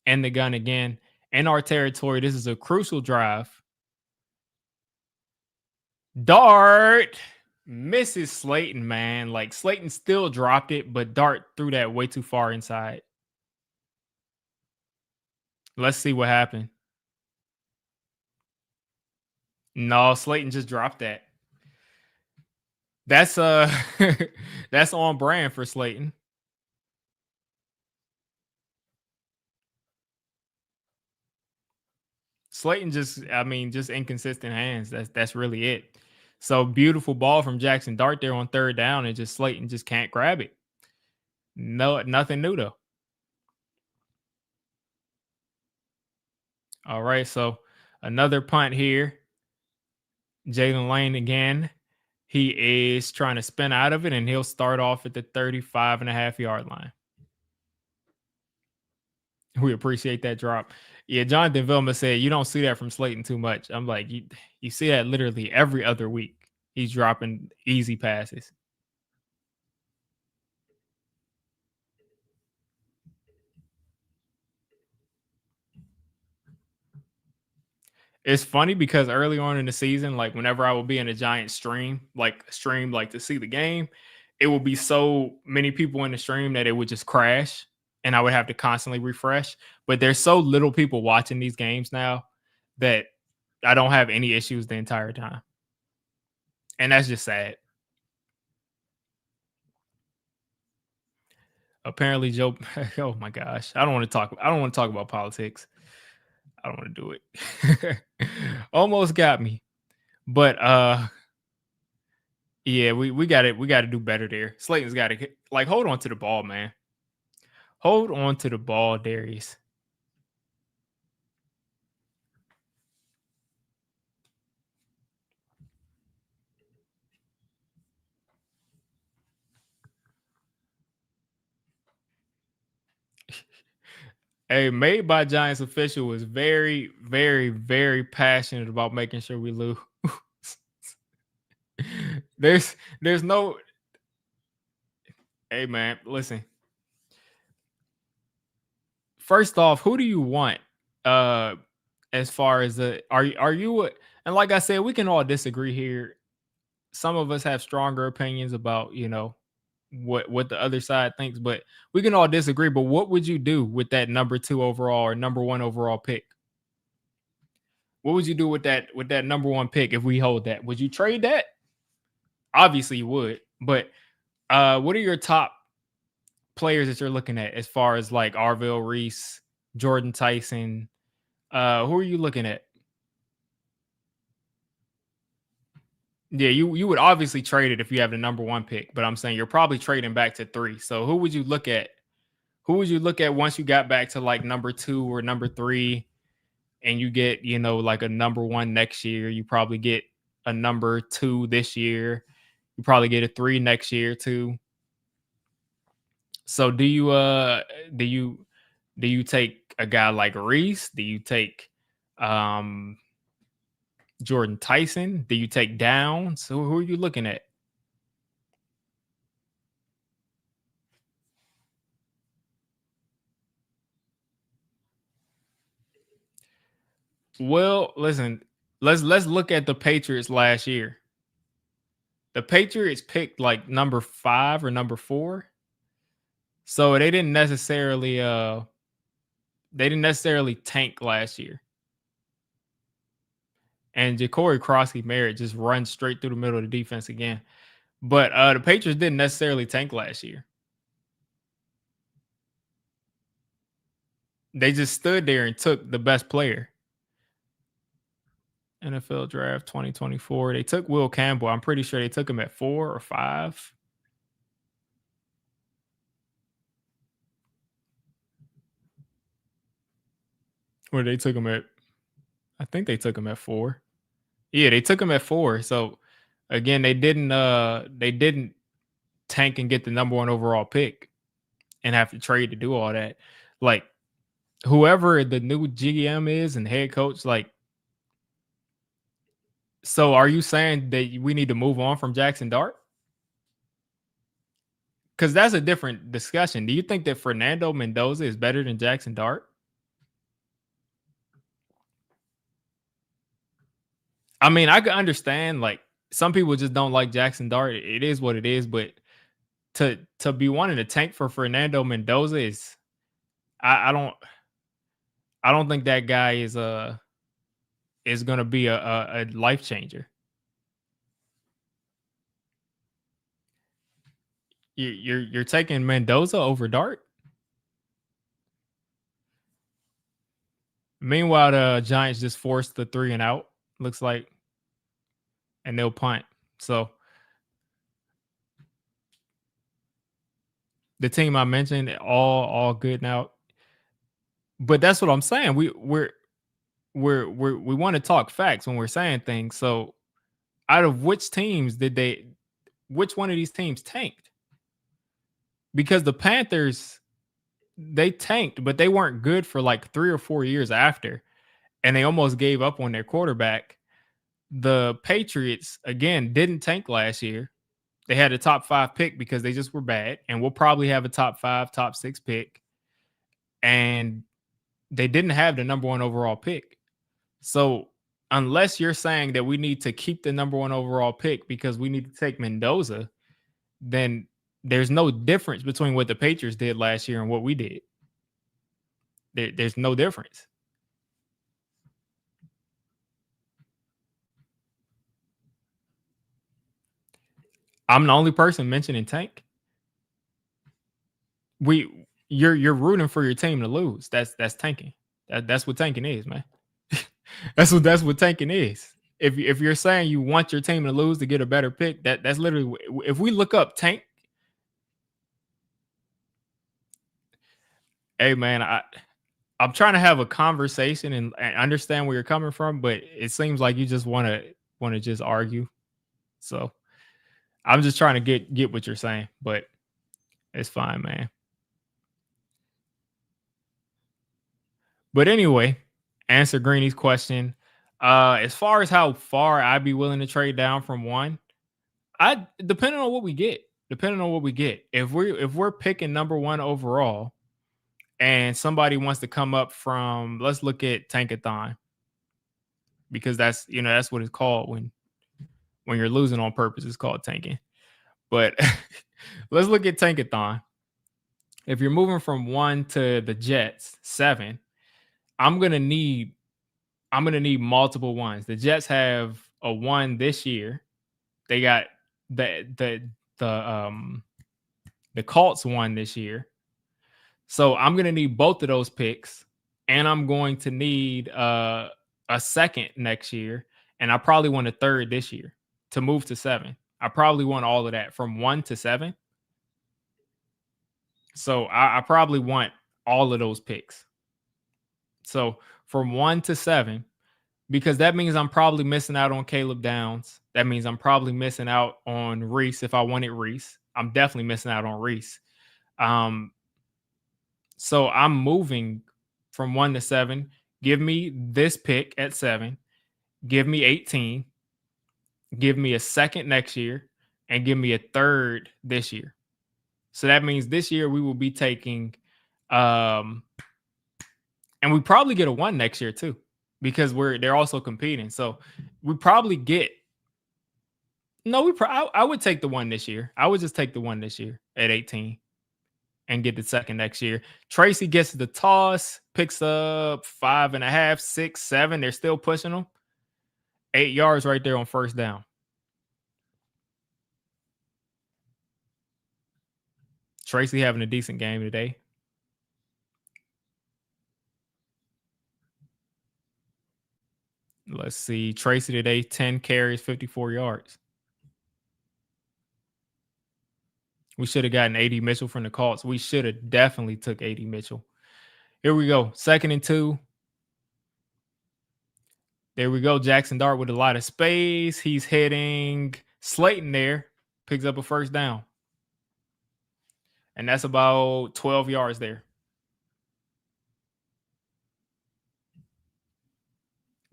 And the gun again in our territory. This is a crucial drive. Dart misses Slayton, man. Like, Slayton still dropped it, but Dart threw that way too far inside. Let's see what happened. No, Slayton just dropped that. That's that's on brand for Slayton. Slayton just inconsistent hands. That's really it. So beautiful ball from Jackson Dart there on 3rd down, and just Slayton just can't grab it. No, nothing new though. All right, so another punt here. Jalen Lane again. He is trying to spin out of it, and he'll start off at the 35.5-yard line. We appreciate that drop. Yeah, Jonathan Vilma said you don't see that from Slayton too much. I'm like, you see that literally every other week. He's dropping easy passes. It's funny because early on in the season, like whenever I would be in a giant stream like to see the game, it would be so many people in the stream that it would just crash and I would have to constantly refresh. But there's so little people watching these games now that I don't have any issues the entire time. And that's just sad. Apparently, Joe. Oh my gosh, I don't want to talk about politics. I don't want to do it. Almost got me, but Yeah, we got it. We got to do better there. Slayton's got to like hold on to the ball, man. Hold on to the ball, Darius. Hey, made by Giants official was very, very, very passionate about making sure we lose. there's no. Hey man, listen. First off, who do you want? Uh, as far as the are you and like I said, we can all disagree here. Some of us have stronger opinions about what the other side thinks, but we can all disagree. But what would you do with that number 2 overall or number 1 overall pick? What would you do with that number 1 pick if we hold that? Would you trade that? Obviously you would. But what are your top players that you're looking at as far as like Arville Reese, Jordan Tyson? Who are you looking at? Yeah, you would obviously trade it if you have the number 1 pick, but I'm saying you're probably trading back to 3. So who would you look at? Who would you look at once you got back to like number 2 or number 3 and you get, like a number 1 next year, you probably get a number 2 this year. You probably get a 3 next year too. So do you do you take a guy like Reese? Do you take um Jordan Tyson? Do you take Downs? Who are you looking at? Well, listen, let's look at the Patriots last year. The Patriots picked like number 5 or number 4. So they didn't necessarily tank last year. And Ja'Cory Crosby Merritt just runs straight through the middle of the defense again. But the Patriots didn't necessarily tank last year. They just stood there and took the best player. NFL draft 2024. They took Will Campbell. I'm pretty sure they took him at 4 or 5. Or they took him at I think they took him at 4. Yeah, they took him at 4. So again, they didn't tank and get the number 1 overall pick and have to trade to do all that. Like whoever the new GM is and head coach, like, so are you saying that we need to move on from Jackson Dart? Because that's a different discussion. Do you think that Fernando Mendoza is better than Jackson Dart? I mean, I can understand like some people just don't like Jackson Dart. It is what it is, but to be wanting to tank for Fernando Mendoza is I, I don't I don't think that guy is gonna be a life changer. You're taking Mendoza over Dart. Meanwhile, the Giants just forced the 3 and out. Looks like, and they'll punt. So the team I mentioned, all good now. But that's what I'm saying. We want to talk facts when we're saying things. So out of which teams which one of these teams tanked? Because the Panthers, they tanked, but they weren't good for like 3 or 4 years after, and they almost gave up on their quarterback. The Patriots again didn't tank last year. They had a top 5 pick because they just were bad, and we'll probably have a top 5, top 6 pick. And they didn't have the number 1 overall pick. So unless you're saying that we need to keep the number 1 overall pick because we need to take Mendoza, then there's no difference between what the Patriots did last year and what we did. There's no difference. I'm the only person mentioning tank. You're rooting for your team to lose. That's tanking. That's what tanking is, man. That's what tanking is. if you're saying you want your team to lose to get a better pick, that's literally if we look up tank. Hey man, I'm trying to have a conversation and understand where you're coming from, but it seems like you just want to just argue. So I'm just trying to get what you're saying, but it's fine, man. But anyway, answer Greeny's question. As far as how far I'd be willing to trade down from one, I depending on what we get. Depending on what we get. If we're picking number one overall and somebody wants to come up from, let's look at Tankathon, because that's that's what it's called when you're losing on purpose. It's called tanking. But let's look at Tankathon. If you're moving from one to the Jets, 7, I'm gonna need multiple ones. The Jets have a one this year. They got the the Colts won this year. So I'm gonna need both of those picks, and I'm going to need a second next year, and I probably want a third this year to move to 7. I probably want all of that from 1 to 7. So I probably want all of those picks. So from 1 to 7, because that means I'm probably missing out on Caleb Downs. That means I'm probably missing out on Reese if I wanted Reese. I'm definitely missing out on Reese. Um, so I'm moving from 1 to 7. Give me this pick at 7. Give me 18. Give me a second next year, and give me a third this year. So that means this year we will be taking, um, and we probably get a 1 next year too, because they're also competing. So we probably get no. I would take the 1 this year. I would just take the 1 this year at 18 and get the second next year. Tracy gets the toss, picks up 5.5, 6, 7. They're still pushing them. 8 yards right there on first down. Tracy having a decent game today. Let's see. Tracy today, 10 carries, 54 yards. We should have gotten AD Mitchell from the Colts. We should have definitely took AD Mitchell. Here we go. 2nd and 2. There we go. Jackson Dart with a lot of space. He's hitting Slayton there. Picks up a first down. And that's about 12 yards there.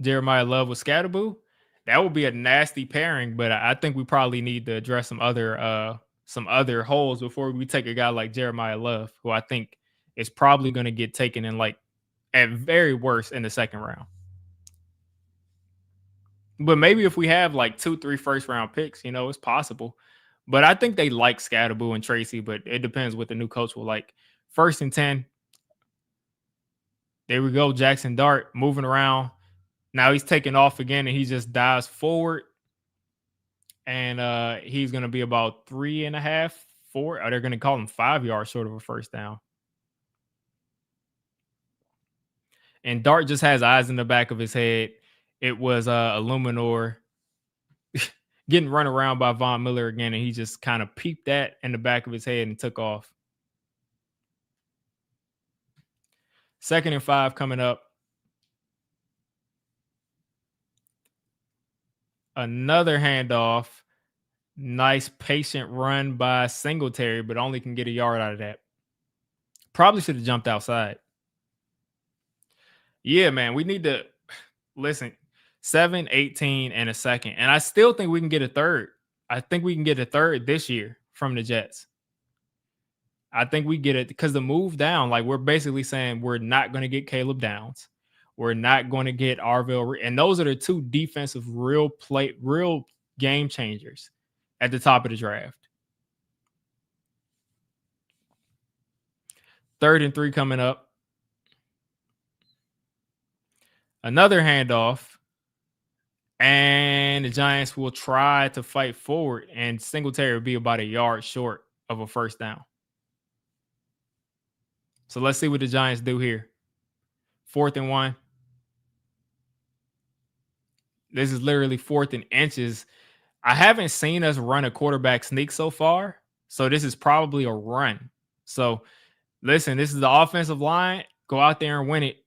Jeremiah Love with Scatterboo. That would be a nasty pairing, but I think we probably need to address some other holes before we take a guy like Jeremiah Love, who I think is probably going to get taken in, like, at very worst, in the second round. But maybe if we have like 2, 3 first round picks, it's possible. But I think they like Scatterboo and Tracy, but it depends what the new coach will like. 1st and 10. There we go. Jackson Dart moving around. Now he's taking off again, and he just dives forward. And he's going to be about 3.5, 4. Or they're going to call him 5 yards short of a first down. And Dart just has eyes in the back of his head. It was Illuminor getting run around by Von Miller again, and he just kind of peeped that in the back of his head and took off. 2nd and 5 coming up. Another handoff. Nice patient run by Singletary, but only can get a yard out of that. Probably should have jumped outside. Yeah, man, we need to listen. 7, 18, and a second. And I still think we can get a third. I think we can get a third this year from the Jets. I think we get it because the move down, like, we're basically saying we're not going to get Caleb Downs. We're not going to get Arvell. And those are the 2 defensive real game changers at the top of the draft. 3rd and 3 coming up. Another handoff. And the Giants will try to fight forward, and Singletary will be about a yard short of a first down. So let's see what the Giants do here. 4th and 1. This is literally 4th and inches. I haven't seen us run a quarterback sneak so far. So this is probably a run. So listen, this is the offensive line. Go out there and win it.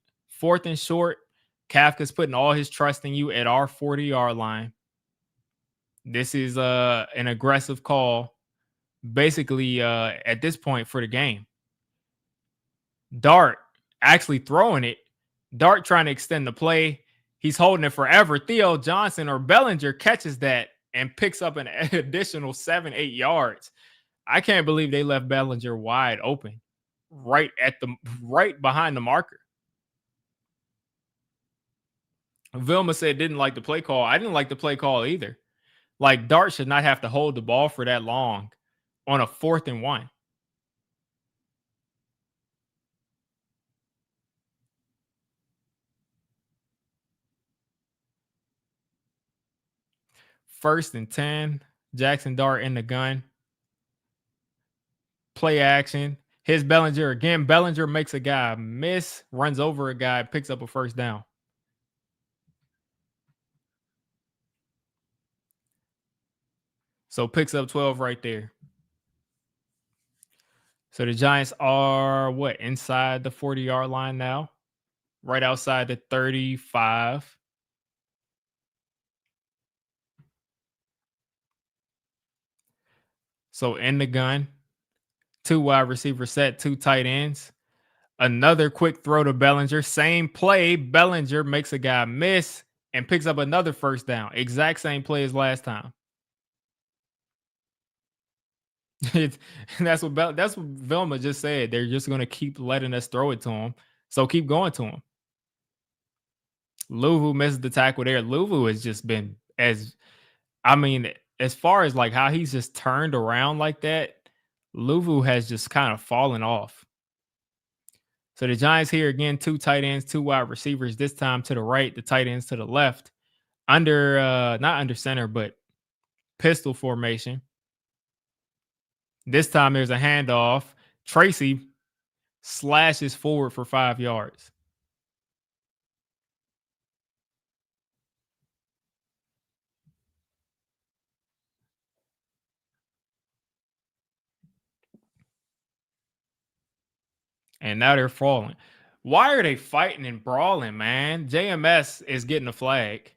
4th and short. Kafka's putting all his trust in you at our 40-yard line. This is an aggressive call, basically at this point for the game. Dart actually throwing it. Dart trying to extend the play. He's holding it forever. Theo Johnson or Bellinger catches that and picks up an additional 7-8 yards. I can't believe they left Bellinger wide open, right behind the marker. Vilma said didn't like the play call. I didn't like the play call either. Like Dart should not have to hold the ball for that long on a 4th and 1. First and 10. Jackson Dart in the gun. Play action. Here's Bellinger again. Bellinger makes a guy miss, runs over a guy, picks up a first down. So picks up 12 right there. So the Giants are what? Inside the 40-yard line now? Right outside the 35. So in the gun, 2 wide receiver set, 2 tight ends. Another quick throw to Bellinger. Same play. Bellinger makes a guy miss and picks up another first down. Exact same play as last time. That's what Velma just said. They're just going to keep letting us throw it to him. So keep going to him. Luvu misses the tackle there. Luvu has just been as far as like how he's just turned around like that, Luvu has just kind of fallen off. So the Giants here again, 2 tight ends, 2 wide receivers, this time to the right, the tight ends to the left. Not under center, but pistol formation. This time there's a handoff. Tracy slashes forward for 5 yards. And now they're falling. Why are they fighting and brawling, man? JMS is getting a flag.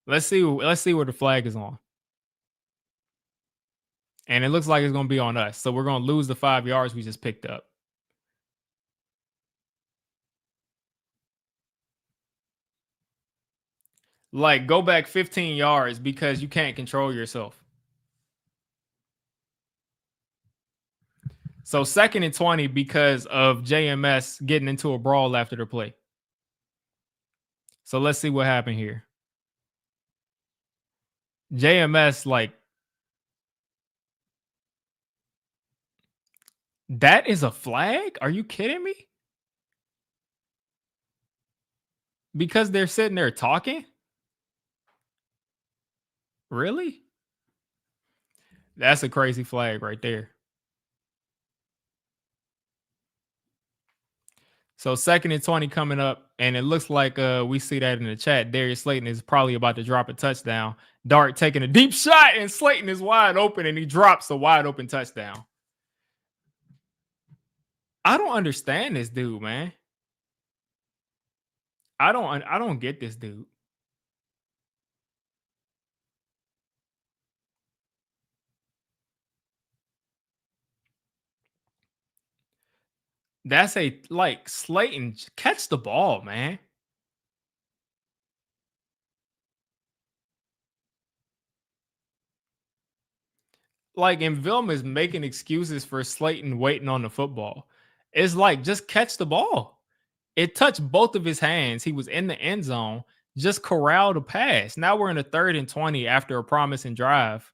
Let's see where the flag is on. And it looks like it's going to be on us. So we're going to lose the 5 yards we just picked up. Like, go back 15 yards because you can't control yourself. So 2nd and 20 because of JMS getting into a brawl after the play. So let's see what happened here. JMS, like, that is a flag? Are you kidding me? Because they're sitting there talking? Really? That's a crazy flag right there. So 2nd and 20 coming up, and it looks like we see that in the chat. Darius Slayton is probably about to drop a touchdown. Dart taking a deep shot, and Slayton is wide open, and he drops a wide open touchdown. I don't understand this dude, man. I don't get this dude. That's like Slayton, catch the ball, man. Like, and Vilma's making excuses for Slayton waiting on the football. It's like, just catch the ball. It touched both of his hands. He was in the end zone, just corralled a pass. Now we're in a 3rd and 20 after a promising drive,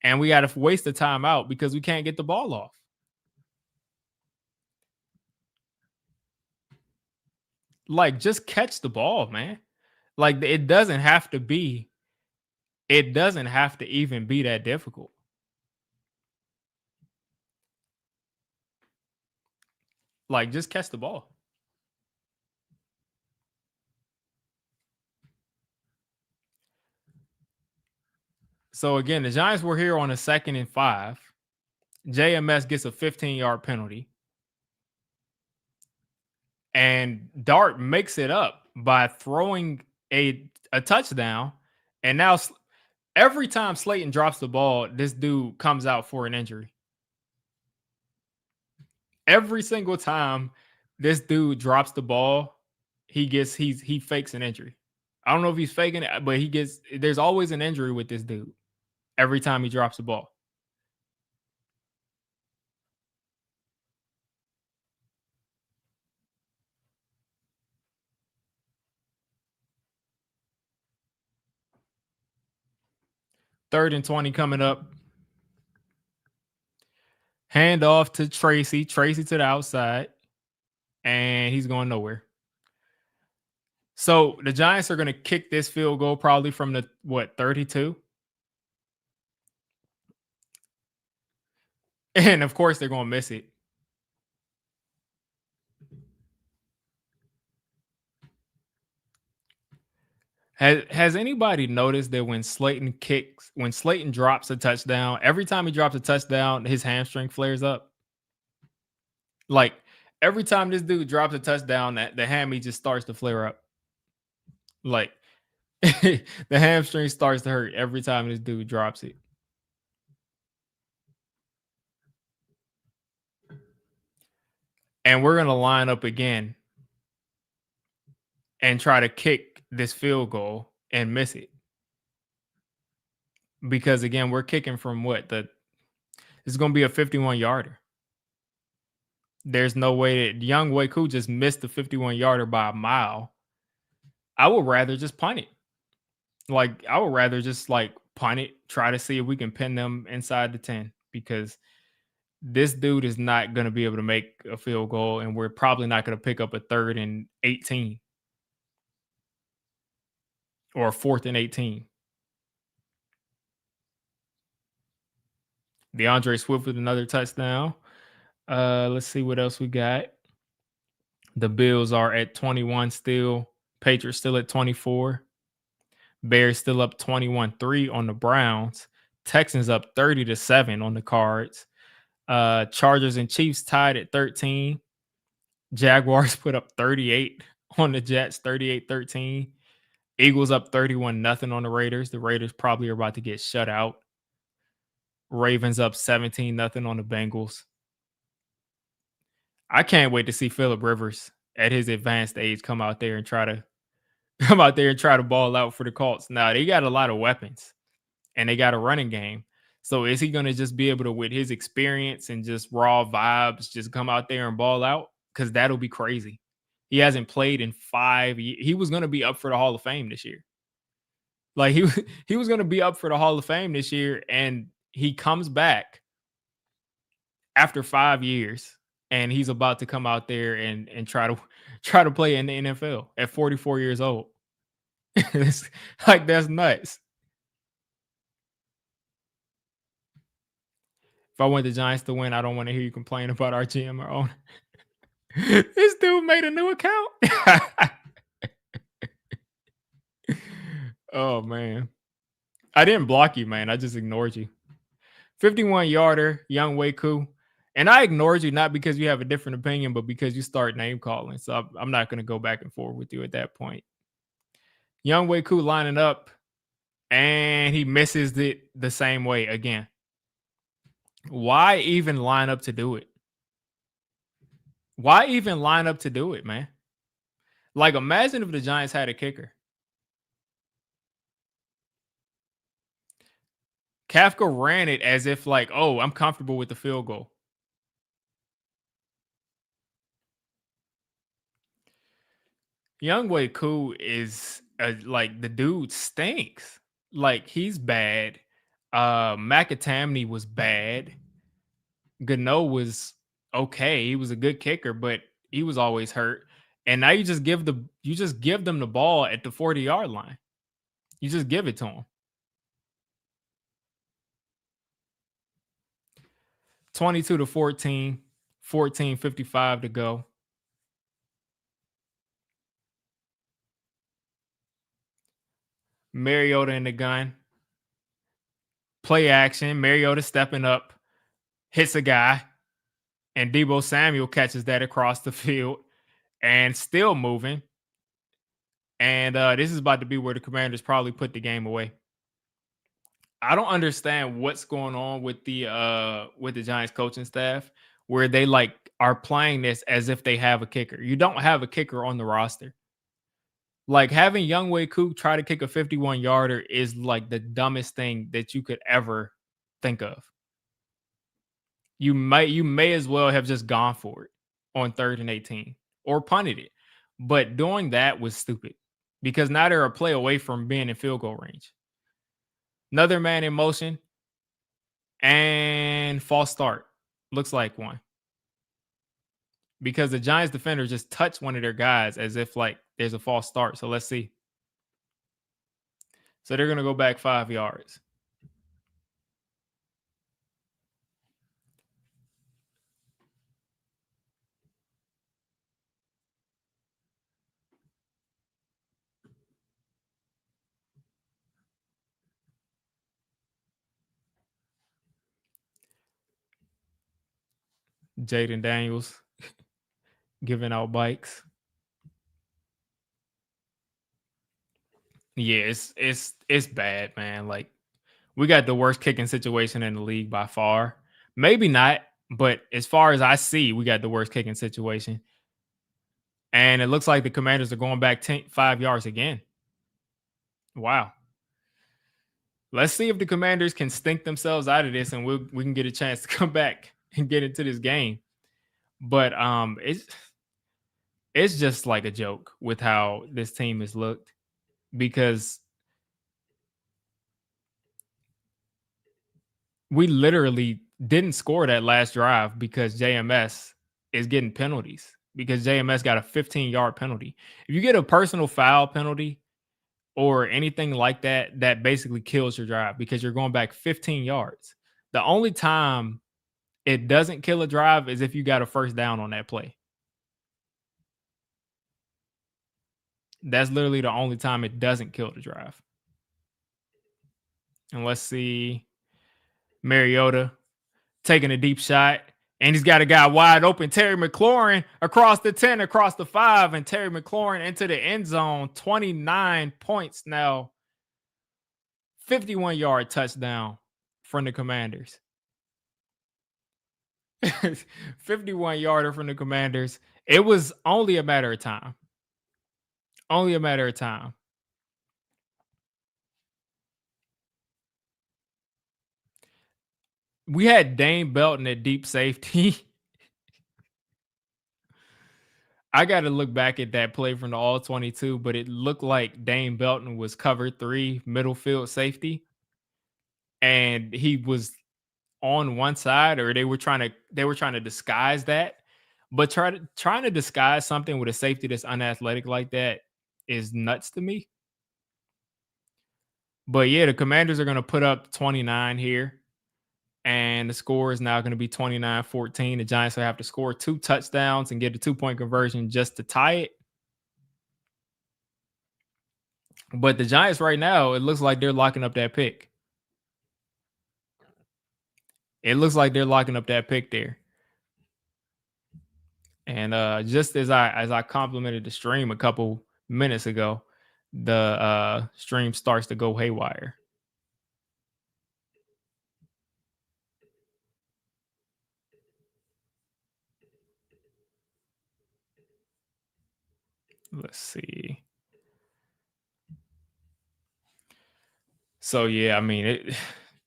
and we got to waste the timeout because we can't get the ball off. Like, just catch the ball, man. Like, it doesn't have to even be that difficult. Like, just catch the ball. So again, the Giants were here on a 2nd and 5. JMS gets a 15-yard penalty, and Dart makes it up by throwing a touchdown. And now every time Slayton drops the ball, this dude comes out for an injury. Every single time this dude drops the ball, he fakes an injury. I don't know if he's faking it, but there's always an injury with this dude every time he drops the ball. Third and 20 coming up. Hand off to Tracy. Tracy to the outside. And he's going nowhere. So the Giants are going to kick this field goal probably from the 32. And of course they're going to miss it. Has anybody noticed that when Slayton drops a touchdown, every time he drops a touchdown, his hamstring flares up? Like every time this dude drops a touchdown, that the hammy just starts to flare up. Like the hamstring starts to hurt every time this dude drops it. And we're gonna line up again and try to kick this field goal and miss it. Because again, we're kicking from it's gonna be a 51-yarder. There's no way that Young Wei Koo just missed the 51-yarder by a mile. I would rather just punt it. Like, I would rather just punt it, try to see if we can pin them inside the 10, because this dude is not going to be able to make a field goal, and we're probably not going to pick up a 3rd and 18 or a 4th and 18. DeAndre Swift with another touchdown. Let's see what else we got. The Bills are at 21 still. Patriots still at 24. Bears still up 21-3 on the Browns. Texans up 30-7 on the Cards. Chargers and Chiefs tied at 13. Jaguars put up 38 on the Jets, 38-13. Eagles up 31-0 on the Raiders. The Raiders probably are about to get shut out. Ravens up 17-0 on the Bengals. I can't wait to see Phillip Rivers at his advanced age come out there and try to ball out for the Colts. Now, they got a lot of weapons and they got a running game. So is he going to just be able to, with his experience and just raw vibes, just come out there and ball out? Because that'll be crazy. He hasn't played in 5 years. He was going to be up for the Hall of Fame this year. Like he was going to be up for the Hall of Fame this year, and he comes back after 5 years, and he's about to come out there and try to play in the NFL at 44 years old. It's like, that's nuts. If I want the Giants to win, I don't want to hear you complain about our GM or owner. This dude made a new account. Oh man. I didn't block you, man. I just ignored you. 51-yarder, Young Wei Koo. And I ignored you not because you have a different opinion, but because you start name calling. So I'm not going to go back and forth with you at that point. Young Wei Koo lining up, and he misses it the same way again. Why even line up to do it? Why even line up to do it, man? Like, imagine if the Giants had a kicker. Kafka ran it as if like, oh, I'm comfortable with the field goal. Young Wei Koo is like, the dude stinks. Like, he's bad. McAtamney was bad. Gano was okay. He was a good kicker, but he was always hurt. And now you just give them the ball at the 40-yard line. You just give it to them. 22-14, 14:55 to go. Mariota in the gun. play action. Mariota stepping up, hits a guy, and Debo Samuel catches that across the field and still moving. And this is about to be where the Commanders probably put the game away. I don't understand what's going on with the Giants coaching staff where they like are playing this as if they have a kicker. You don't have a kicker on the roster. Like having Younghoe Koo try to kick a 51-yarder is like the dumbest thing that you could ever think of. You may as well have just gone for it on 3rd and 18 or punted it. But doing that was stupid because now they're a play away from being in field goal range. Another man in motion and false start. Looks like one. Because the Giants defender just touched one of their guys as if like there's a false start. So let's see. So they're going to go back 5 yards. Jaden Daniels giving out bikes. Yeah, it's bad, man. Like we got the worst kicking situation in the league by far. Maybe not, but as far as I see, we got the worst kicking situation. And it looks like the Commanders are going back 5 yards again. Wow. Let's see if the Commanders can stink themselves out of this and we can get a chance to come back and get into this game. But it's just like a joke with how this team has looked because we literally didn't score that last drive because JMS is getting penalties because JMS got a 15-yard penalty. If you get a personal foul penalty or anything like that, that basically kills your drive because you're going back 15 yards. The only time it doesn't kill a drive is if you got a first down on that play. That's literally the only time it doesn't kill the drive. And let's see. Mariota taking a deep shot. And he's got a guy wide open. Terry McLaurin across the 10, across the 5. And Terry McLaurin into the end zone. 29 points now. 51-yard touchdown from the Commanders. 51-yarder from the Commanders. It was only a matter of time. Only a matter of time. We had Dane Belton at deep safety. I got to look back at that play from the all 22, but it looked like Dane Belton was cover 3 middle field safety. And he was on one side, or they were trying to disguise that. But trying to disguise something with a safety that's unathletic like that is nuts to me. But yeah, the Commanders are going to put up 29 here. And the score is now going to be 29-14. The Giants will have to score 2 touchdowns and get a 2-point conversion just to tie it. But the Giants right now, it looks like they're locking up that pick. It looks like they're locking up that pick there. And just as I complimented the stream a couple minutes ago, the stream starts to go haywire. Let's see. So yeah, I mean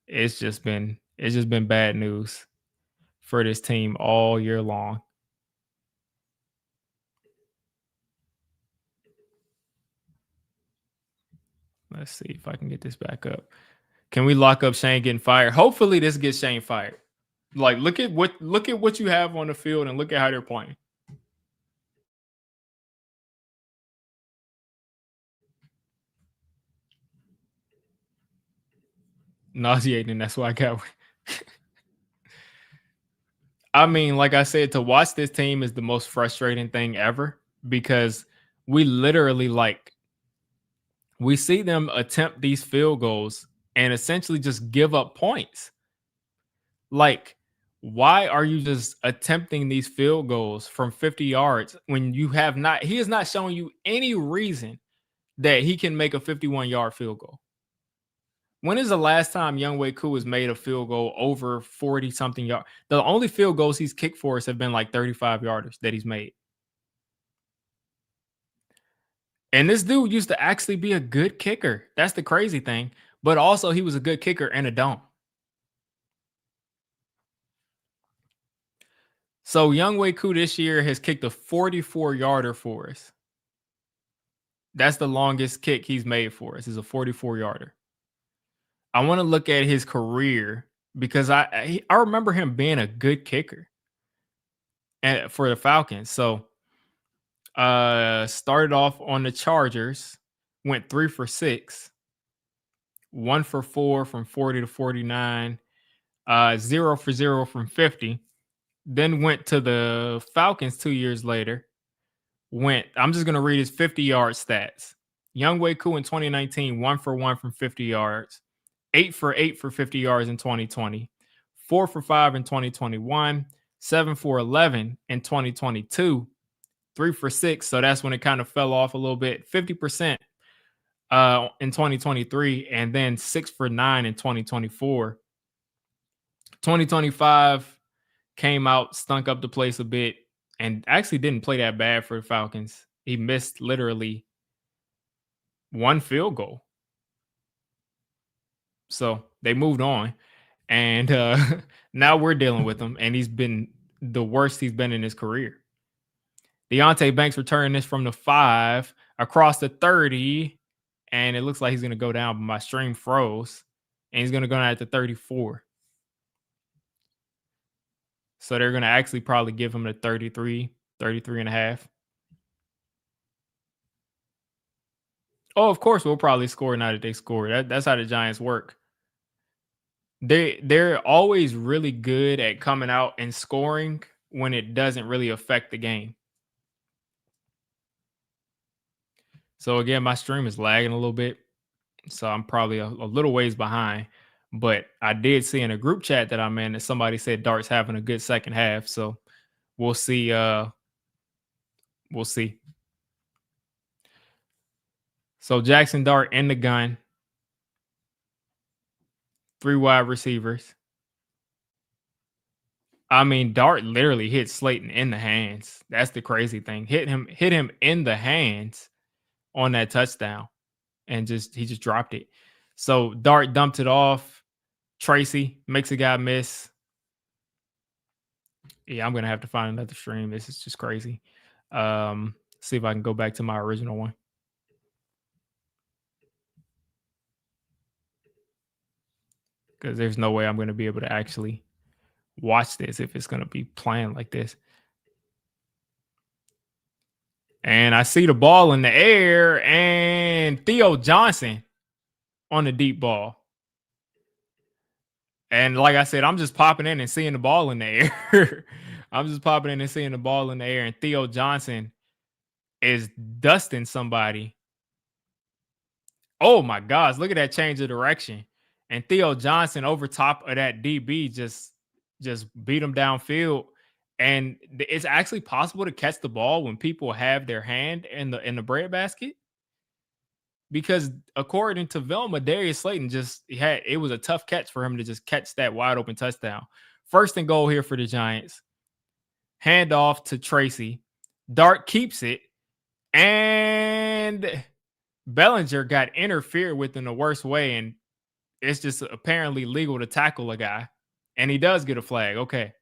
it's just been bad news for this team all year long. Let's see if I can get this back up. Can we lock up Shane getting fired? Hopefully this gets Shane fired. Like look at what you have on the field and look at how they're playing. Nauseating. That's why I got. I mean, like I said, to watch this team is the most frustrating thing ever because we literally we see them attempt these field goals and essentially just give up points. Like, why are you just attempting these field goals from 50 yards when you have not, he has not shown you any reason that he can make a 51-yard field goal? When is the last time Younghoe Koo has made a field goal over 40 something yards? The only field goals he's kicked for us have been like 35 yarders that he's made. And this dude used to actually be a good kicker. That's the crazy thing. But also, he was a good kicker in a dome. So Younghoe Koo this year has kicked a 44-yarder for us. That's the longest kick he's made for us, is a 44-yarder. I want to look at his career because I remember him being a good kicker for the Falcons. So started off on the Chargers, went 3 for 6, 1 for 4 from 40 to 49, 0 for 0 from 50. Then went to the Falcons 2 years later. I'm just going to read his 50-yard stats. Younghoe Koo in 2019, 1 for 1 from 50 yards, 8 for 8 for 50 yards in 2020, 4 for 5 in 2021, 7 for 11 in 2022, 3 for 6. So that's when it kind of fell off a little bit. 50% in 2023, and then 6 for 9 in 2024. 2025 came out, stunk up the place a bit, and actually didn't play that bad for the Falcons. He missed literally one field goal. So they moved on. And now we're dealing with him, and he's been the worst he's been in his career. Deonte Banks returning this from the 5 across the 30, and it looks like he's going to go down, but my stream froze, and he's going to go down at the 34. So they're going to actually probably give him the 33 and a half. Oh, of course, we'll probably score now that they score. That's how the Giants work. They're always really good at coming out and scoring when it doesn't really affect the game. So again, my stream is lagging a little bit, so I'm probably a little ways behind. But I did see in a group chat that I'm in that somebody said Dart's having a good second half. So we'll see. We'll see. So Jackson Dart in the gun. 3 wide receivers. I mean, Dart literally hit Slayton in the hands. That's the crazy thing. Hit him in the hands on that touchdown, and he just dropped it. So Dart dumped it off. Tracy makes a guy miss. Yeah, I'm gonna have to find another stream. This is just crazy. See if I can go back to my original one. Because there's no way I'm gonna be able to actually watch this if it's gonna be playing like this. And I see the ball in the air, and Theo Johnson on the deep ball. And like I said, I'm just popping in and seeing the ball in the air. I'm just popping in and seeing the ball in the air, and Theo Johnson is dusting somebody. Oh my gosh, look at that change of direction. And Theo Johnson over top of that DB just beat him downfield. And it's actually possible to catch the ball when people have their hand in the breadbasket. Because according to Velma, Darius Slayton it was a tough catch for him to just catch that wide open touchdown. First and goal here for the Giants. Hand off to Tracy. Dart keeps it, and Bellinger got interfered with in the worst way, and it's just apparently legal to tackle a guy, and he does get a flag. Okay.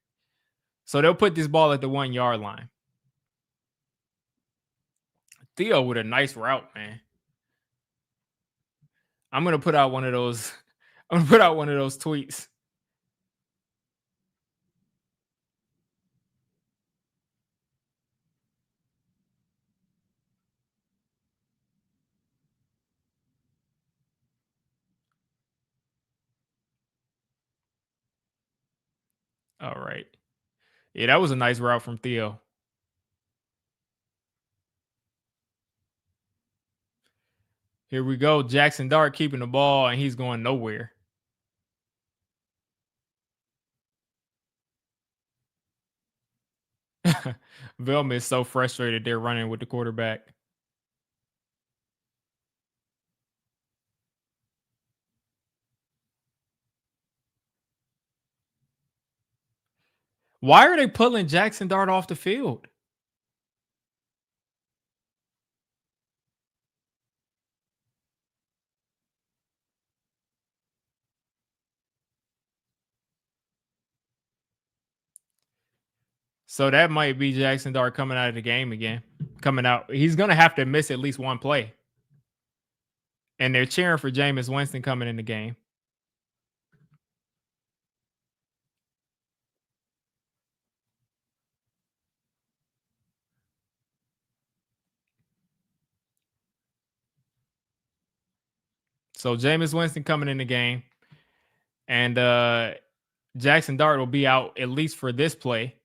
So they'll put this ball at the 1 yard line. Theo with a nice route, man. I'm going to put out one of those. I'm going to put out one of those tweets. All right. Yeah, that was a nice route from Theo. Here we go. Jackson Dart keeping the ball, and he's going nowhere. Velma is so frustrated they're running with the quarterback. Why are they pulling Jackson Dart off the field? So that might be Jackson Dart coming out of the game again. Coming out. He's going to have to miss at least one play. And they're cheering for Jameis Winston coming in the game. So Jameis Winston coming in the game. And Jackson Dart will be out at least for this play.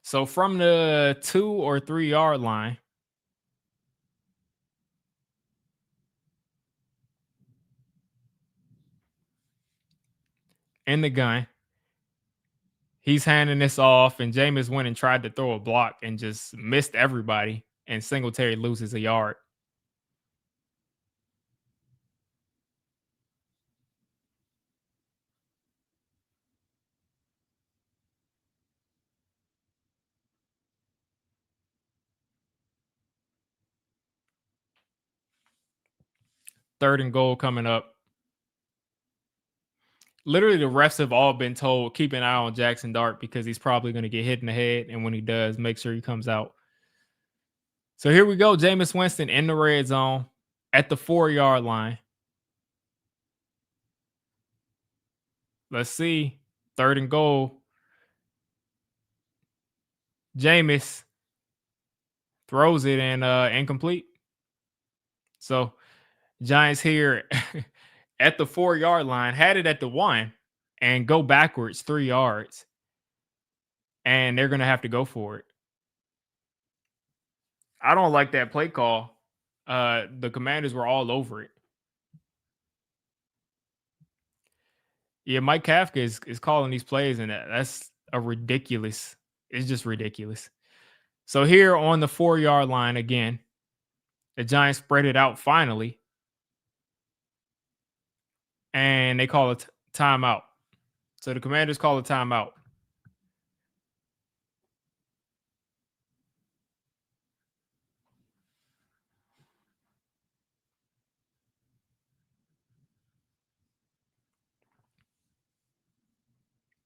So from the 2 or 3 yard line, in the gun, he's handing this off, and Jameis went and tried to throw a block and just missed everybody, and Singletary loses a yard. Third and goal coming up. Literally, the refs have all been told, keep an eye on Jackson Dart because he's probably going to get hit in the head. And when he does, make sure he comes out. So here we go. Jameis Winston in the red zone at the 4 yard line. Let's see. Third and goal. Jameis throws it and incomplete. So Giants here at the 4 yard line, had it at the 1 and go backwards 3 yards. And they're going to have to go for it. I don't like that play call. The Commanders were all over it. Yeah, Mike Kafka is calling these plays, and that's a ridiculous. It's just ridiculous. So here on the 4 yard line again, the Giants spread it out finally, and they call a timeout. So the Commanders call a timeout.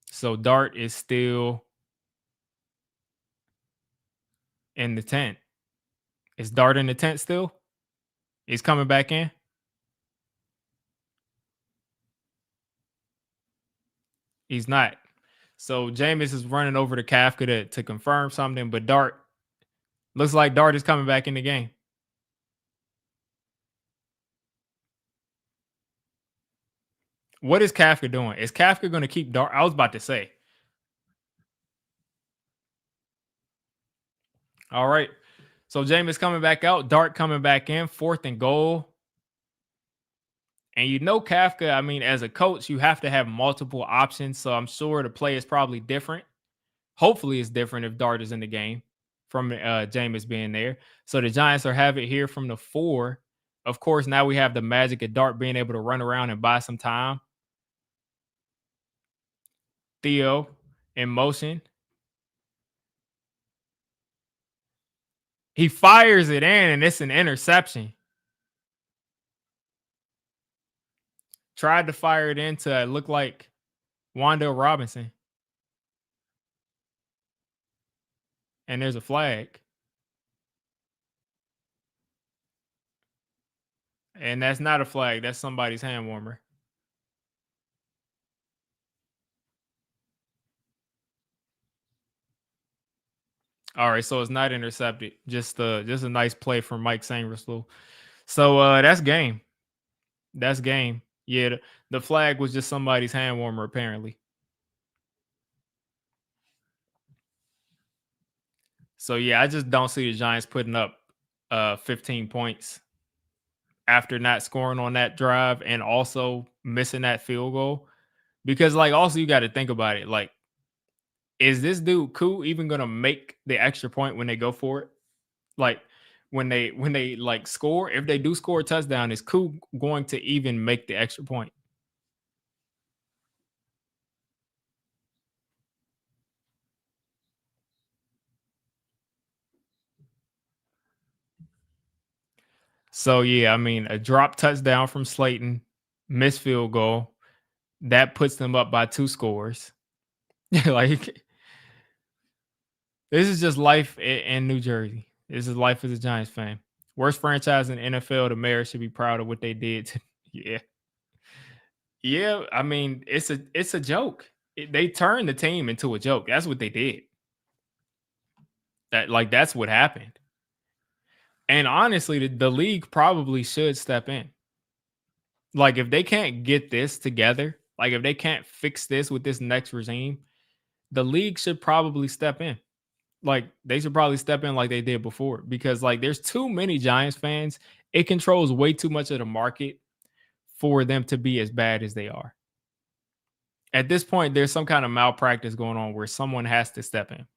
So Dart is still in the tent. Is Dart in the tent still? He's coming back in. He's not. So Jameis is running over to Kafka to confirm something, but Dart looks like Dart is coming back in the game. What is Kafka doing? Is Kafka going to keep Dart? I was about to say. All right. So Jameis coming back out, Dart coming back in, 4th and goal. And you know, Kafka, I mean, as a coach, you have to have multiple options. So I'm sure the play is probably different. Hopefully, it's different if Dart is in the game from Jameis being there. So the Giants are have it here from the 4. Of course, now we have the magic of Dart being able to run around and buy some time. Theo in motion. He fires it in, and it's an interception. Tried to fire it into look like Wan'Dale Robinson. And there's a flag. And that's not a flag. That's somebody's hand warmer. All right, so it's not intercepted. Just a nice play from Mike Sangerslow. So that's game. That's game. Yeah, the flag was just somebody's hand warmer, apparently. So yeah, I just don't see the Giants putting up 15 points after not scoring on that drive and also missing that field goal. Because like also you got to think about it. Like, is this dude Koo even gonna make the extra point when they go for it? Like when they like score, if they do score a touchdown, is Koo going to even make the extra point? So yeah, I mean a drop touchdown from Slayton, missed field goal, that puts them up by 2 scores. Like this is just life in New Jersey. This is life as a Giants fan. Worst franchise in the NFL. The Mayor should be proud of what they did. Yeah, yeah. I mean, it's a joke. They turned the team into a joke. That's what they did. That's what happened. And honestly, the league probably should step in. Like if they can't get this together, like if they can't fix this with this next regime, the league should probably step in. Like they should probably step in like they did before because like there's too many Giants fans. It controls way too much of the market for them to be as bad as they are. At this point, there's some kind of malpractice going on where someone has to step in.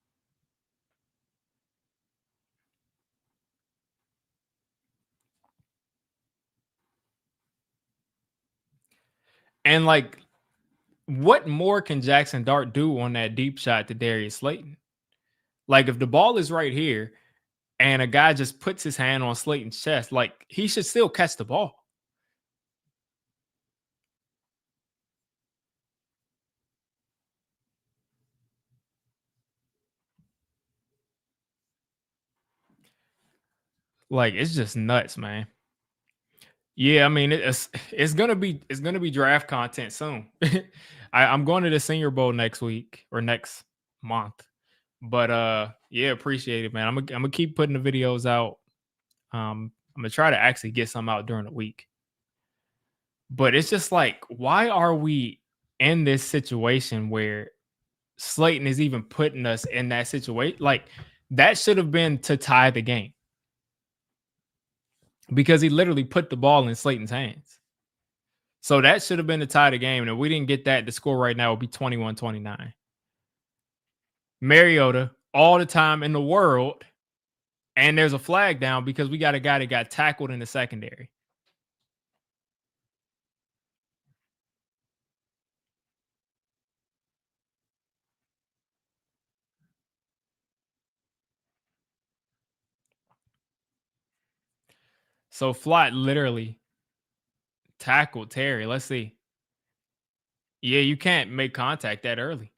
And like, what more can Jackson Dart do on that deep shot to Darius Slayton? Like, if the ball is right here and a guy just puts his hand on Slayton's chest, like he should still catch the ball. Like, it's just nuts, man. Yeah, I mean it's gonna be draft content soon. I'm going to the Senior Bowl next week or next month. But yeah, appreciate it, man. I'm gonna keep putting the videos out. I'm gonna try to actually get some out during the week. But it's just like, why are we in this situation where Slayton is even putting us in that situation? Like that should have been to tie the game because he literally put the ball in Slayton's hands. So that should have been to tie the game. And if we didn't get that, the score right now would be 21-29. Mariota, all the time in the world, and there's a flag down because we got a guy that got tackled in the secondary. So Flott literally tackled Terry. Let's see. Yeah, you can't make contact that early.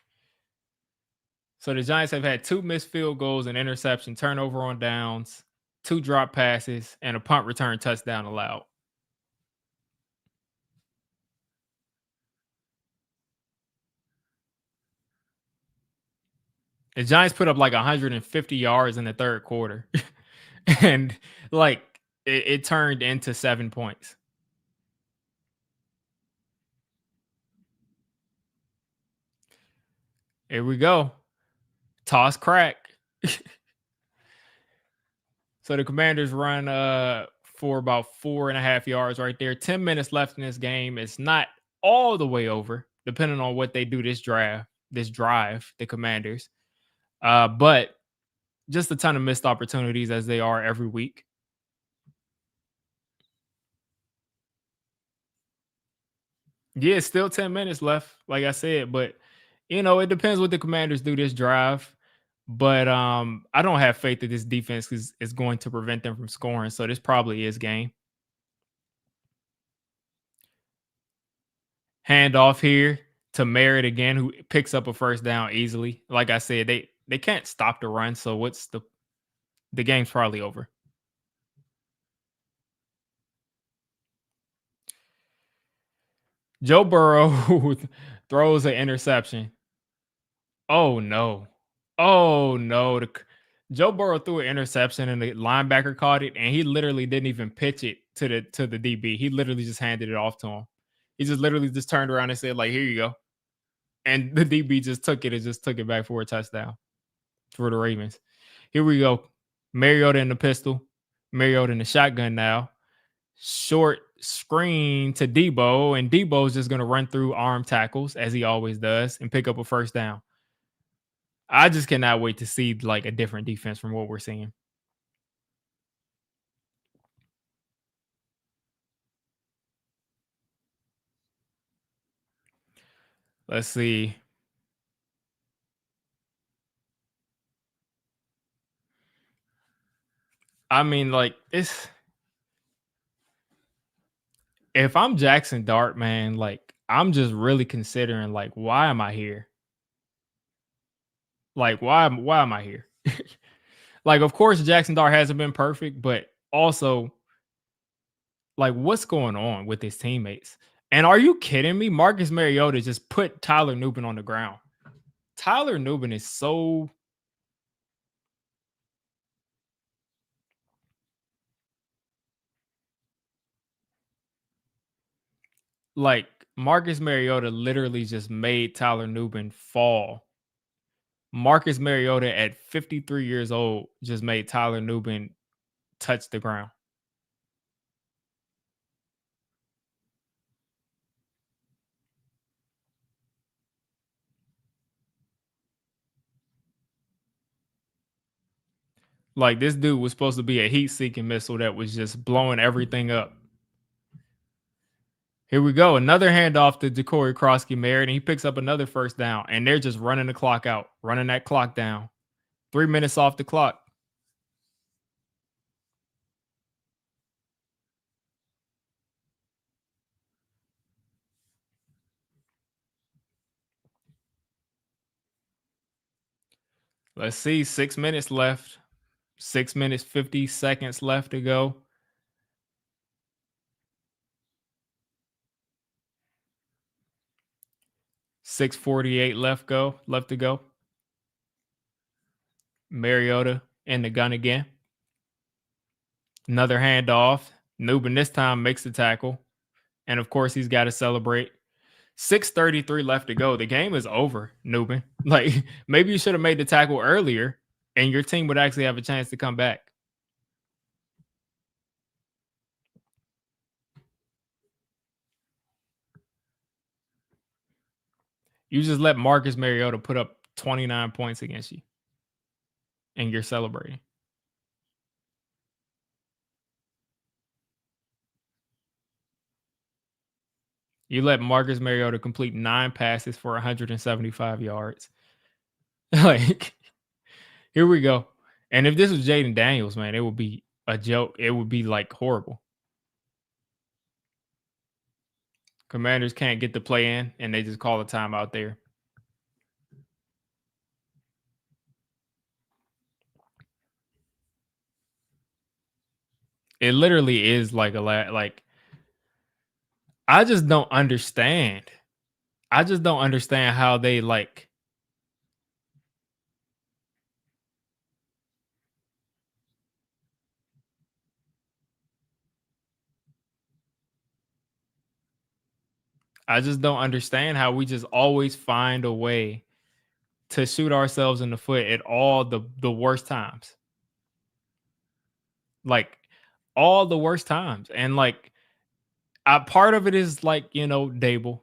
So the Giants have had 2 missed field goals, an interception, turnover on downs, 2 drop passes, and a punt return touchdown allowed. The Giants put up like 150 yards in the third quarter. And like it turned into 7 points. Here we go. Toss crack. So the Commanders run for about 4.5 yards right there. 10 minutes left in this game. It's not all the way over, depending on what they do this drive, the Commanders. But just a ton of missed opportunities as they are every week. Yeah, still 10 minutes left, like I said, but it depends what the Commanders do this drive. But I don't have faith that this defense is going to prevent them from scoring. So this probably is game. Hand off here to Merritt again, who picks up a first down easily. Like I said, they can't stop the run. So what's the game's probably over. Joe Burrow throws an interception. Oh no. Oh no. Joe Burrow threw an interception and the linebacker caught it, and he literally didn't even pitch it to the DB. He literally just handed it off to him. He just literally just turned around and said, like, here you go. And the DB just took it and just took it back for a touchdown for the Ravens. Here we go. Mariota in the pistol. Mariota in the shotgun now. Short screen to Debo, and Debo's just going to run through arm tackles as he always does and pick up a first down. I just cannot wait to see like a different defense from what we're seeing. Let's see. I mean, like it's if I'm Jackson Dart, man, like I'm just really considering like why am I here? Like why am I here? Like of course Jackson Dart hasn't been perfect, but also like what's going on with his teammates? And are you kidding me? Marcus Mariota just put Tyler Nubin on the ground. Tyler Nubin is so like Marcus Mariota literally just made Tyler Nubin fall. Marcus Mariota at 53 years old just made Tyler Nubin touch the ground. Like this dude was supposed to be a heat-seeking missile that was just blowing everything up. Here we go. Another handoff to Jacory Krosky Merritt, and he picks up another first down. And they're just running the clock out, running that clock down. 3 minutes off the clock. Let's see. 6 minutes left. 6 minutes, 50 seconds left to go. .648 left to go. Mariota in the gun again. Another handoff. Nubin this time makes the tackle. And of course, he's got to celebrate. 6:33 left to go. The game is over, Nubin. Like maybe you should have made the tackle earlier and your team would actually have a chance to come back. You just let Marcus Mariota put up 29 points against you and you're celebrating. You let Marcus Mariota complete 9 passes for 175 yards. Like, here we go. And if this was Jaden Daniels, man, it would be a joke. It would be like horrible. Commanders can't get the play in, and they just call a timeout there. It literally is like like I just don't understand. I just don't understand how they like I just don't understand how we just always find a way to shoot ourselves in the foot at all the worst times. Like all the worst times. And like part of it is like, Dable,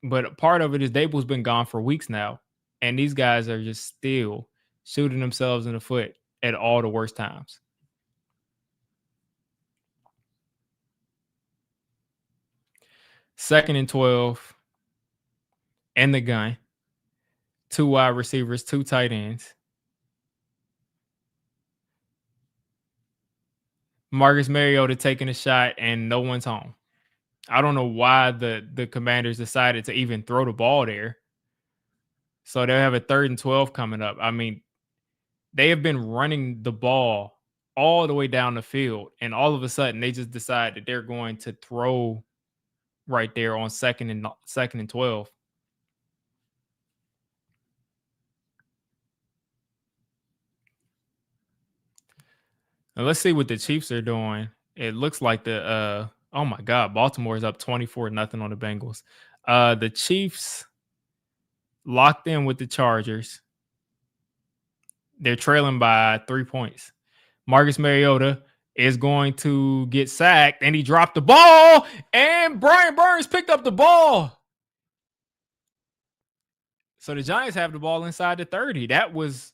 but part of it is Dable's been gone for weeks now. And these guys are just still shooting themselves in the foot at all the worst times. Second and 12 and the gun. 2 wide receivers, 2 tight ends. Marcus Mariota taking a shot and no one's home. I don't know why the Commanders decided to even throw the ball there. So they'll have a 3rd and 12 coming up. I mean, they have been running the ball all the way down the field, and all of a sudden they just decide that they're going to throw right there on second and 12. Now let's see what the Chiefs are doing. It looks like oh my God, Baltimore is up 24-0 on the Bengals. The Chiefs locked in with the Chargers. They're trailing by 3 points. Marcus Mariota is going to get sacked, and he dropped the ball, and Brian Burns picked up the ball. So the Giants have the ball inside the 30. That was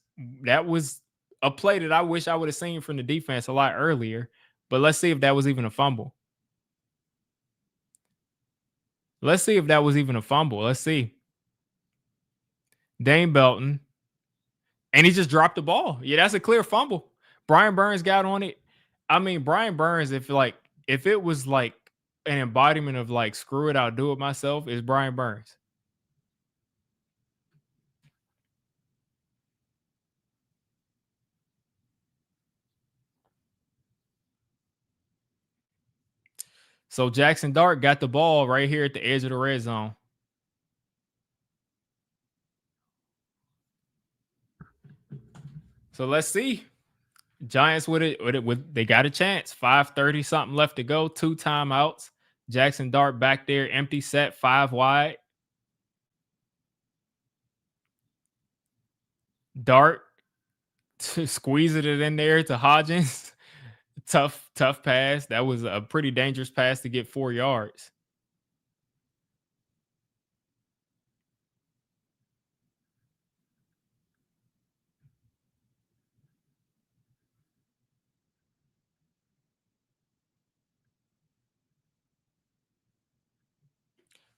a play that I wish I would have seen from the defense a lot earlier. But let's see if that was even a fumble. Let's see if that was even a fumble. Let's see. Dane Belton. And he just dropped the ball. Yeah, that's a clear fumble. Brian Burns got on it. I mean, Brian Burns, if it was like an embodiment of like screw it, I'll do it myself, is Brian Burns. So Jackson Dart got the ball right here at the edge of the red zone. So let's see. Giants with it, they got a chance. 5:30 something left to go. 2 timeouts. Jackson Dart back there, empty set, 5 wide. Dart squeezing it in there to Hodgins. tough pass. That was a pretty dangerous pass to get 4 yards.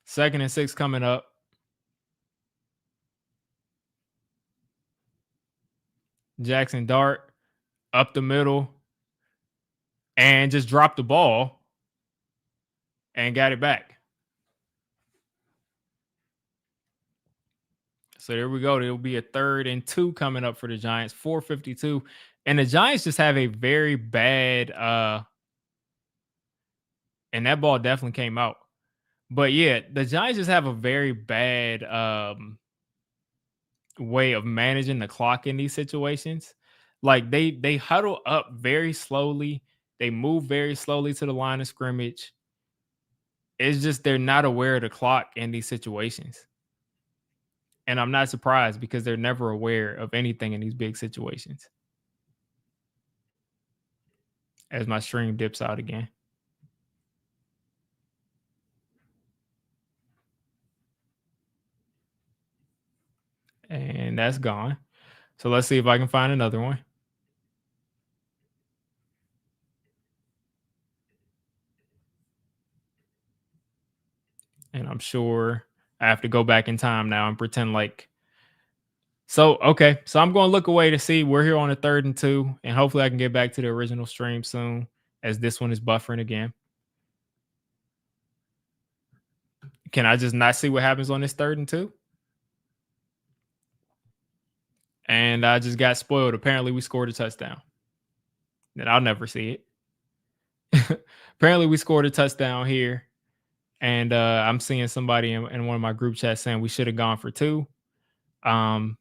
Second and 6 coming up. Jackson Dart up the middle and just dropped the ball and got it back. So there we go. There'll be a 3rd and 2 coming up for the Giants. 4:52. And the Giants just have a very bad and that ball definitely came out. But yeah, the Giants just have a very bad way of managing the clock in these situations. Like they huddle up very slowly. They move very slowly to the line of scrimmage. It's just they're not aware of the clock in these situations. And I'm not surprised because they're never aware of anything in these big situations. As my stream dips out again. And that's gone. So let's see if I can find another one. And I'm sure I have to go back in time now and pretend like. So, okay. So I'm going to look away to see we're here on a 3rd and 2. And hopefully I can get back to the original stream soon as this one is buffering again. Can I just not see what happens on this 3rd and 2? And I just got spoiled. Apparently we scored a touchdown. And I'll never see it. Apparently we scored a touchdown here. And I'm seeing somebody in one of my group chats saying we should have gone for 2. I'm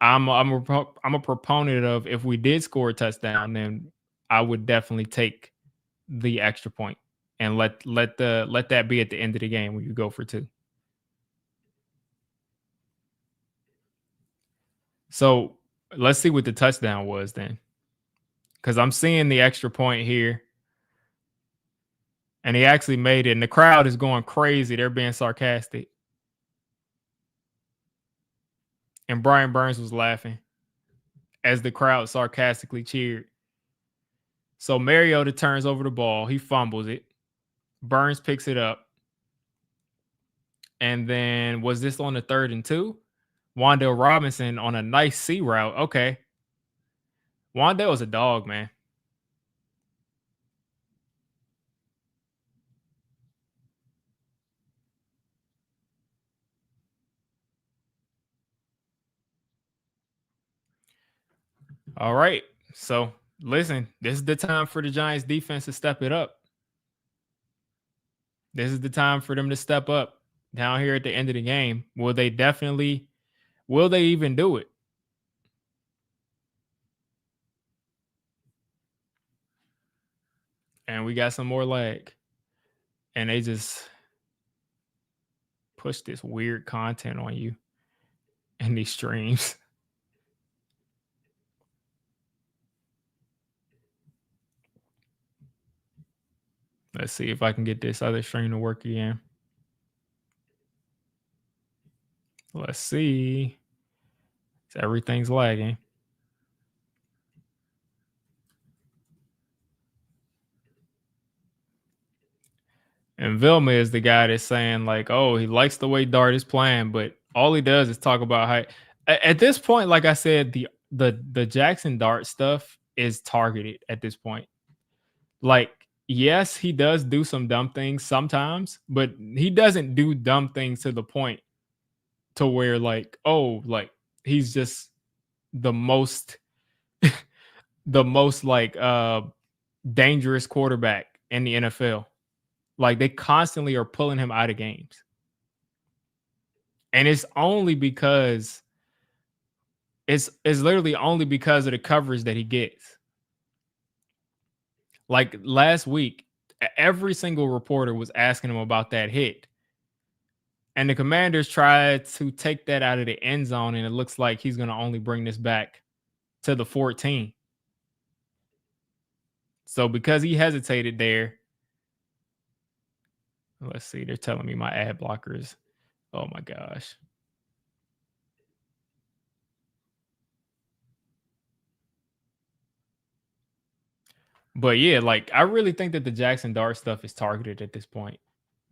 a proponent of if we did score a touchdown, then I would definitely take the extra point and let that be at the end of the game when you go for 2. So let's see what the touchdown was then, because I'm seeing the extra point here, and he actually made it, and the crowd is going crazy. They're being sarcastic, and Brian Burns was laughing as the crowd sarcastically cheered. So Mariota turns over the ball. He fumbles it. Burns picks it up. And then was this on the 3rd and 2? Wan'Dale Robinson on a nice C route. Okay. Wan'Dale was a dog, man. All right. So listen, this is the time for the Giants defense to step it up. This is the time for them to step up down here at the end of the game. Will they even do it? And we got some more lag. And they just push this weird content on you in these streams. Let's see if I can get this other stream to work again. Let's see. Everything's lagging. And Vilma is the guy that's saying, like, oh, he likes the way Dart is playing, but all he does is talk about how at this point, like I said, the Jackson Dart stuff is targeted at this point. Like, yes, he does do some dumb things sometimes, but he doesn't do dumb things to the point to where, like, oh, like he's just the most the most like dangerous quarterback in the NFL. Like, they constantly are pulling him out of games. And it's only because it's literally only because of the coverage that he gets. Like last week, every single reporter was asking him about that hit. And the Commanders tried to take that out of the end zone, and it looks like he's going to only bring this back to the 14. So because he hesitated there, let's see, they're telling me my ad blockers. Oh my gosh. But yeah, like I really think that the Jackson Dart stuff is targeted at this point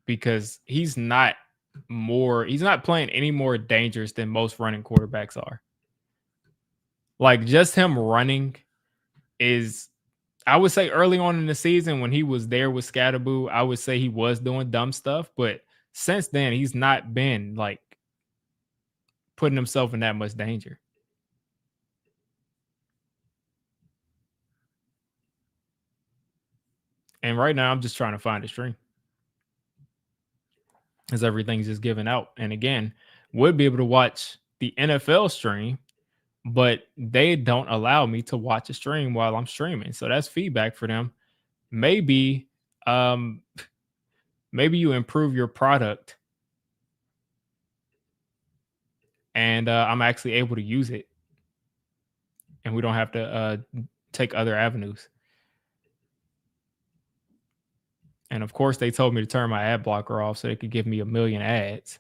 because he's not playing any more dangerous than most running quarterbacks are. Like just him running is, I would say early on in the season when he was there with Scatterboo, I would say he was doing dumb stuff, but since then he's not been like putting himself in that much danger. And right now I'm just trying to find a stream as everything's just given out. And again, would be able to watch the NFL stream, but they don't allow me to watch a stream while I'm streaming. So that's feedback for them. Maybe maybe you improve your product and I'm actually able to use it and we don't have to take other avenues. And of course, they told me to turn my ad blocker off so they could give me a million ads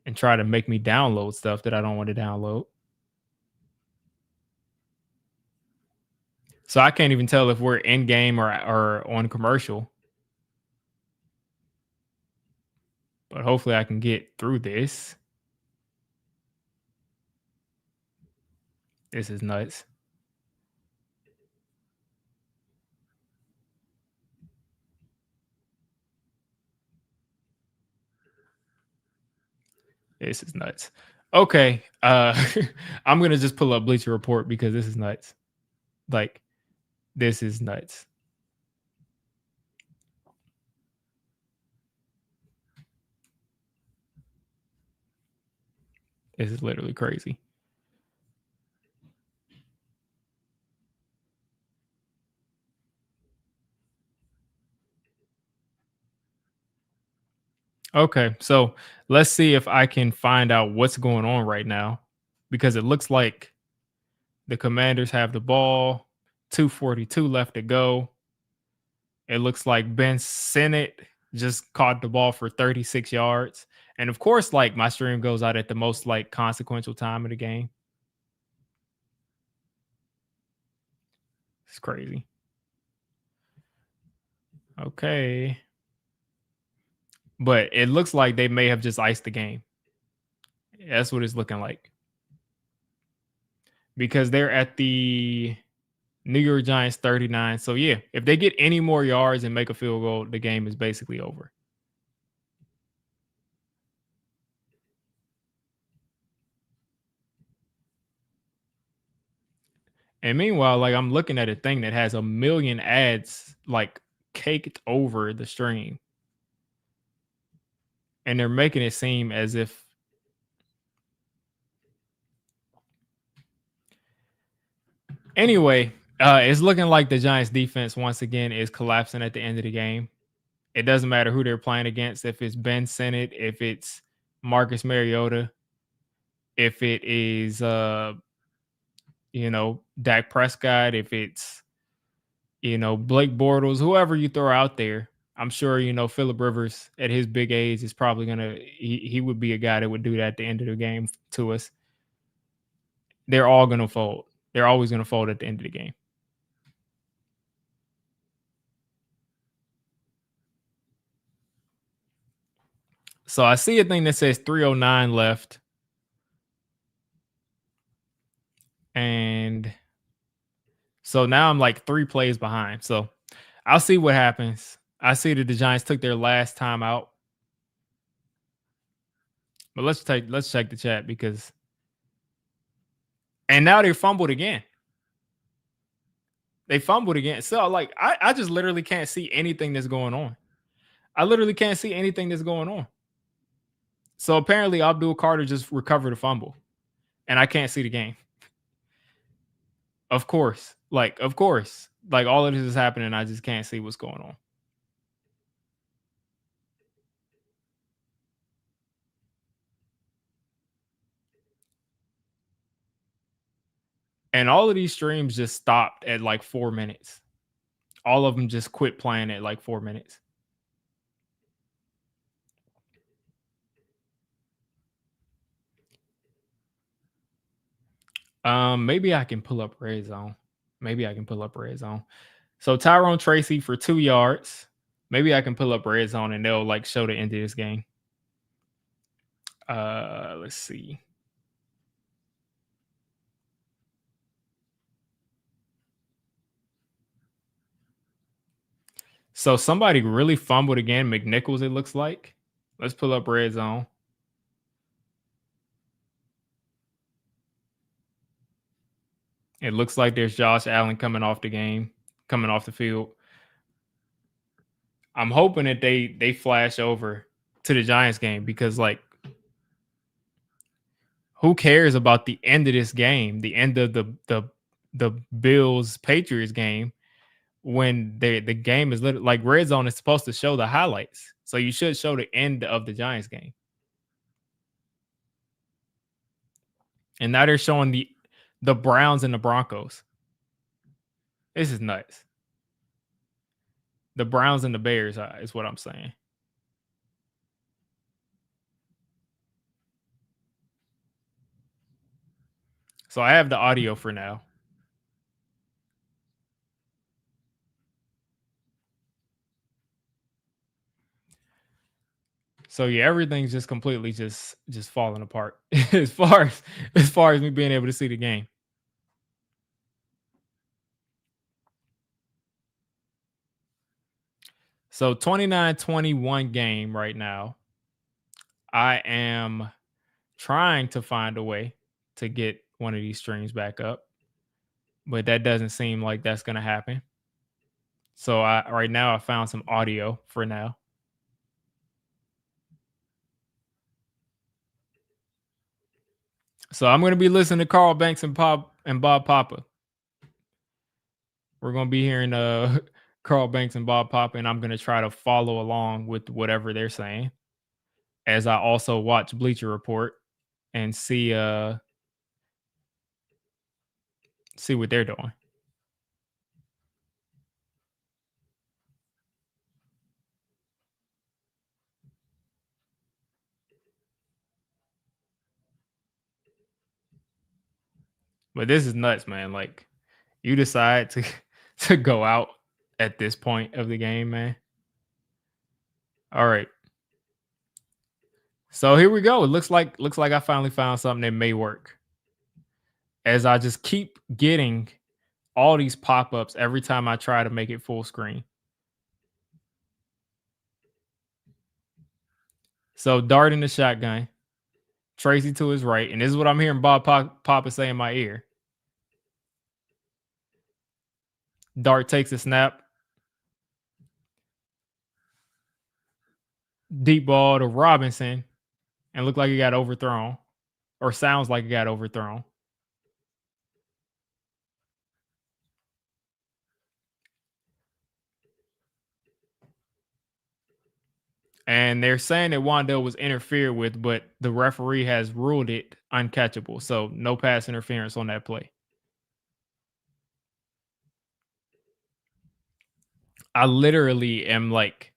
and try to make me download stuff that I don't want to download. So I can't even tell if we're in game or on commercial. But hopefully I can get through this. This is nuts. This is nuts. Okay. I'm going to just pull up Bleacher Report because this is nuts. Like, this is nuts. This is literally crazy. Okay, so let's see if I can find out what's going on right now because it looks like the Commanders have the ball, 2:42 left to go. It looks like Ben Sinnott just caught the ball for 36 yards. And of course, like my stream goes out at the most like consequential time of the game. It's crazy. Okay. But it looks like they may have just iced the game. That's what it's looking like. Because they're at the New York Giants 39. So yeah, if they get any more yards and make a field goal, the game is basically over. And meanwhile, like I'm looking at a thing that has a million ads like caked over the stream. And they're making it seem as if anyway, it's looking like the Giants defense once again is collapsing at the end of the game. It doesn't matter who they're playing against, if it's Ben Sinnott, if it's Marcus Mariota, if it is Dak Prescott, if it's Blake Bortles, whoever you throw out there, I'm sure, Philip Rivers at his big age is probably he would be a guy that would do that at the end of the game to us. They're all going to fold. They're always going to fold at the end of the game. So I see a thing that says 309 left. And so now I'm like 3 plays behind. So I'll see what happens. I see that the Giants took their last time out. But let's check the chat and now they fumbled again. They fumbled again. So like I just literally can't see anything that's going on. I literally can't see anything that's going on. So apparently Abdul Carter just recovered a fumble. And I can't see the game. Of course. Like all of this is happening. I just can't see what's going on. And all of these streams just stopped at like 4 minutes. All of them just quit playing at like 4 minutes. Maybe I can pull up red zone. So Tyrone Tracy for 2 yards. Maybe I can pull up red zone and they'll like show the end of this game. Let's see. So somebody really fumbled again. McNichols, it looks like. Let's pull up red zone. It looks like there's Josh Allen coming off the field. I'm hoping that they flash over to the Giants game because like who cares about the end of this game, the end of the Bills Patriots game when the game is literally like red zone is supposed to show the highlights. So you should show the end of the Giants game. And now they're showing the Browns and the Broncos. This is nuts. The Browns and the Bears is what I'm saying. So I have the audio for now. So yeah, everything's just completely just falling apart as far as me being able to see the game. So 29-21 game right now. I am trying to find a way to get one of these streams back up, but that doesn't seem like that's going to happen. So right now I found some audio for now. So I'm going to be listening to Carl Banks and Bob Papa. We're going to be hearing Carl Banks and Bob Papa, and I'm going to try to follow along with whatever they're saying as I also watch Bleacher Report and see what they're doing. But this is nuts, man. Like you decide to go out at this point of the game, man. All right. So here we go. It looks like I finally found something that may work. As I just keep getting all these pop-ups every time I try to make it full screen. So Dart in the shotgun. Tracy to his right. And this is what I'm hearing Bob Papa say in my ear. Dart takes a snap. Deep ball to Robinson. And looked like he got overthrown. Or sounds like he got overthrown. And they're saying that Wan'Dale was interfered with, but the referee has ruled it uncatchable. So no pass interference on that play. I literally am like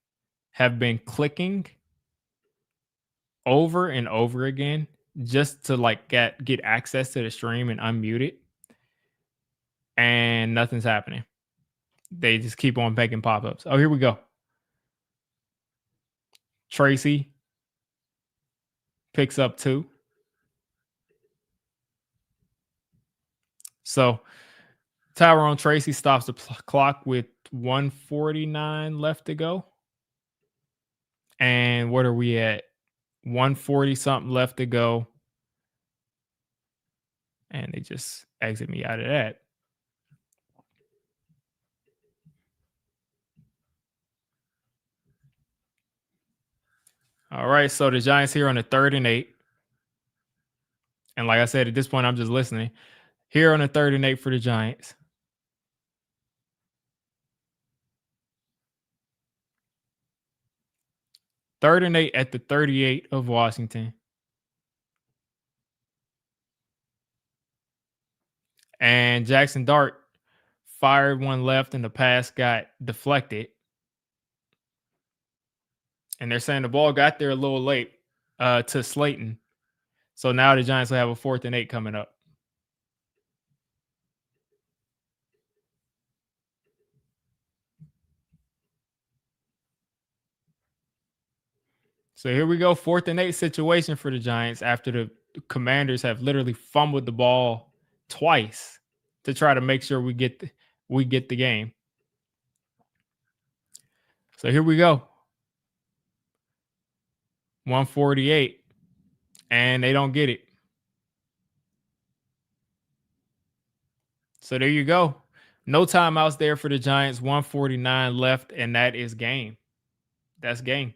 have been clicking over and over again just to like get access to the stream and unmute it, and nothing's happening. They just keep on making pop-ups. Oh, here we go. Tracy picks up 2. So Tyrone Tracy stops the clock with 149 left to go. And what are we at? 140 something left to go. And they just exit me out of that. All right. So the Giants here on the 3rd and 8. And like I said, at this point, I'm just listening. Here on the 3rd and 8 for the Giants. Third and 8 at the 38 of Washington. And Jackson Dart fired one left and the pass got deflected. And they're saying the ball got there a little late to Slayton. So now the Giants will have a 4th and 8 coming up. So here we go, 4th and 8 situation for the Giants after the Commanders have literally fumbled the ball twice to try to make sure we get the game. So here we go. 148, and they don't get it. So there you go. No timeouts there for the Giants. 149 left, and that is game. That's game.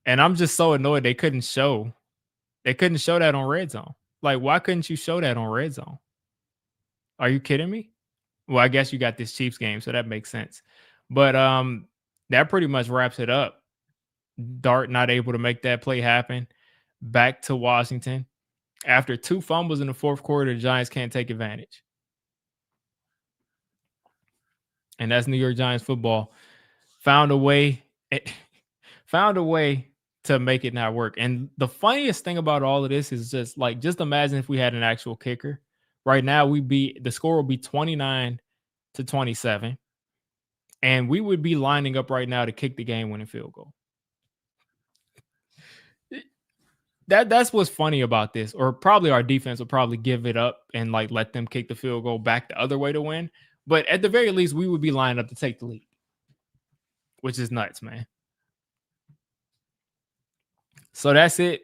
And I'm just so annoyed they couldn't show that on Red Zone. Like, why couldn't you show that on Red Zone? Are you kidding me? Well, I guess you got this Chiefs game, so that makes sense. But that pretty much wraps it up. Dart not able to make that play happen. Back to Washington. After 2 fumbles in the 4th quarter, the Giants can't take advantage. And that's New York Giants football. Found a way to make it not work. And the funniest thing about all of this is just imagine if we had an actual kicker. Right now, the score will be 29-27. And we would be lining up right now to kick the game-winning field goal. That's what's funny about this. Or probably our defense will probably give it up and like let them kick the field goal back the other way to win. But at the very least, we would be lining up to take the lead, which is nuts, man. So that's it.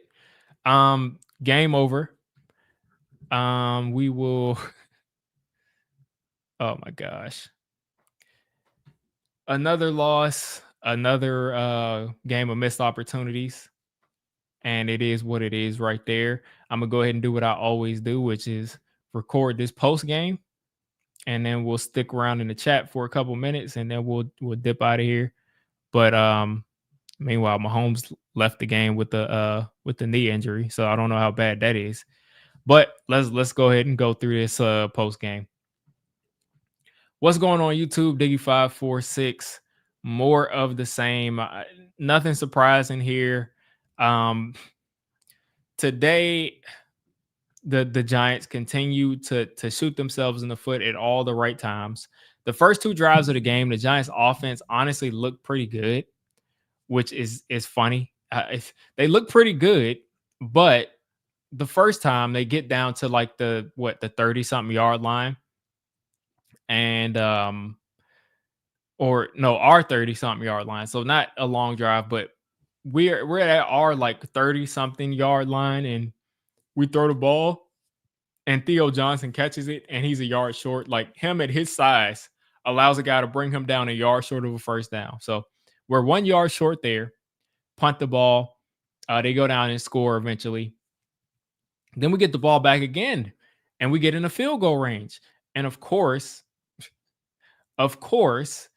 Game over. We will. Oh my gosh. Another loss, another game of missed opportunities. And it is what it is right there. I'm going to go ahead and do what I always do, which is record this post game. And then we'll stick around in the chat for a couple minutes and then we'll dip out of here. But meanwhile, Mahomes left the game with the knee injury. So I don't know how bad that is. But let's go ahead and go through this post game. What's going on YouTube? Diggy546. More of the same. Nothing surprising here. Today, the Giants continue to shoot themselves in the foot at all the right times. The first 2 drives of the game, the Giants offense honestly looked pretty good, which is funny. They look pretty good, but the first time they get down to like the 30-something yard line, and our 30-something yard line. So not a long drive, but we're at our like 30-something yard line, and we throw the ball, and Theo Johnson catches it, and he's a yard short. Like, him at his size allows a guy to bring him down a yard short of a first down. So we're 1 yard short there. Punt the ball. They go down and score eventually. Then we get the ball back again, and we get in a field goal range. And of course, because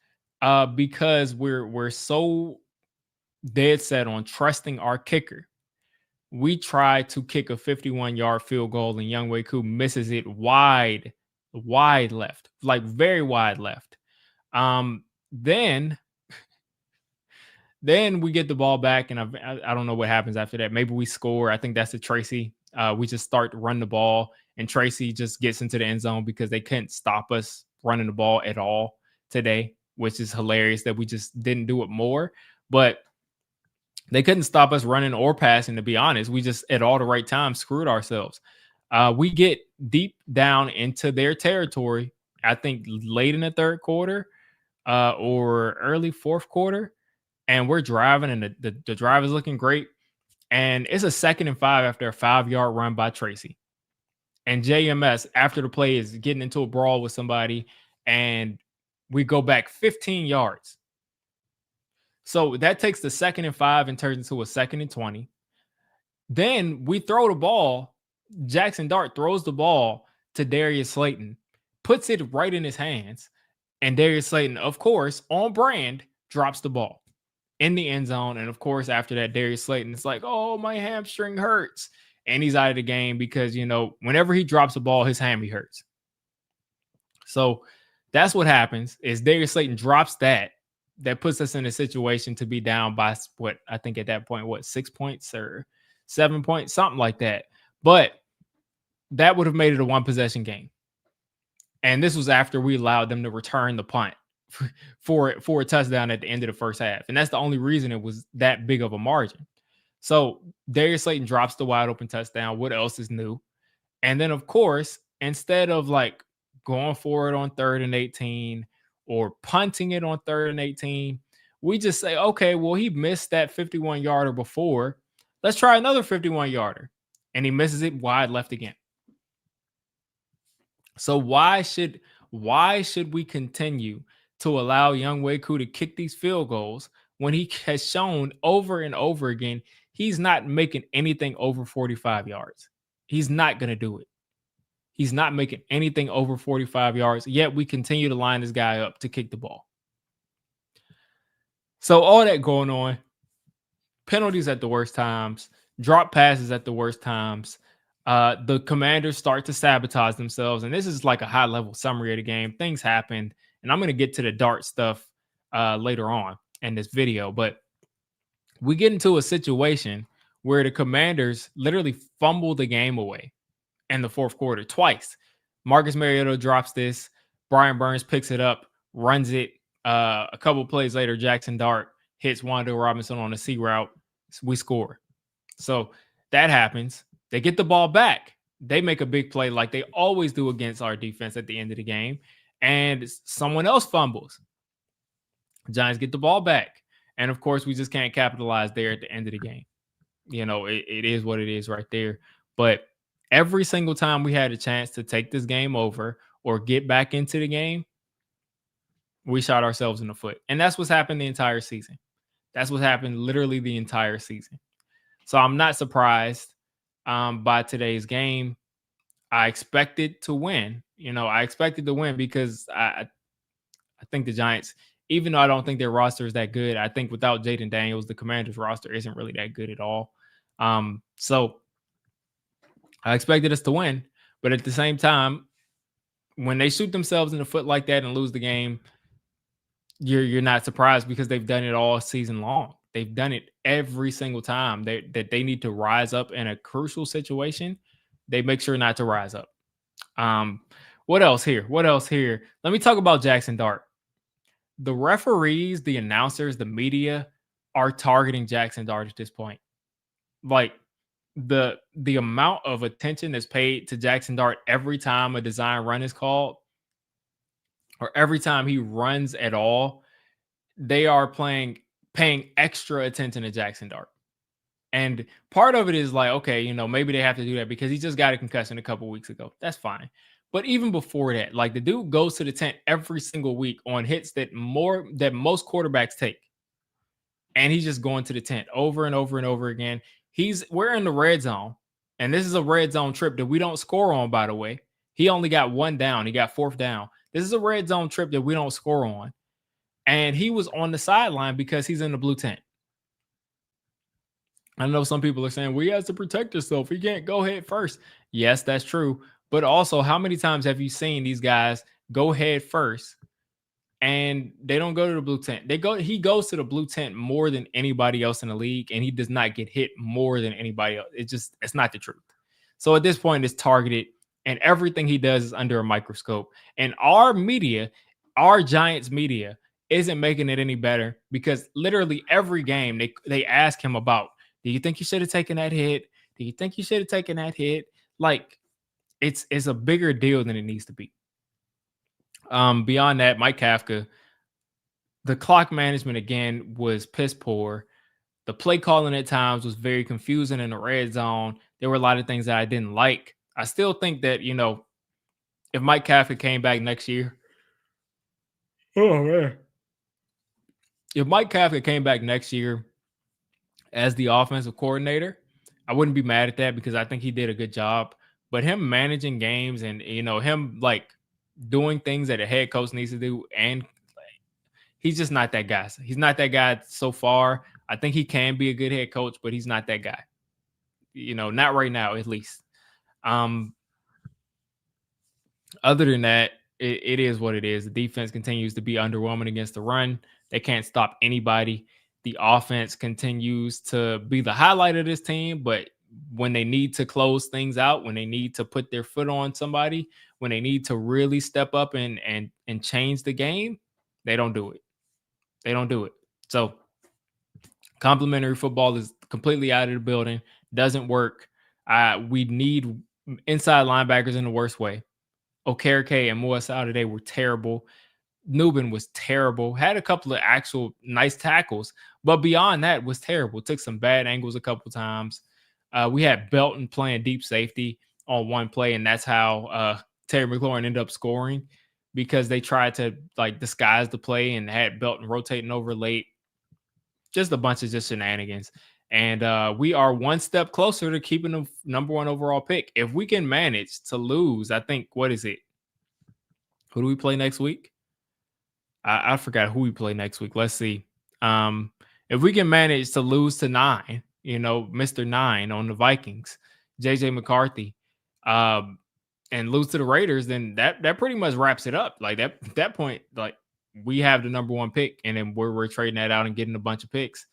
we're so dead set on trusting our kicker, we try to kick a 51-yard field goal, and Younghoe Koo misses it wide left, like very wide left. Then we get the ball back, and I don't know what happens after that. Maybe we score. I think that's the Tracy. We just start to run the ball, and Tracy just gets into the end zone because they couldn't stop us running the ball at all today, which is hilarious that we just didn't do it more. But they couldn't stop us running or passing, to be honest. We just, at all the right times, screwed ourselves. We get deep down into their territory, I think late in the third quarter or early fourth quarter, and we're driving, and the drive is looking great. And it's a 2nd and 5 after a 5-yard run by Tracy. And JMS, after the play, is getting into a brawl with somebody, and we go back 15 yards. So that takes the 2nd and 5 and turns into a 2nd and 20. Then we throw the ball. Jackson Dart throws the ball to Darius Slayton, puts it right in his hands, and Darius Slayton, of course, on brand, drops the ball in the end zone. And of course, after that, Darius Slayton is like, oh, my hamstring hurts. And he's out of the game because, whenever he drops the ball, his hammy hurts. So that's what happens is Darius Slayton drops that puts us in a situation to be down by what I think at that point, 6 points or 7 points, something like that. But that would have made it a 1-possession game. And this was after we allowed them to return the punt for a touchdown at the end of the first half. And that's the only reason it was that big of a margin. So Darius Slayton drops the wide open touchdown. What else is new? And then, of course, instead of like going for it on 3rd and 18 or punting it on 3rd and 18, we just say, okay, well, he missed that 51-yarder before. Let's try another 51-yarder. And he misses it wide left again. So why should we continue to allow Younghoe Koo to kick these field goals when he has shown over and over again he's not making anything over 45 yards? He's not going to do it. He's not making anything over 45 yards, yet we continue to line this guy up to kick the ball. So all that going on, penalties at the worst times, drop passes at the worst times. The Commanders start to sabotage themselves, and this is like a high-level summary of the game. Things happened, and I'm going to get to the Dart stuff later on in this video, but we get into a situation where the Commanders literally fumble the game away in the fourth quarter twice. Marcus Mariota drops this. Brian Burns picks it up, runs it. A couple plays later, Jackson Dart hits Wan'Dale Robinson on a C route. We score. So that happens. They get the ball back. They make a big play like they always do against our defense at the end of the game. And someone else fumbles. Giants get the ball back. And of course, we just can't capitalize there at the end of the game. It is what it is right there. But every single time we had a chance to take this game over or get back into the game, we shot ourselves in the foot. And that's what's happened the entire season. That's what happened literally the entire season. So I'm not surprised by today's game. I expected to win. I expected to win because I think the Giants, even though I don't think their roster is that good, I think without Jaden Daniels, the Commanders roster isn't really that good at all. So I expected us to win. But at the same time, when they shoot themselves in the foot like that and lose the game, you're not surprised because they've done it all season long. They've done it every single time that they need to rise up in a crucial situation. They make sure not to rise up. What else here? Let me talk about Jackson Dart. The referees, the announcers, the media are targeting Jackson Dart at this point. Like the amount of attention that's paid to Jackson Dart every time a design run is called, or every time he runs at all, they are paying extra attention to Jackson Dart. And part of it is like, okay, maybe they have to do that because he just got a concussion a couple weeks ago. That's fine. But even before that, like the dude goes to the tent every single week on hits that most quarterbacks take. And he's just going to the tent over and over and over again. We're in the red zone. And this is a red zone trip that we don't score on, by the way. He only got one down. He got 4th down. This is a red zone trip that we don't score on. And he was on the sideline because he's in the blue tent. I know some people are saying, well, he has to protect himself. He can't go head first. Yes, that's true. But also, how many times have you seen these guys go head first and they don't go to the blue tent. He goes to the blue tent more than anybody else in the league, and he does not get hit more than anybody else. It's not the truth. So at this point, it's targeted, and everything he does is under a microscope. And our media, our Giants media, isn't making it any better because literally every game they ask him about, do you think you should have taken that hit? Do you think you should have taken that hit? Like it's a bigger deal than it needs to be. Beyond that, Mike Kafka, the clock management again was piss poor. The play calling at times was very confusing in the red zone. There were a lot of things that I didn't like. I still think that, if Mike Kafka came back next year, oh man. If Mike Kafka came back next year as the offensive coordinator, I wouldn't be mad at that because I think he did a good job. But him managing games and him like doing things that a head coach needs to do, and he's just not that guy. He's not that guy so far. I think he can be a good head coach, but he's not that guy. Not right now, at least. Other than that, it is what it is. The defense continues to be underwhelming against the run. They can't stop anybody. The offense continues to be the highlight of this team, but when they need to close things out, when they need to put their foot on somebody, when they need to really step up and change the game, they don't do it. They don't do it. So complimentary football is completely out of the building. Doesn't work. We need inside linebackers in the worst way. Okereke and Moasa today were terrible. Nubin was terrible. Had a couple of actual nice tackles, but beyond that was terrible. Took some bad angles a couple times. We had Belton playing deep safety on one play, and that's how Terry McLaurin ended up scoring because they tried to like disguise the play and had Belton rotating over late. Just a bunch of just shenanigans. And we are one step closer to keeping the number one overall pick. If we can manage to lose, I think, what is it? Who do we play next week? I forgot who we play next week. Let's see. If we can manage to lose to 9, Mr. 9 on the Vikings, JJ McCarthy, and lose to the Raiders, then that pretty much wraps it up. Like that point, like we have the number one pick, and then we're trading that out and getting a bunch of picks.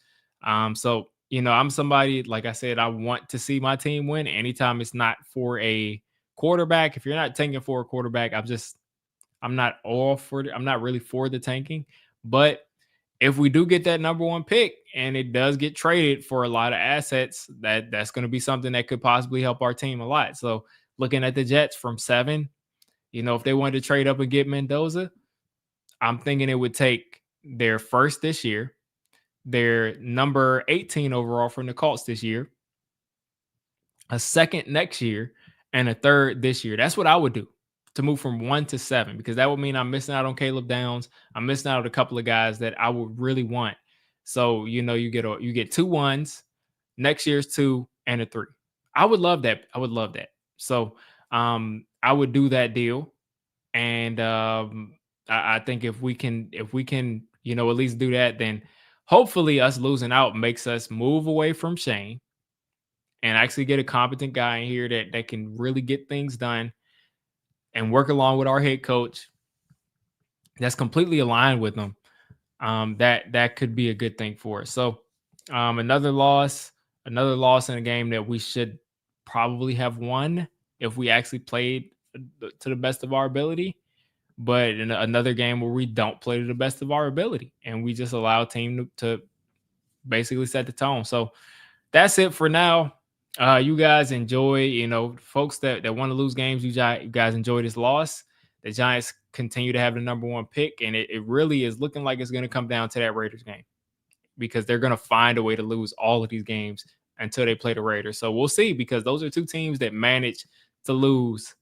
So I'm somebody, like I said, I want to see my team win. Anytime it's not for a quarterback, if you're not tanking for a quarterback, I'm not really for the tanking. But if we do get that number one pick and it does get traded for a lot of assets, that's going to be something that could possibly help our team a lot. So looking at the Jets from 7, if they wanted to trade up and get Mendoza, I'm thinking it would take their first this year, their number 18 overall from the Colts this year, a second next year, and a third this year. That's what I would do to move from 1 to 7, because that would mean I'm missing out on Caleb Downs. I'm missing out on a couple of guys that I would really want. So, you get 2 1s, next year's 2 and a 3. I would love that. So, I would do that deal. And I think if we can, at least do that, then hopefully us losing out makes us move away from Shane and actually get a competent guy in here that can really get things done and work along with our head coach that's completely aligned with them. That could be a good thing for us. So another loss in a game that we should probably have won if we actually played to the best of our ability. But in another game where we don't play to the best of our ability and we just allow a team to basically set the tone. So that's it for now. You guys enjoy, folks that want to lose games, you guys enjoy this loss. The Giants continue to have the number one pick, and it really is looking like it's going to come down to that Raiders game because they're going to find a way to lose all of these games until they play the Raiders. So we'll see, because those are two teams that manage to lose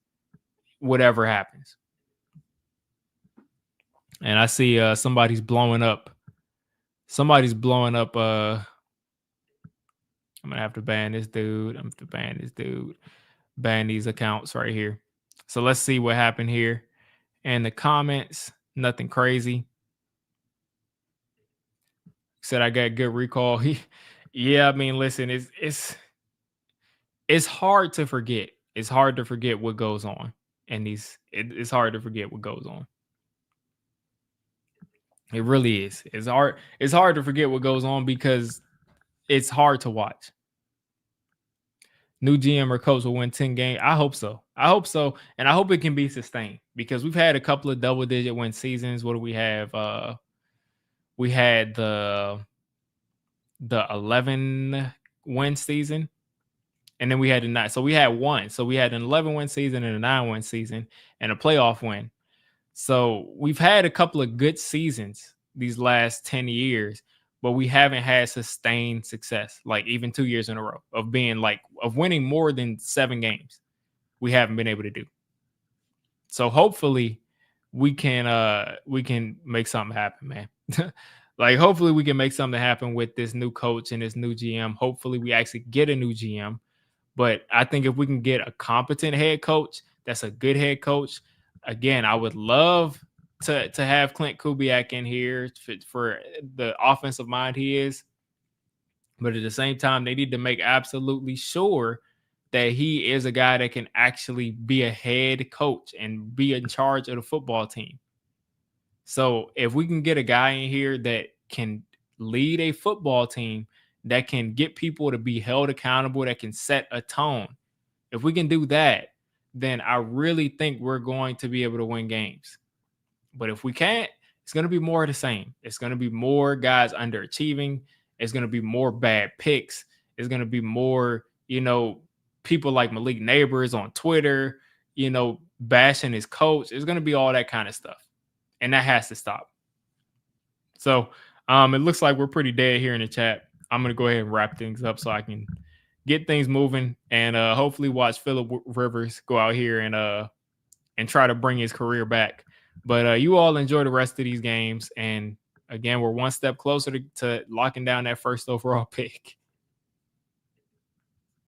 whatever happens. And I see somebody's blowing up. I'm going to have to ban this dude. Ban these accounts right here. So let's see what happened here. In the comments, nothing crazy. Said I got good recall. Yeah, I mean, listen, it's hard to forget. It's hard to forget what goes on. And it's hard to forget what goes on. It really is. It's hard. It's hard to forget what goes on because it's hard to watch. New GM or coach will win 10 games. I hope so. I hope so. And I hope it can be sustained because we've had a couple of double digit win seasons. What do we have? We had the 11 win season, and then we had the 9. So we had one. So we had an 11 win season and a 9 win season and a playoff win. So we've had a couple of good seasons these last 10 years, but we haven't had sustained success, like even 2 years in a row of being like of winning more than 7 games. We haven't been able to do. So hopefully we can make something happen, man. Like hopefully we can make something happen with this new coach and this new GM. Hopefully we actually get a new GM. But I think if we can get a competent head coach, that's a good head coach. Again, I would love to have Clint Kubiak in here for the offensive mind he is. But at the same time, they need to make absolutely sure that he is a guy that can actually be a head coach and be in charge of the football team. So if we can get a guy in here that can lead a football team, that can get people to be held accountable, that can set a tone, if we can do that, then I really think we're going to be able to win games. But if we can't, it's going to be more of the same. It's going to be more guys underachieving. It's going to be more bad picks. It's going to be more, people like Malik Neighbors on Twitter, bashing his coach. It's going to be all that kind of stuff. And that has to stop. So it looks like we're pretty dead here in the chat. I'm going to go ahead and wrap things up so I can get things moving and hopefully watch Phillip Rivers go out here and try to bring his career back. But you all enjoy the rest of these games. And again, we're one step closer to locking down that first overall pick.